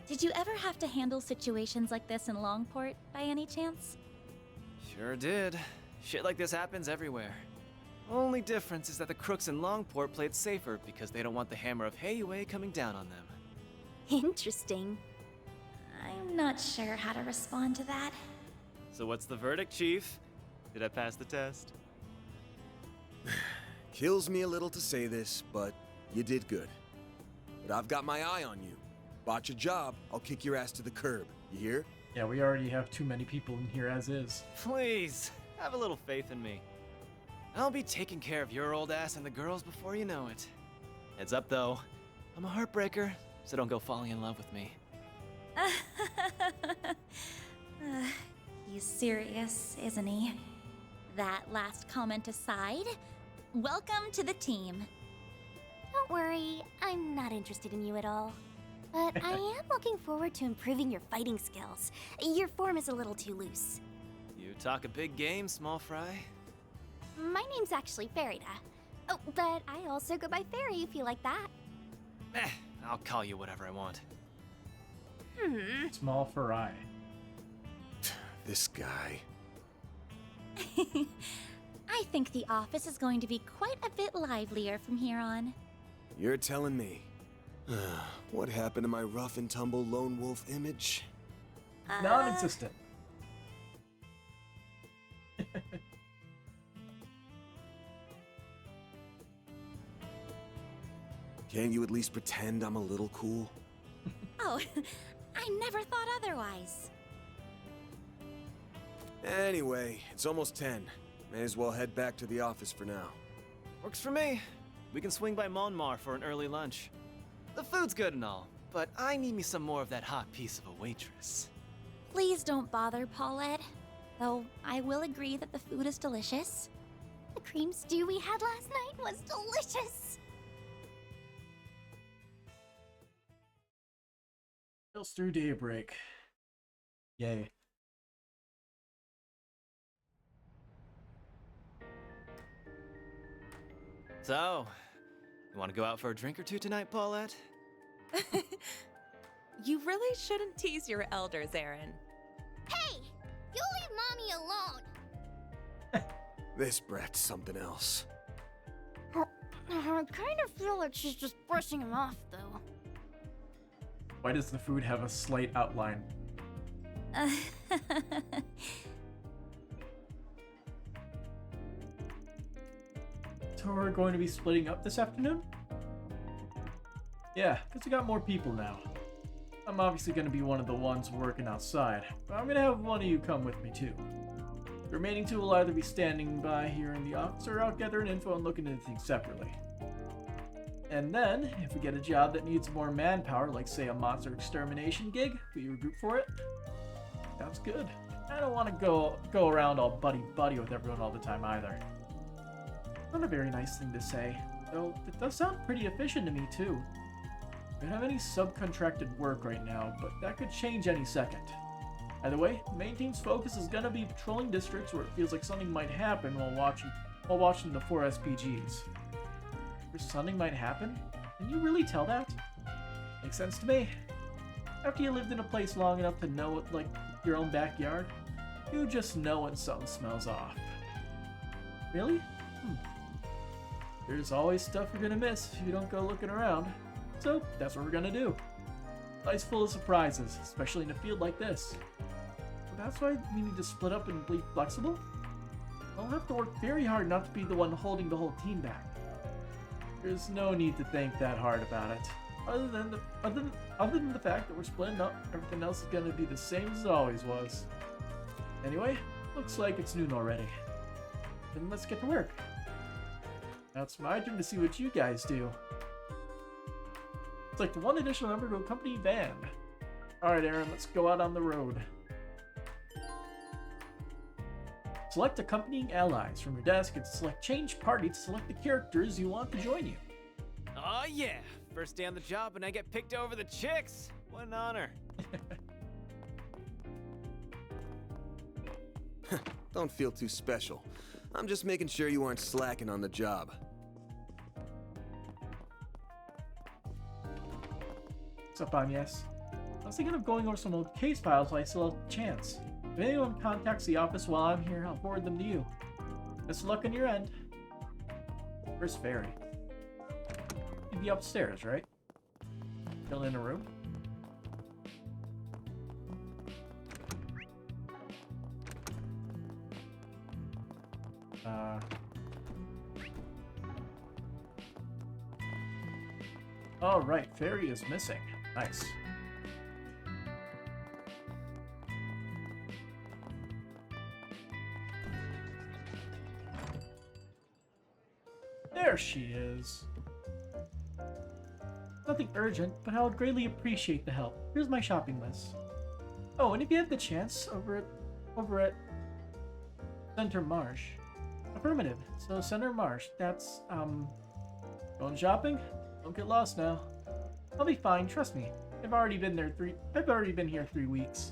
Did you ever have to handle situations like this in Longport, by any chance? Sure did. Shit like this happens everywhere. Only difference is that the crooks in Longport play it safer because they don't want the hammer of Heiyue coming down on them. Interesting. I'm not sure how to respond to that. So what's the verdict, Chief? Did I pass the test? Kills me a little to say this, but you did good. But I've got my eye on you. Botch a job, I'll kick your ass to the curb. You hear? Yeah, we already have too many people in here as is. Please, have a little faith in me. I'll be taking care of your old ass and the girls before you know it. Heads up, though. I'm a heartbreaker, so don't go falling in love with me. He's serious, isn't he? That last comment aside, welcome to the team. Don't worry, I'm not interested in you at all. But I am looking forward to improving your fighting skills. Your form is a little too loose. You talk a big game, small fry. My name's actually Farida. Oh, but I also go by Fairy if you like that. I'll call you whatever I want. Small fry. This guy. I think the office is going to be quite a bit livelier from here on. You're telling me. What happened to my rough and tumble lone wolf image? Non-existent. Can't you at least pretend I'm a little cool? Oh, I never thought otherwise. Anyway, it's almost 10. May as well head back to the office for now. Works for me. We can swing by Monmar for an early lunch. The food's good and all, but I need me some more of that hot piece of a waitress. Please don't bother, Paulette. Though I will agree that the food is delicious. The cream stew we had last night was delicious. Sails through Daybreak. Yay. So, you want to go out for a drink or two tonight, Paulette? You really shouldn't tease your elders, Aaron. Hey! You leave Mommy alone! This brat's something else. I kind of feel like she's just brushing him off, though. Why does the food have a slight outline? So we're going to be splitting up this afternoon? Yeah, because we got more people now. I'm obviously going to be one of the ones working outside, but I'm going to have one of you come with me too. The remaining two will either be standing by here in the office or out gathering info and looking into things separately. And then, if we get a job that needs more manpower, like say a monster extermination gig, will you regroup for it? Sounds good. I don't want to go around all buddy-buddy with everyone all the time either. Not a very nice thing to say, though it does sound pretty efficient to me too. We don't have any subcontracted work right now, but that could change any second. Either way, the main team's focus is gonna be patrolling districts where it feels like something might happen while watching the 4 SPGs. Where something might happen? Can you really tell that? Makes sense to me. After you lived in a place long enough to know it like your own backyard, you just know when something smells off. Really? There's always stuff you're gonna miss if you don't go looking around. So that's what we're gonna do. Life's full of surprises, especially in a field like this. So that's why we need to split up and be flexible. I'll have to work very hard not to be the one holding the whole team back. There's no need to think that hard about it. Other than the fact that we're splitting up, everything else is gonna be the same as it always was. Anyway, looks like it's noon already. Then let's get to work. Now it's my turn to see what you guys do. It's like the one additional member to accompany Van. Alright, Aaron, let's go out on the road. Select accompanying allies from your desk and select change party to select the characters you want to join you. Oh yeah! First day on the job and I get picked over the chicks! What an honor. Don't feel too special. I'm just making sure you aren't slacking on the job. What's up, Agnes? I was thinking of going over some old case files while I still have a chance. If anyone contacts the office while I'm here, I'll forward them to you. Best of luck on your end. Where's Fairy? You'd be upstairs, right? Still in a room? Oh, right. Fairy is missing. Nice. There she is. Nothing urgent, but I would greatly appreciate the help. Here's my shopping list. Oh, and if you have the chance, over at Center Marsh. Affirmative. So Center Marsh, that's, going shopping? Don't get lost now. I'll be fine, trust me. I've already been here 3 weeks.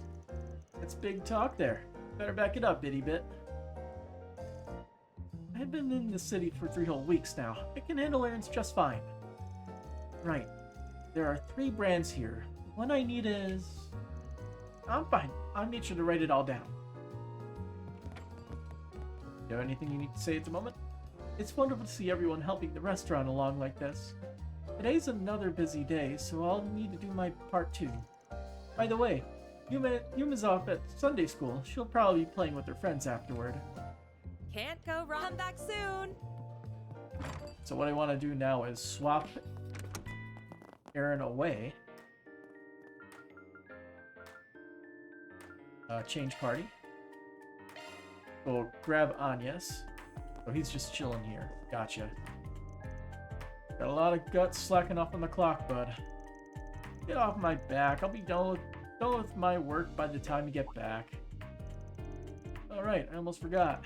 That's big talk there. Better back it up, bitty bit. I've been in the city for 3 whole weeks now. I can handle errands just fine. Right. There are 3 brands here. One I need is... I'm fine. I'll make sure to write it all down. You have anything you need to say at the moment? It's wonderful to see everyone helping the restaurant along like this. Today's another busy day, so I'll need to do my part too. By the way, Yuma's off at Sunday school. She'll probably be playing with her friends afterward. Can't go wrong. Come back soon. So what I want to do now is swap Aaron away. Change party. Go grab Agnes. Oh, he's just chilling here. Gotcha. Got a lot of guts slacking off on the clock, bud. Get off my back. I'll be done with my work by the time you get back. Alright, I almost forgot.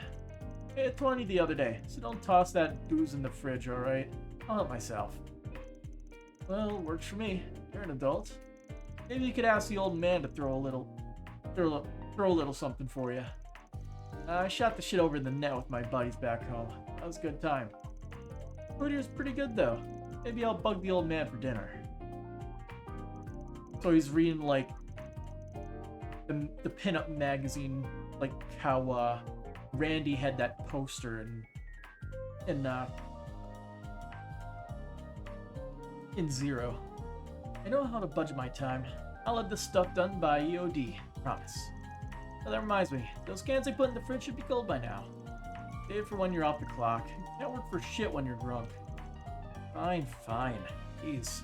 I had 20 the other day, so don't toss that booze in the fridge, alright? I'll help myself. Well, works for me. You're an adult. Maybe you could ask the old man to throw a little something for you. I shot the shit over in the net with my buddies back home. That was a good time. Food here's pretty good though. Maybe I'll bug the old man for dinner. So he's reading like the pinup magazine, like how Randy had that poster in Zero. I know how to budget my time. I'll have this stuff done by EOD. Promise. Oh, that reminds me. Those cans I put in the fridge should be cold by now. Save for when you're off the clock. Can't work for shit when you're drunk. Fine, fine. Jeez.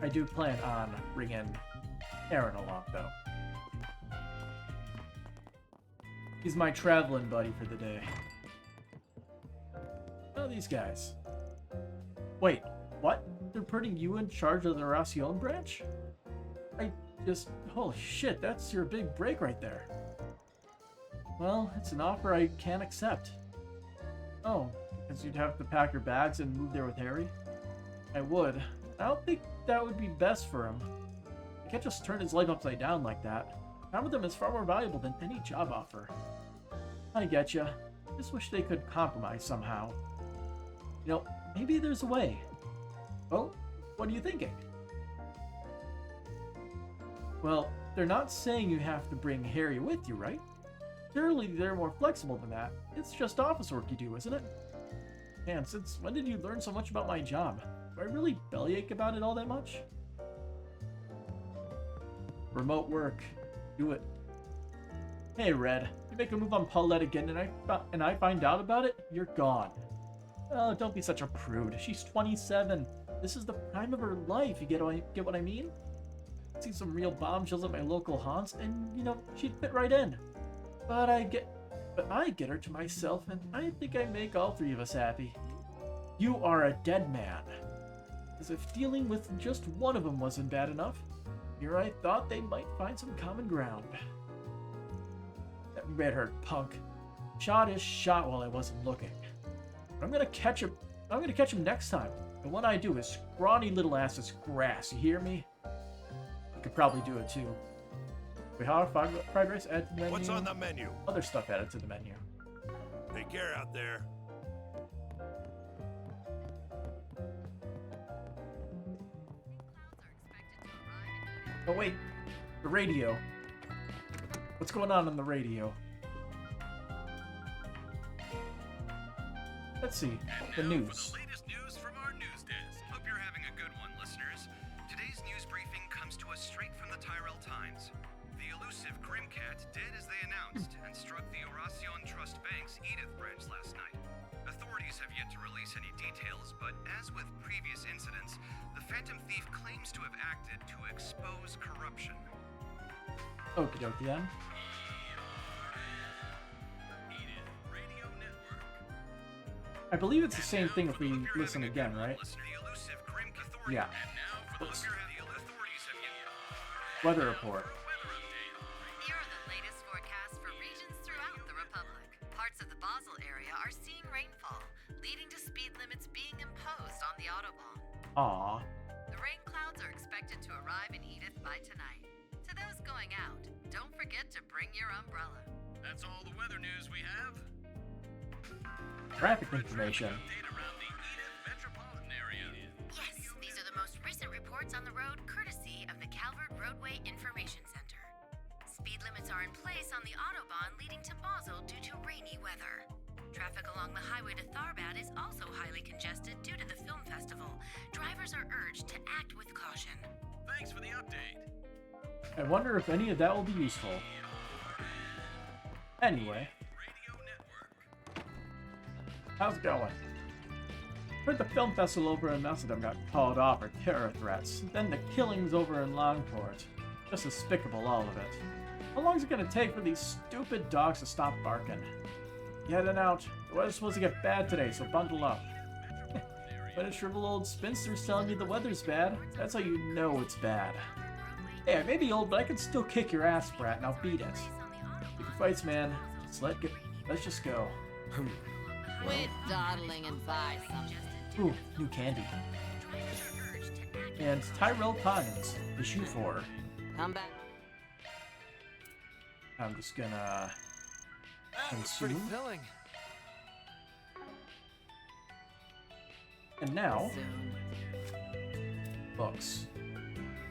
I do plan on bringing Aaron along, though. He's my traveling buddy for the day. Oh, these guys. Wait, what? They're putting you in charge of the Racion branch? Holy shit, that's your big break right there. Well, it's an offer I can't accept. Oh, because you'd have to pack your bags and move there with Harry? I would. I don't think that would be best for him. I can't just turn his life upside down like that. Time with him is far more valuable than any job offer. I getcha. Just wish they could compromise somehow. You know, maybe there's a way. Well, what are you thinking? Well, they're not saying you have to bring Harry with you, right? Surely they're more flexible than that. It's just office work you do, isn't it? Man, since when did you learn so much about my job? Do I really bellyache about it all that much? Remote work. Do it. Hey, Red. You make a move on Paulette again and I find out about it? You're gone. Oh, don't be such a prude. She's 27. This is the prime of her life. You get what I mean? See some real bombshells at my local haunts, and you know, she'd fit right in. But I get her to myself, and I think I make all 3 of us happy. You are a dead man. As if dealing with just one of them wasn't bad enough, here I thought they might find some common ground. That red-haired punk. Shot is shot while I wasn't looking. I'm gonna catch him next time. And when I do, his scrawny little ass is grass, you hear me? I could probably do it too. We have fried rice added to the menu. What's on the menu? Other stuff added to the menu. Take care out there. Oh wait, the radio. What's going on the radio? Let's see, the news. Latest news from our news desk. Hope you're having a good one, listeners. Today's news briefing comes to us straight from the Tyrant Times. The elusive Grimcat dead as they announced and struck the Oracion Trust Bank's Edith branch last night. Authorities have yet to release any details, but as with previous incidents, the Phantom Thief claims to have acted to expose corruption. Okie dokie then. I believe it's the same thing if we listen again, right? Yeah. Oops. Weather report. Here are the latest forecasts for regions throughout the Republic. Parts of the Basel area are seeing rainfall, leading to speed limits being imposed on the Autobahn. Aww. The rain clouds are expected to arrive in Edith by tonight. To those going out, don't forget to bring your umbrella. That's all the weather news we have. Traffic information. Yes, these are the most recent reports on the road courtesy of the Calvert Roadway Information Center. Speed limits are in place on the Autobahn leading to Basel due to rainy weather. Traffic along the highway to Tharbad is also highly congested due to the film festival. Drivers are urged to act with caution. Thanks for the update. I wonder if any of that will be useful. Anyway. How's it going? Heard the film festival over in Macedon got called off for terror threats. Then the killings over in Longport. Just despicable, all of it. How long is it gonna take for these stupid dogs to stop barking? Get it out. The weather's supposed to get bad today, so bundle up. When a shriveled old spinster's telling you the weather's bad, that's how you know it's bad. Hey, I may be old, but I can still kick your ass, brat, and I'll beat it. Pick your fights, man. Let's just go. Quit dawdling and buy something. Ooh, new candy. And Tyrell Times, issue 4. Come back. I'm just gonna Pretty consume. filling. And now, books.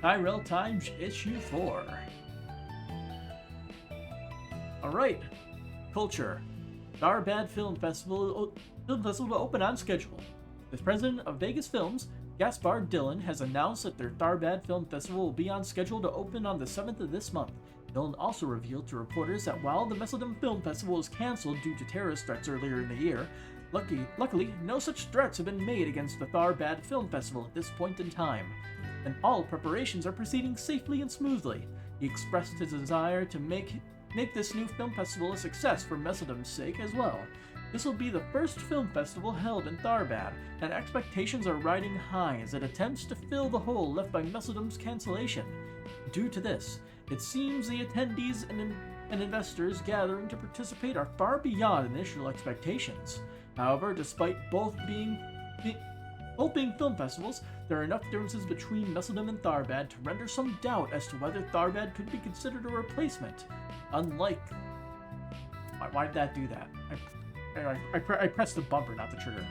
Tyrell Times, issue 4. Alright, culture. Tharbad Film Festival to open on schedule. The president of Vegas Films, Gaspar Dillon, has announced that their Tharbad Film Festival will be on schedule to open on the 7th of this month. Dillon also revealed to reporters that while the Macedon Film Festival was cancelled due to terrorist threats earlier in the year, luckily no such threats have been made against the Tharbad Film Festival at this point in time, and all preparations are proceeding safely and smoothly. He expressed his desire to make this new film festival a success for Macedon's sake as well. This will be the first film festival held in Tharbad, and expectations are riding high as it attempts to fill the hole left by Macedon's cancellation. Due to this, it seems the attendees and investors gathering to participate are far beyond initial expectations. However, despite both being film festivals, there are enough differences between Macedon and Tharbad to render some doubt as to whether Tharbad could be considered a replacement. Unlike... Why did that do that? I pressed the bumper, not the trigger.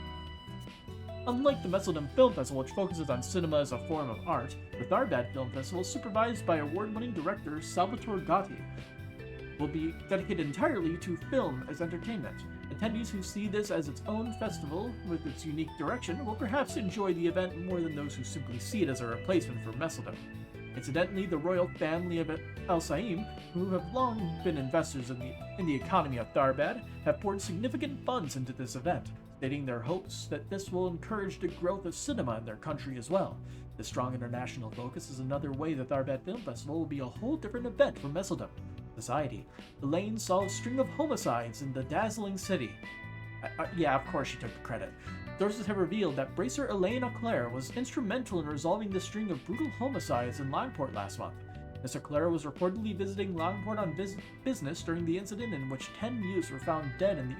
Unlike the Macedon Film Festival, which focuses on cinema as a form of art, the Tharbad Film Festival, supervised by award-winning director Salvatore Gatti, will be dedicated entirely to film as entertainment. Attendees who see this as its own festival with its unique direction will perhaps enjoy the event more than those who simply see it as a replacement for Macedon. Incidentally, the royal family of Al Saim, who have long been investors in the economy of Tharbad, have poured significant funds into this event, stating their hopes that this will encourage the growth of cinema in their country as well. The strong international focus is another way the Tharbad Film Festival will be a whole different event for Macedon society. Elaine saw a string of homicides in the dazzling city. Yeah, of course she took the credit. Sources have revealed that bracer Elaine Auclair was instrumental in resolving the string of brutal homicides in Longport last month. Miss Auclair was reportedly visiting Longport on business during the incident in which 10 youths were found dead in the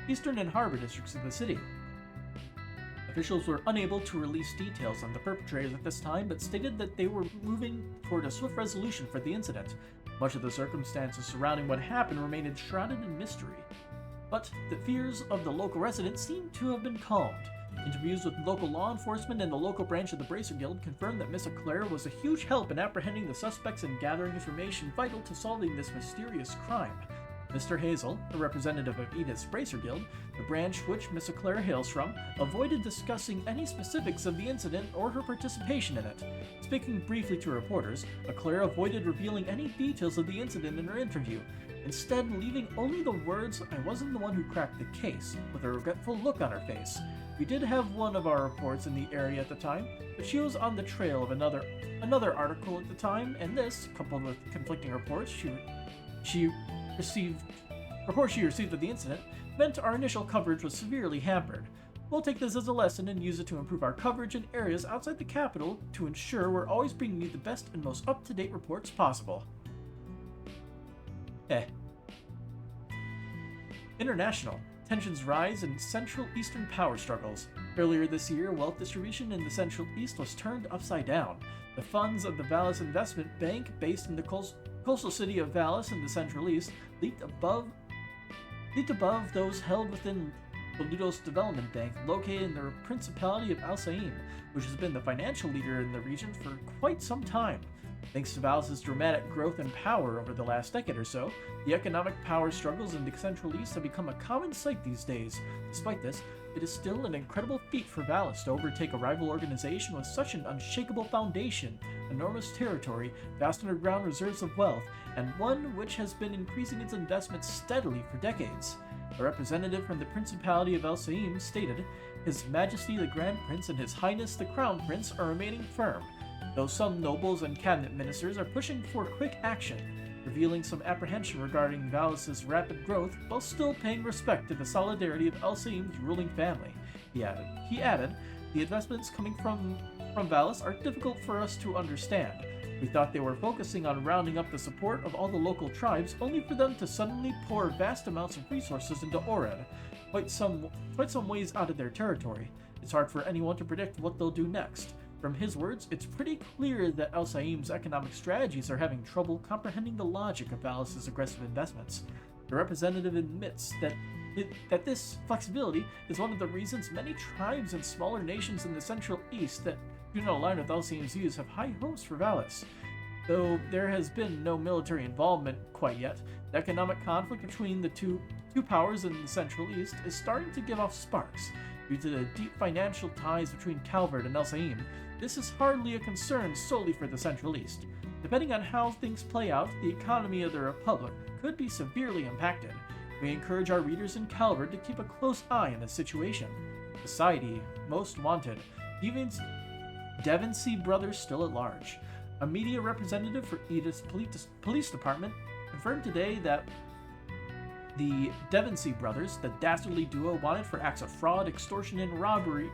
eastern and harbor districts of the city. Officials were unable to release details on the perpetrators at this time, but stated that they were moving toward a swift resolution for the incident. Much of the circumstances surrounding what happened remained enshrouded in mystery. But the fears of the local residents seem to have been calmed. Interviews with local law enforcement and the local branch of the Bracer Guild confirmed that Miss Eclair was a huge help in apprehending the suspects and gathering information vital to solving this mysterious crime. Mr. Hazel, a representative of Edith's Bracer Guild, the branch which Miss Eclair hails from, avoided discussing any specifics of the incident or her participation in it. Speaking briefly to reporters, Eclair avoided revealing any details of the incident in her interview, instead leaving only the words, "I wasn't the one who cracked the case," with a regretful look on her face. We did have one of our reports in the area at the time, but she was on the trail of another article at the time, and this, coupled with conflicting reports she received of the incident, meant our initial coverage was severely hampered. We'll take this as a lesson and use it to improve our coverage in areas outside the capital to ensure we're always bringing you the best and most up-to-date reports possible. International. Tensions rise in Central Eastern power struggles. Earlier this year, wealth distribution in the Central East was turned upside down. The funds of the Valis Investment Bank, based in the coastal city of Valis in the Central East, leaped above those held within the Ludos Development Bank, located in the Principality of Al-Saim, which has been the financial leader in the region for quite some time. Thanks to Valis' dramatic growth and power over the last decade or so, the economic power struggles in the Central East have become a common sight these days. Despite this, it is still an incredible feat for Valis to overtake a rival organization with such an unshakable foundation, enormous territory, vast underground reserves of wealth, and one which has been increasing its investments steadily for decades. A representative from the Principality of El-Saim stated, "His Majesty the Grand Prince and His Highness the Crown Prince are remaining firm, though some nobles and cabinet ministers are pushing for quick action, revealing some apprehension regarding Valis' rapid growth while still paying respect to the solidarity of El-Saim's ruling family." He added, "The investments coming from Valis are difficult for us to understand. We thought they were focusing on rounding up the support of all the local tribes, only for them to suddenly pour vast amounts of resources into Ored, quite some ways out of their territory. It's hard for anyone to predict what they'll do next." From his words, it's pretty clear that El-Saim's economic strategies are having trouble comprehending the logic of Valis' aggressive investments. The representative admits that this flexibility is one of the reasons many tribes and smaller nations in the Central East that do not align with El-Saim's views have high hopes for Valis. Though there has been no military involvement quite yet, the economic conflict between the two powers in the Central East is starting to give off sparks. Due to the deep financial ties between Calvert and El-Saim, this is hardly a concern solely for the Central East. Depending on how things play out, the economy of the Republic could be severely impacted. We encourage our readers in Calvert to keep a close eye on the situation. Society, most wanted, Devonsey Brothers still at large. A media representative for Edith's police department confirmed today that the Devonsey brothers, the dastardly duo wanted for acts of fraud, extortion, and robbery,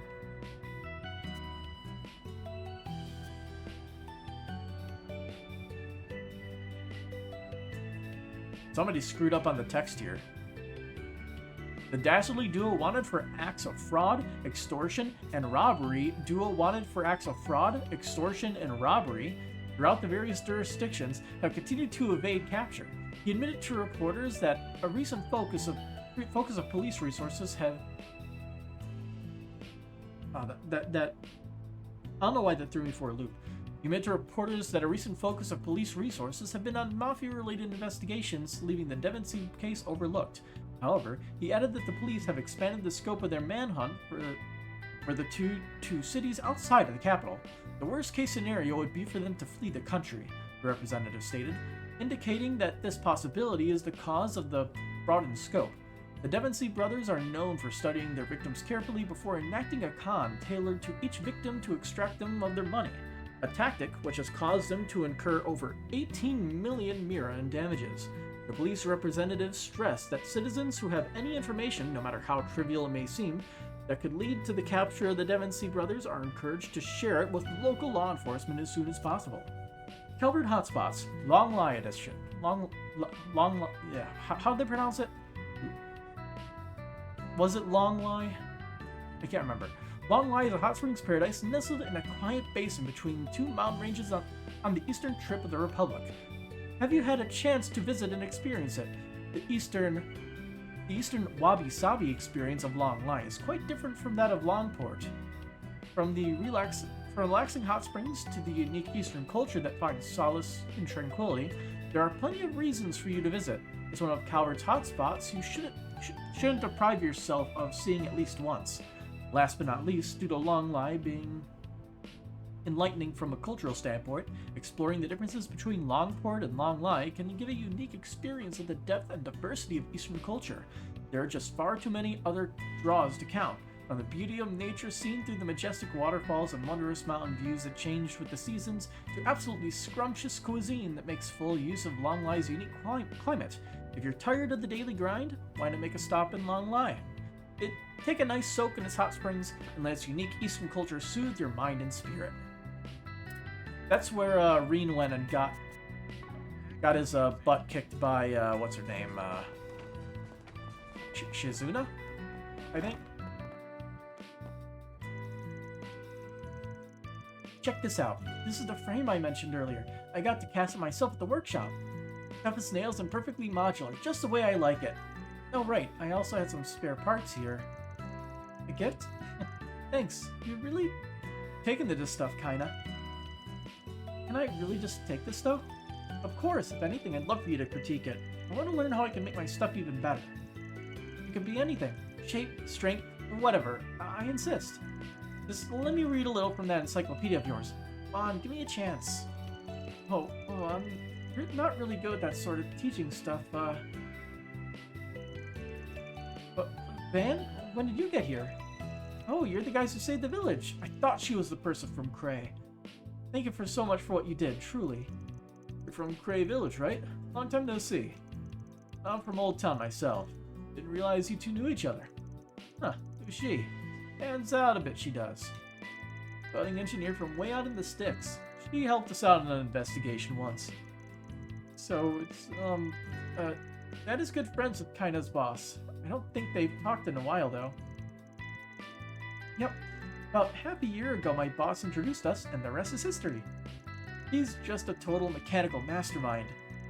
somebody screwed up on the text here. The dastardly duo wanted for acts of fraud, extortion, and robbery. Throughout the various jurisdictions have continued to evade capture. He admitted to reporters that a recent focus of police resources have I don't know why that threw me for a loop. He admitted to reporters that a recent focus of police resources have been on mafia-related investigations, leaving the Devonsey case overlooked. However, he added that the police have expanded the scope of their manhunt for the two cities outside of the capital. The worst-case scenario would be for them to flee the country, the representative stated, indicating that this possibility is the cause of the broadened scope. The Devonsey brothers are known for studying their victims carefully before enacting a con tailored to each victim to extract them of their money, a tactic which has caused them to incur over 18 million mira in damages. The police representative stressed that citizens who have any information, no matter how trivial it may seem, that could lead to the capture of the Devonsey brothers are encouraged to share it with local law enforcement as soon as possible. Calvert Hotspots, Long Lie Edition. How'd they pronounce it? Was it Long Lie? I can't remember. Long Lie is a hot springs paradise nestled in a quiet basin between two mountain ranges on the eastern tip of the Republic. Have you had a chance to visit and experience it? The eastern The eastern wabi-sabi experience of Long Lai is quite different from that of Longport. From relaxing hot springs to the unique eastern culture that finds solace in tranquility, there are plenty of reasons for you to visit. It's one of Calvert's hotspots you shouldn't deprive yourself of seeing at least once. Last but not least, due to Long Lai being enlightening from a cultural standpoint, exploring the differences between Longport and Long Lai can give a unique experience of the depth and diversity of Eastern culture. There are just far too many other draws to count, from the beauty of nature seen through the majestic waterfalls and wondrous mountain views that change with the seasons, to absolutely scrumptious cuisine that makes full use of Long Lai's unique climate. If you're tired of the daily grind, why not make a stop in Long Lai? Take a nice soak in its hot springs and let its unique Eastern culture soothe your mind and spirit. That's where Reen went and got his butt kicked by what's her name? Shizuna, I think. Check this out. This is the frame I mentioned earlier. I got to cast it myself at the workshop. Tough as nails and perfectly modular, just the way I like it. Oh right, I also had some spare parts here. A gift? Thanks. You're really taking to this stuff, kinda. Can I really just take this though? Of course, if anything, I'd love for you to critique it. I want to learn how I can make my stuff even better. It could be anything. Shape, strength, or whatever. I insist. Just let me read a little from that encyclopedia of yours. Come on, give me a chance. Oh, I'm not really good at that sort of teaching stuff, But Van, when did you get here? Oh, you're the guys who saved the village. I thought she was the person from Cray. Thank you for so much for what you did, truly. You're from Cray Village, right? Long time no see. I'm from Old Town myself. Didn't realize you two knew each other. Huh, who's she? Hands out a bit, she does. Budding engineer from way out in the sticks. She helped us out in an investigation once. So, it's, Dad is good friends with Kaina's boss. I don't think they've talked in a while, though. Yep. About half a year ago, my boss introduced us, and the rest is history. He's just a total mechanical mastermind.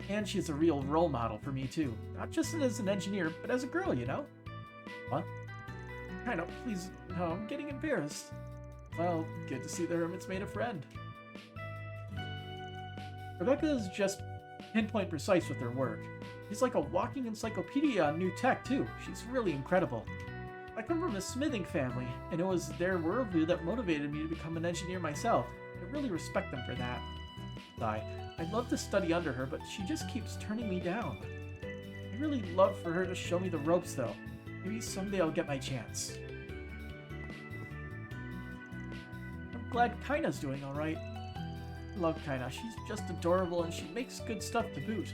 And she's a real role model for me, too. Not just as an engineer, but as a girl, you know? What? Kaina, please, no, I'm getting embarrassed. Well, good to see the Hermit's made a friend. Rebecca is just pinpoint precise with her work. She's like a walking encyclopedia on new tech, too. She's really incredible. I come from a smithing family, and it was their worldview that motivated me to become an engineer myself. I really respect them for that. I'd love to study under her, but she just keeps turning me down. I'd really love for her to show me the ropes, though. Maybe someday I'll get my chance. I'm glad Kaina's doing alright. I love Kaina. She's just adorable, and she makes good stuff to boot.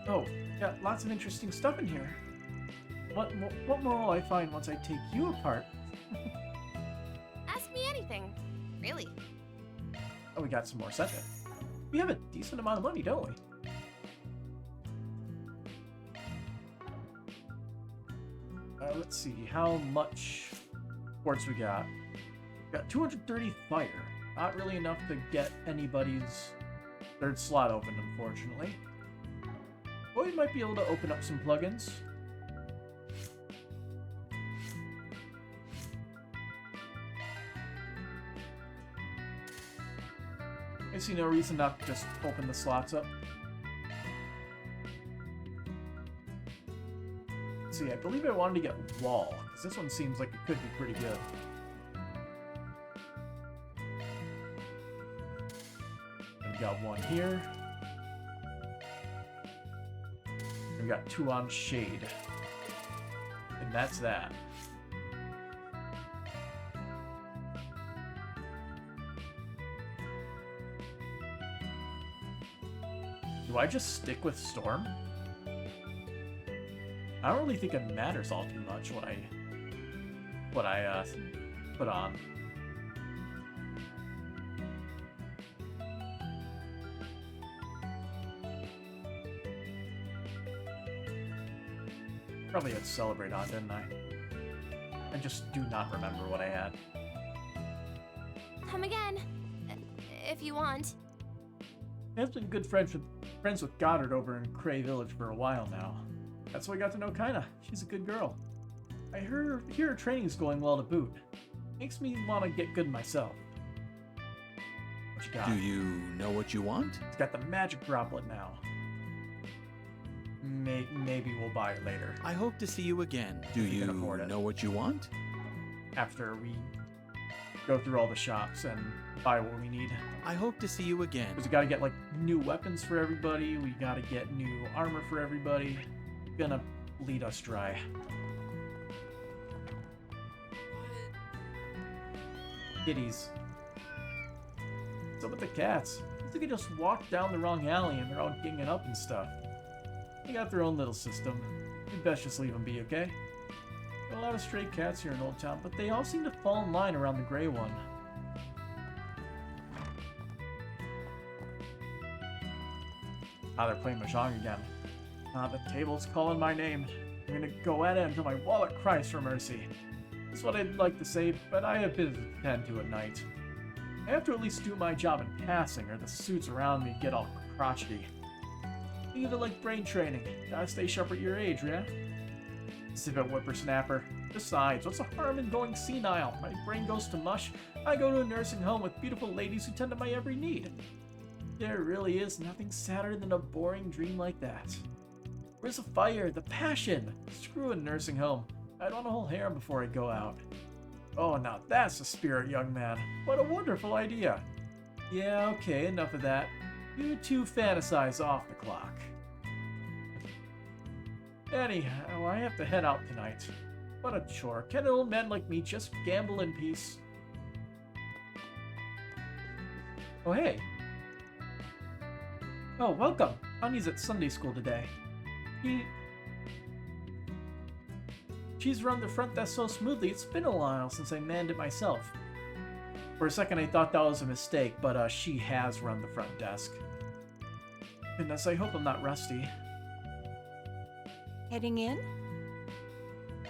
Oh, got lots of interesting stuff in here. What more will I find once I take you apart? Ask me anything. Really. Oh, we got some more Seta. We have a decent amount of money, don't we? Let's see, how much quartz we got? We got 230 fire. Not really enough to get anybody's third slot open, unfortunately. But we might be able to open up some plugins. I see no reason not to just open the slots up. Let's see, I believe I wanted to get Wall, because this one seems like it could be pretty good. And we got one here. And we got 2 on Shade. And that's that. Do I just stick with Storm? I don't really think it matters all too much what I put on. Probably had Celebrate on, didn't I? I just do not remember what I had. Come again, if you want. I've been good friends with Goddard over in Cray Village for a while now. That's how I got to know Kaina. She's a good girl. I hear her training's going well to boot. Makes me want to get good myself. What you got? Do you know what you want? It's got the magic droplet now. Maybe we'll buy it later. I hope to see you again. Do you know what you want? After we go through all the shops and buy what we need. I hope to see you again. Because we gotta get like new weapons for everybody. We gotta get new armor for everybody. Gonna bleed us dry. Kitties. What's up with the cats? It's like they just walked down the wrong alley and they're all ganging up and stuff. They got their own little system. We best just leave them be, okay? Got a lot of stray cats here in Old Town, but they all seem to fall in line around the gray one. Ah, they're playing Mahjong again. Ah, the table's calling my name. I'm gonna go at it until my wallet cries for mercy. That's what I'd like to say, but I have business to tend to at night. I have to at least do my job in passing, or the suits around me get all crotchety. Think of it like brain training. Gotta stay sharp at your age, yeah? Sip at whippersnapper. Besides, what's the harm in going senile? My brain goes to mush. I go to a nursing home with beautiful ladies who tend to my every need. There really is nothing sadder than a boring dream like that. Where's the fire? The passion? Screw a nursing home. I'd want a whole harem before I go out. Oh, now that's the spirit, young man. What a wonderful idea. Yeah, okay, enough of that. You two fantasize off the clock. Anyhow, I have to head out tonight. What a chore. Can an old man like me just gamble in peace? Oh, hey. Oh, welcome. Honey's at Sunday school today. She's run the front desk so smoothly, it's been a while since I manned it myself. For a second I thought that was a mistake, but she has run the front desk. Goodness, I hope I'm not rusty. Heading in?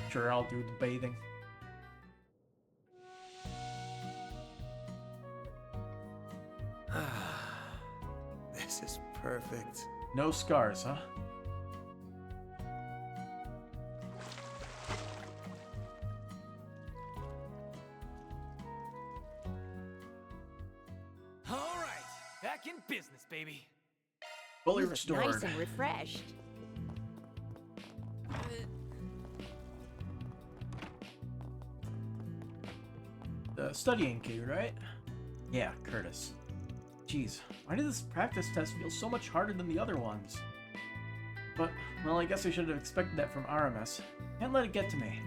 Sure, I'll do the bathing. This is perfect. No scars, huh? All right, back in business, baby. Fully You look restored. Nice and refreshed. The studying kid, right? Yeah, Curtis. Jeez, why did this practice test feel so much harder than the other ones? But, well, I guess I should have expected that from RMS. Can't let it get to me.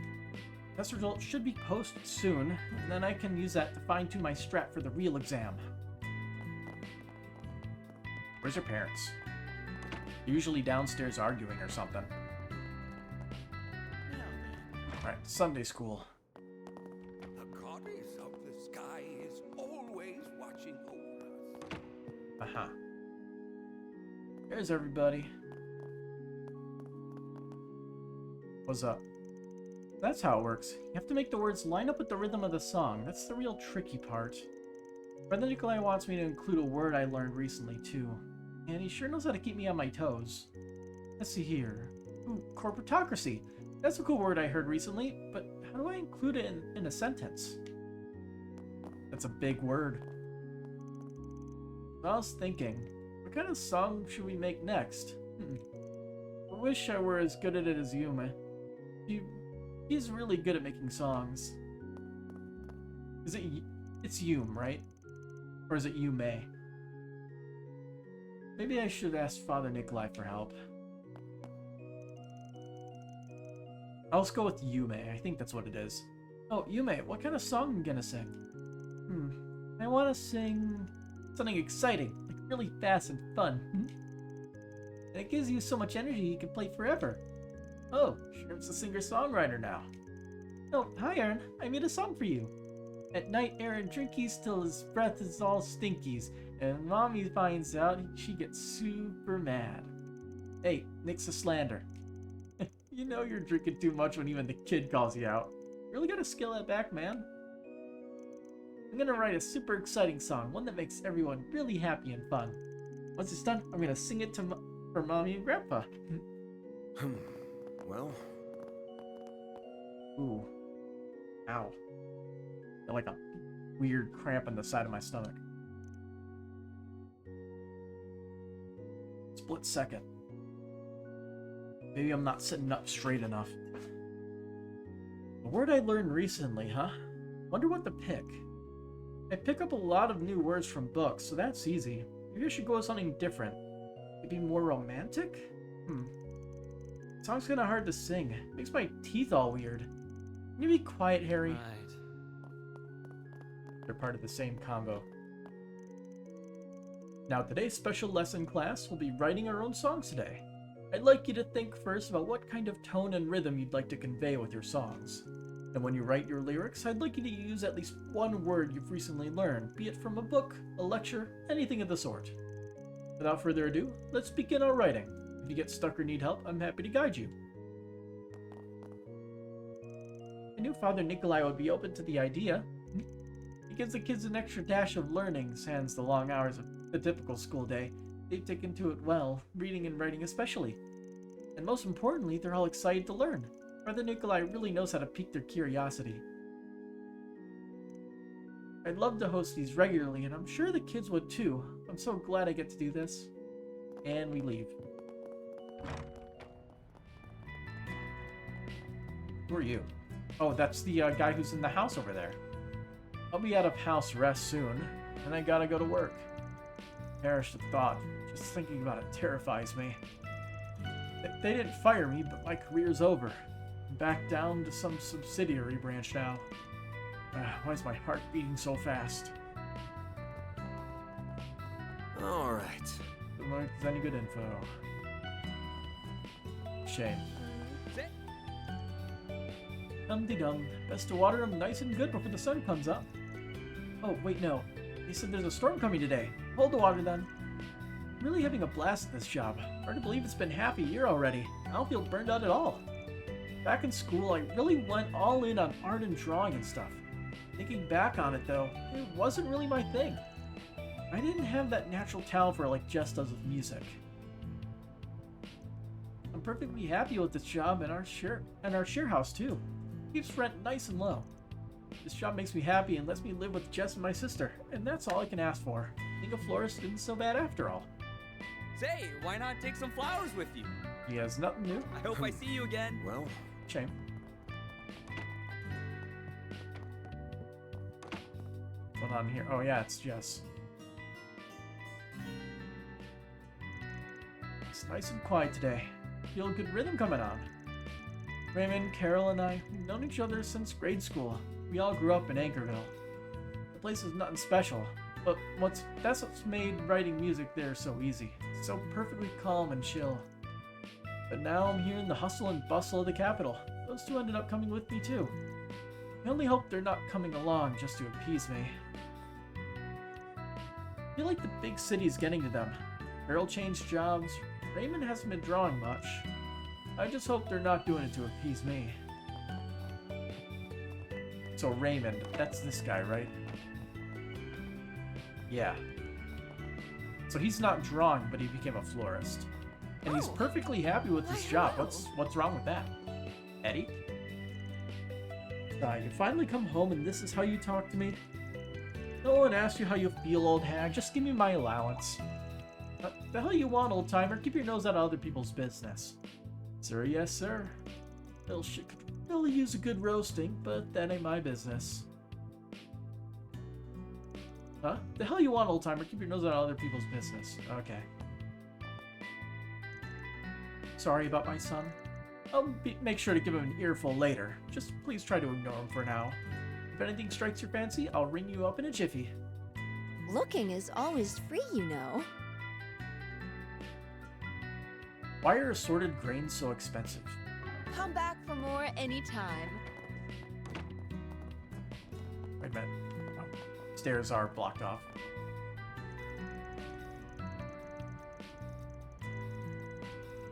Test results should be posted soon, and then I can use that to fine-tune my strat for the real exam. Where's your parents? Usually downstairs arguing or something. Alright, Sunday school. The goddess of the sky is always watching over us. Uh-huh. There's everybody. What's up? That's how it works. You have to make the words line up with the rhythm of the song. That's the real tricky part. Brother Nikolai wants me to include a word I learned recently, too. And he sure knows how to keep me on my toes. Let's see here. Ooh, corporatocracy. That's a cool word I heard recently, but how do I include it in a sentence? That's a big word. I was thinking, what kind of song should we make next? I wish I were as good at it as Yume. He's really good at making songs. It's Yume, right? Or is it Yume? Maybe I should ask Father Nikolai for help. I'll just go with Yume. I think that's what it is. Oh, Yume, what kind of song are you gonna sing? I want to sing something exciting, like really fast and fun. And it gives you so much energy you can play forever. Oh, Shrimp's a singer-songwriter now. Oh, hi Aaron, I made a song for you. At night, Aaron drinkies till his breath is all stinkies, and Mommy finds out she gets super mad. Hey, nix the slander. You know you're drinking too much when even the kid calls you out. Really gotta scale that back, man. I'm gonna write a super exciting song, one that makes everyone really happy and fun. Once it's done, I'm gonna sing it for Mommy and Grandpa. Well... Ooh. Ow. I feel like a weird cramp in the side of my stomach. Split second. Maybe I'm not sitting up straight enough. A word I learned recently, huh? Wonder what to pick. I pick up a lot of new words from books, so that's easy. Maybe I should go with something different. Maybe more romantic? The song's kinda hard to sing. Makes my teeth all weird. Can you be quiet, Harry? Right. They're part of the same combo. Now, today's special lesson class will be writing our own songs today. I'd like you to think first about what kind of tone and rhythm you'd like to convey with your songs. And when you write your lyrics, I'd like you to use at least one word you've recently learned, be it from a book, a lecture, anything of the sort. Without further ado, let's begin our writing. If you get stuck or need help, I'm happy to guide you. I knew Father Nikolai would be open to the idea. It gives the kids an extra dash of learning, sans the long hours of the typical school day. They've taken to it well, reading and writing especially. And most importantly, they're all excited to learn. Father Nikolai really knows how to pique their curiosity. I'd love to host these regularly, and I'm sure the kids would too. I'm so glad I get to do this. And we leave. Who are you? Oh, that's the guy who's in the house over there. I'll be out of house arrest soon, and I gotta go to work. Perish the thought. Just thinking about it terrifies me. They didn't fire me, but my career's over. I'm back down to some subsidiary branch now. Why is my heart beating so fast? Alright. Doesn't look like there's any good info. Shame. Dum-de-dum. Best to water them nice and good before the sun comes up. Oh, wait, no. They said there's a storm coming today. Hold the water then. I'm really having a blast at this job. Hard to believe it's been half a year already. I don't feel burned out at all. Back in school, I really went all in on art and drawing and stuff. Thinking back on it though, it wasn't really my thing. I didn't have that natural talent for it like Jess does with music. I'm perfectly happy with this job and our share house too. Keeps rent nice and low. This job makes me happy and lets me live with Jess and my sister, and that's all I can ask for. Being a florist isn't so bad after all. Say, why not take some flowers with you? He has nothing new. I hope I see you again. Well, shame. What's on here? Oh yeah, it's Jess. It's nice and quiet today. Feel a good rhythm coming on. Raymond, Carol, and I, we've known each other since grade school. We all grew up in Anchorville. The place is nothing special, but that's what's made writing music there so easy. It's so perfectly calm and chill. But now I'm here in the hustle and bustle of the capital. Those two ended up coming with me too. I only hope they're not coming along just to appease me. I feel like the big city's getting to them. Carol changed jobs. Raymond hasn't been drawing much. I just hope they're not doing it to appease me. So Raymond, that's this guy, right? Yeah. So he's not drawing, but he became a florist. And he's perfectly happy with his job. What's wrong with that? Eddie? You finally come home and this is how you talk to me? No one asked you how you feel, old hag. Just give me my allowance. The hell you want, old timer? Keep your nose out of other people's business. Sir, yes, sir. Little shit could really use a good roasting, but that ain't my business. Huh? The hell you want, old timer? Keep your nose out of other people's business. Okay. Sorry about my son. I'll make sure to give him an earful later. Just please try to ignore him for now. If anything strikes your fancy, I'll ring you up in a jiffy. Looking is always free, you know. Why are assorted grains so expensive? Come back for more anytime. Wait a minute. Oh, stairs are blocked off.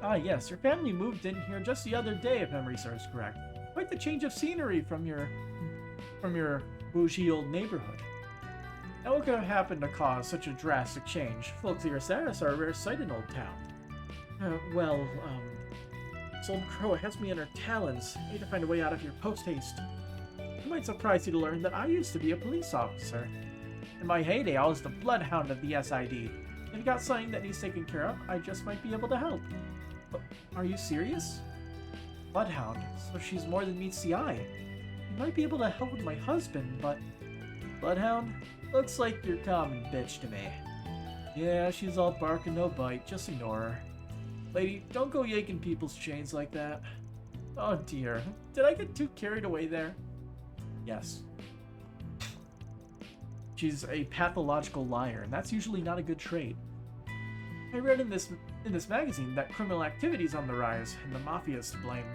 Ah yes, your family moved in here just the other day, if memory serves correct. Quite the change of scenery from your bougie old neighborhood. Now what could have happened to cause such a drastic change? Folks of your status are a rare sight in Old Town. This old crow has me in her talons. I need to find a way out of here post-haste. It might surprise you to learn that I used to be a police officer. In my heyday, I was the bloodhound of the SID. If you got something that needs taken care of, I just might be able to help. But are you serious? Bloodhound, so she's more than meets the eye. You might be able to help with my husband, but... Bloodhound? Looks like you're common bitch to me. Yeah, she's all bark and no bite, just ignore her. Lady, don't go yanking people's chains like that. Oh dear, did I get too carried away there? Yes. She's a pathological liar, and that's usually not a good trait. I read in this magazine that criminal activity is on the rise, and the mafia is to blame.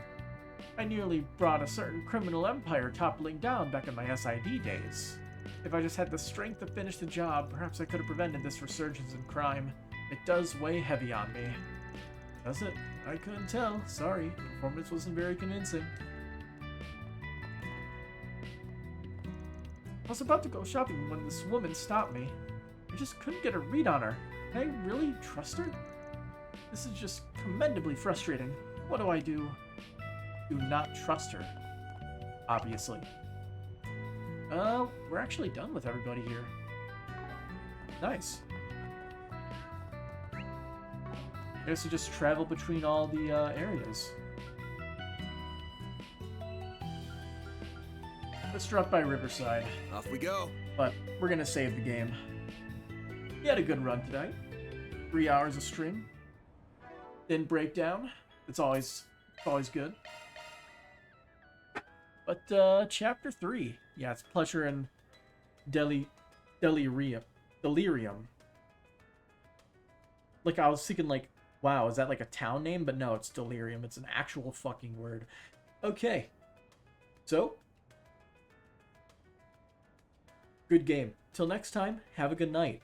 I nearly brought a certain criminal empire toppling down back in my SID days. If I just had the strength to finish the job, perhaps I could have prevented this resurgence in crime. It does weigh heavy on me. Does it? I couldn't tell. Sorry. Performance wasn't very convincing. I was about to go shopping when this woman stopped me. I just couldn't get a read on her. Can I really trust her? This is just commendably frustrating. What do I do? Do not trust her. Obviously. We're actually done with everybody here. Nice. I guess we just travel between all the areas. Let's drop by Riverside. Off we go. But we're gonna save the game. We had a good run today. 3 hours of stream. Didn't break down. It's always good. But chapter 3. Yeah, it's pleasure and delirium. Like I was thinking like, wow, is that like a town name? But no, it's delirium. It's an actual fucking word. Okay. So, good game. Till next time, have a good night.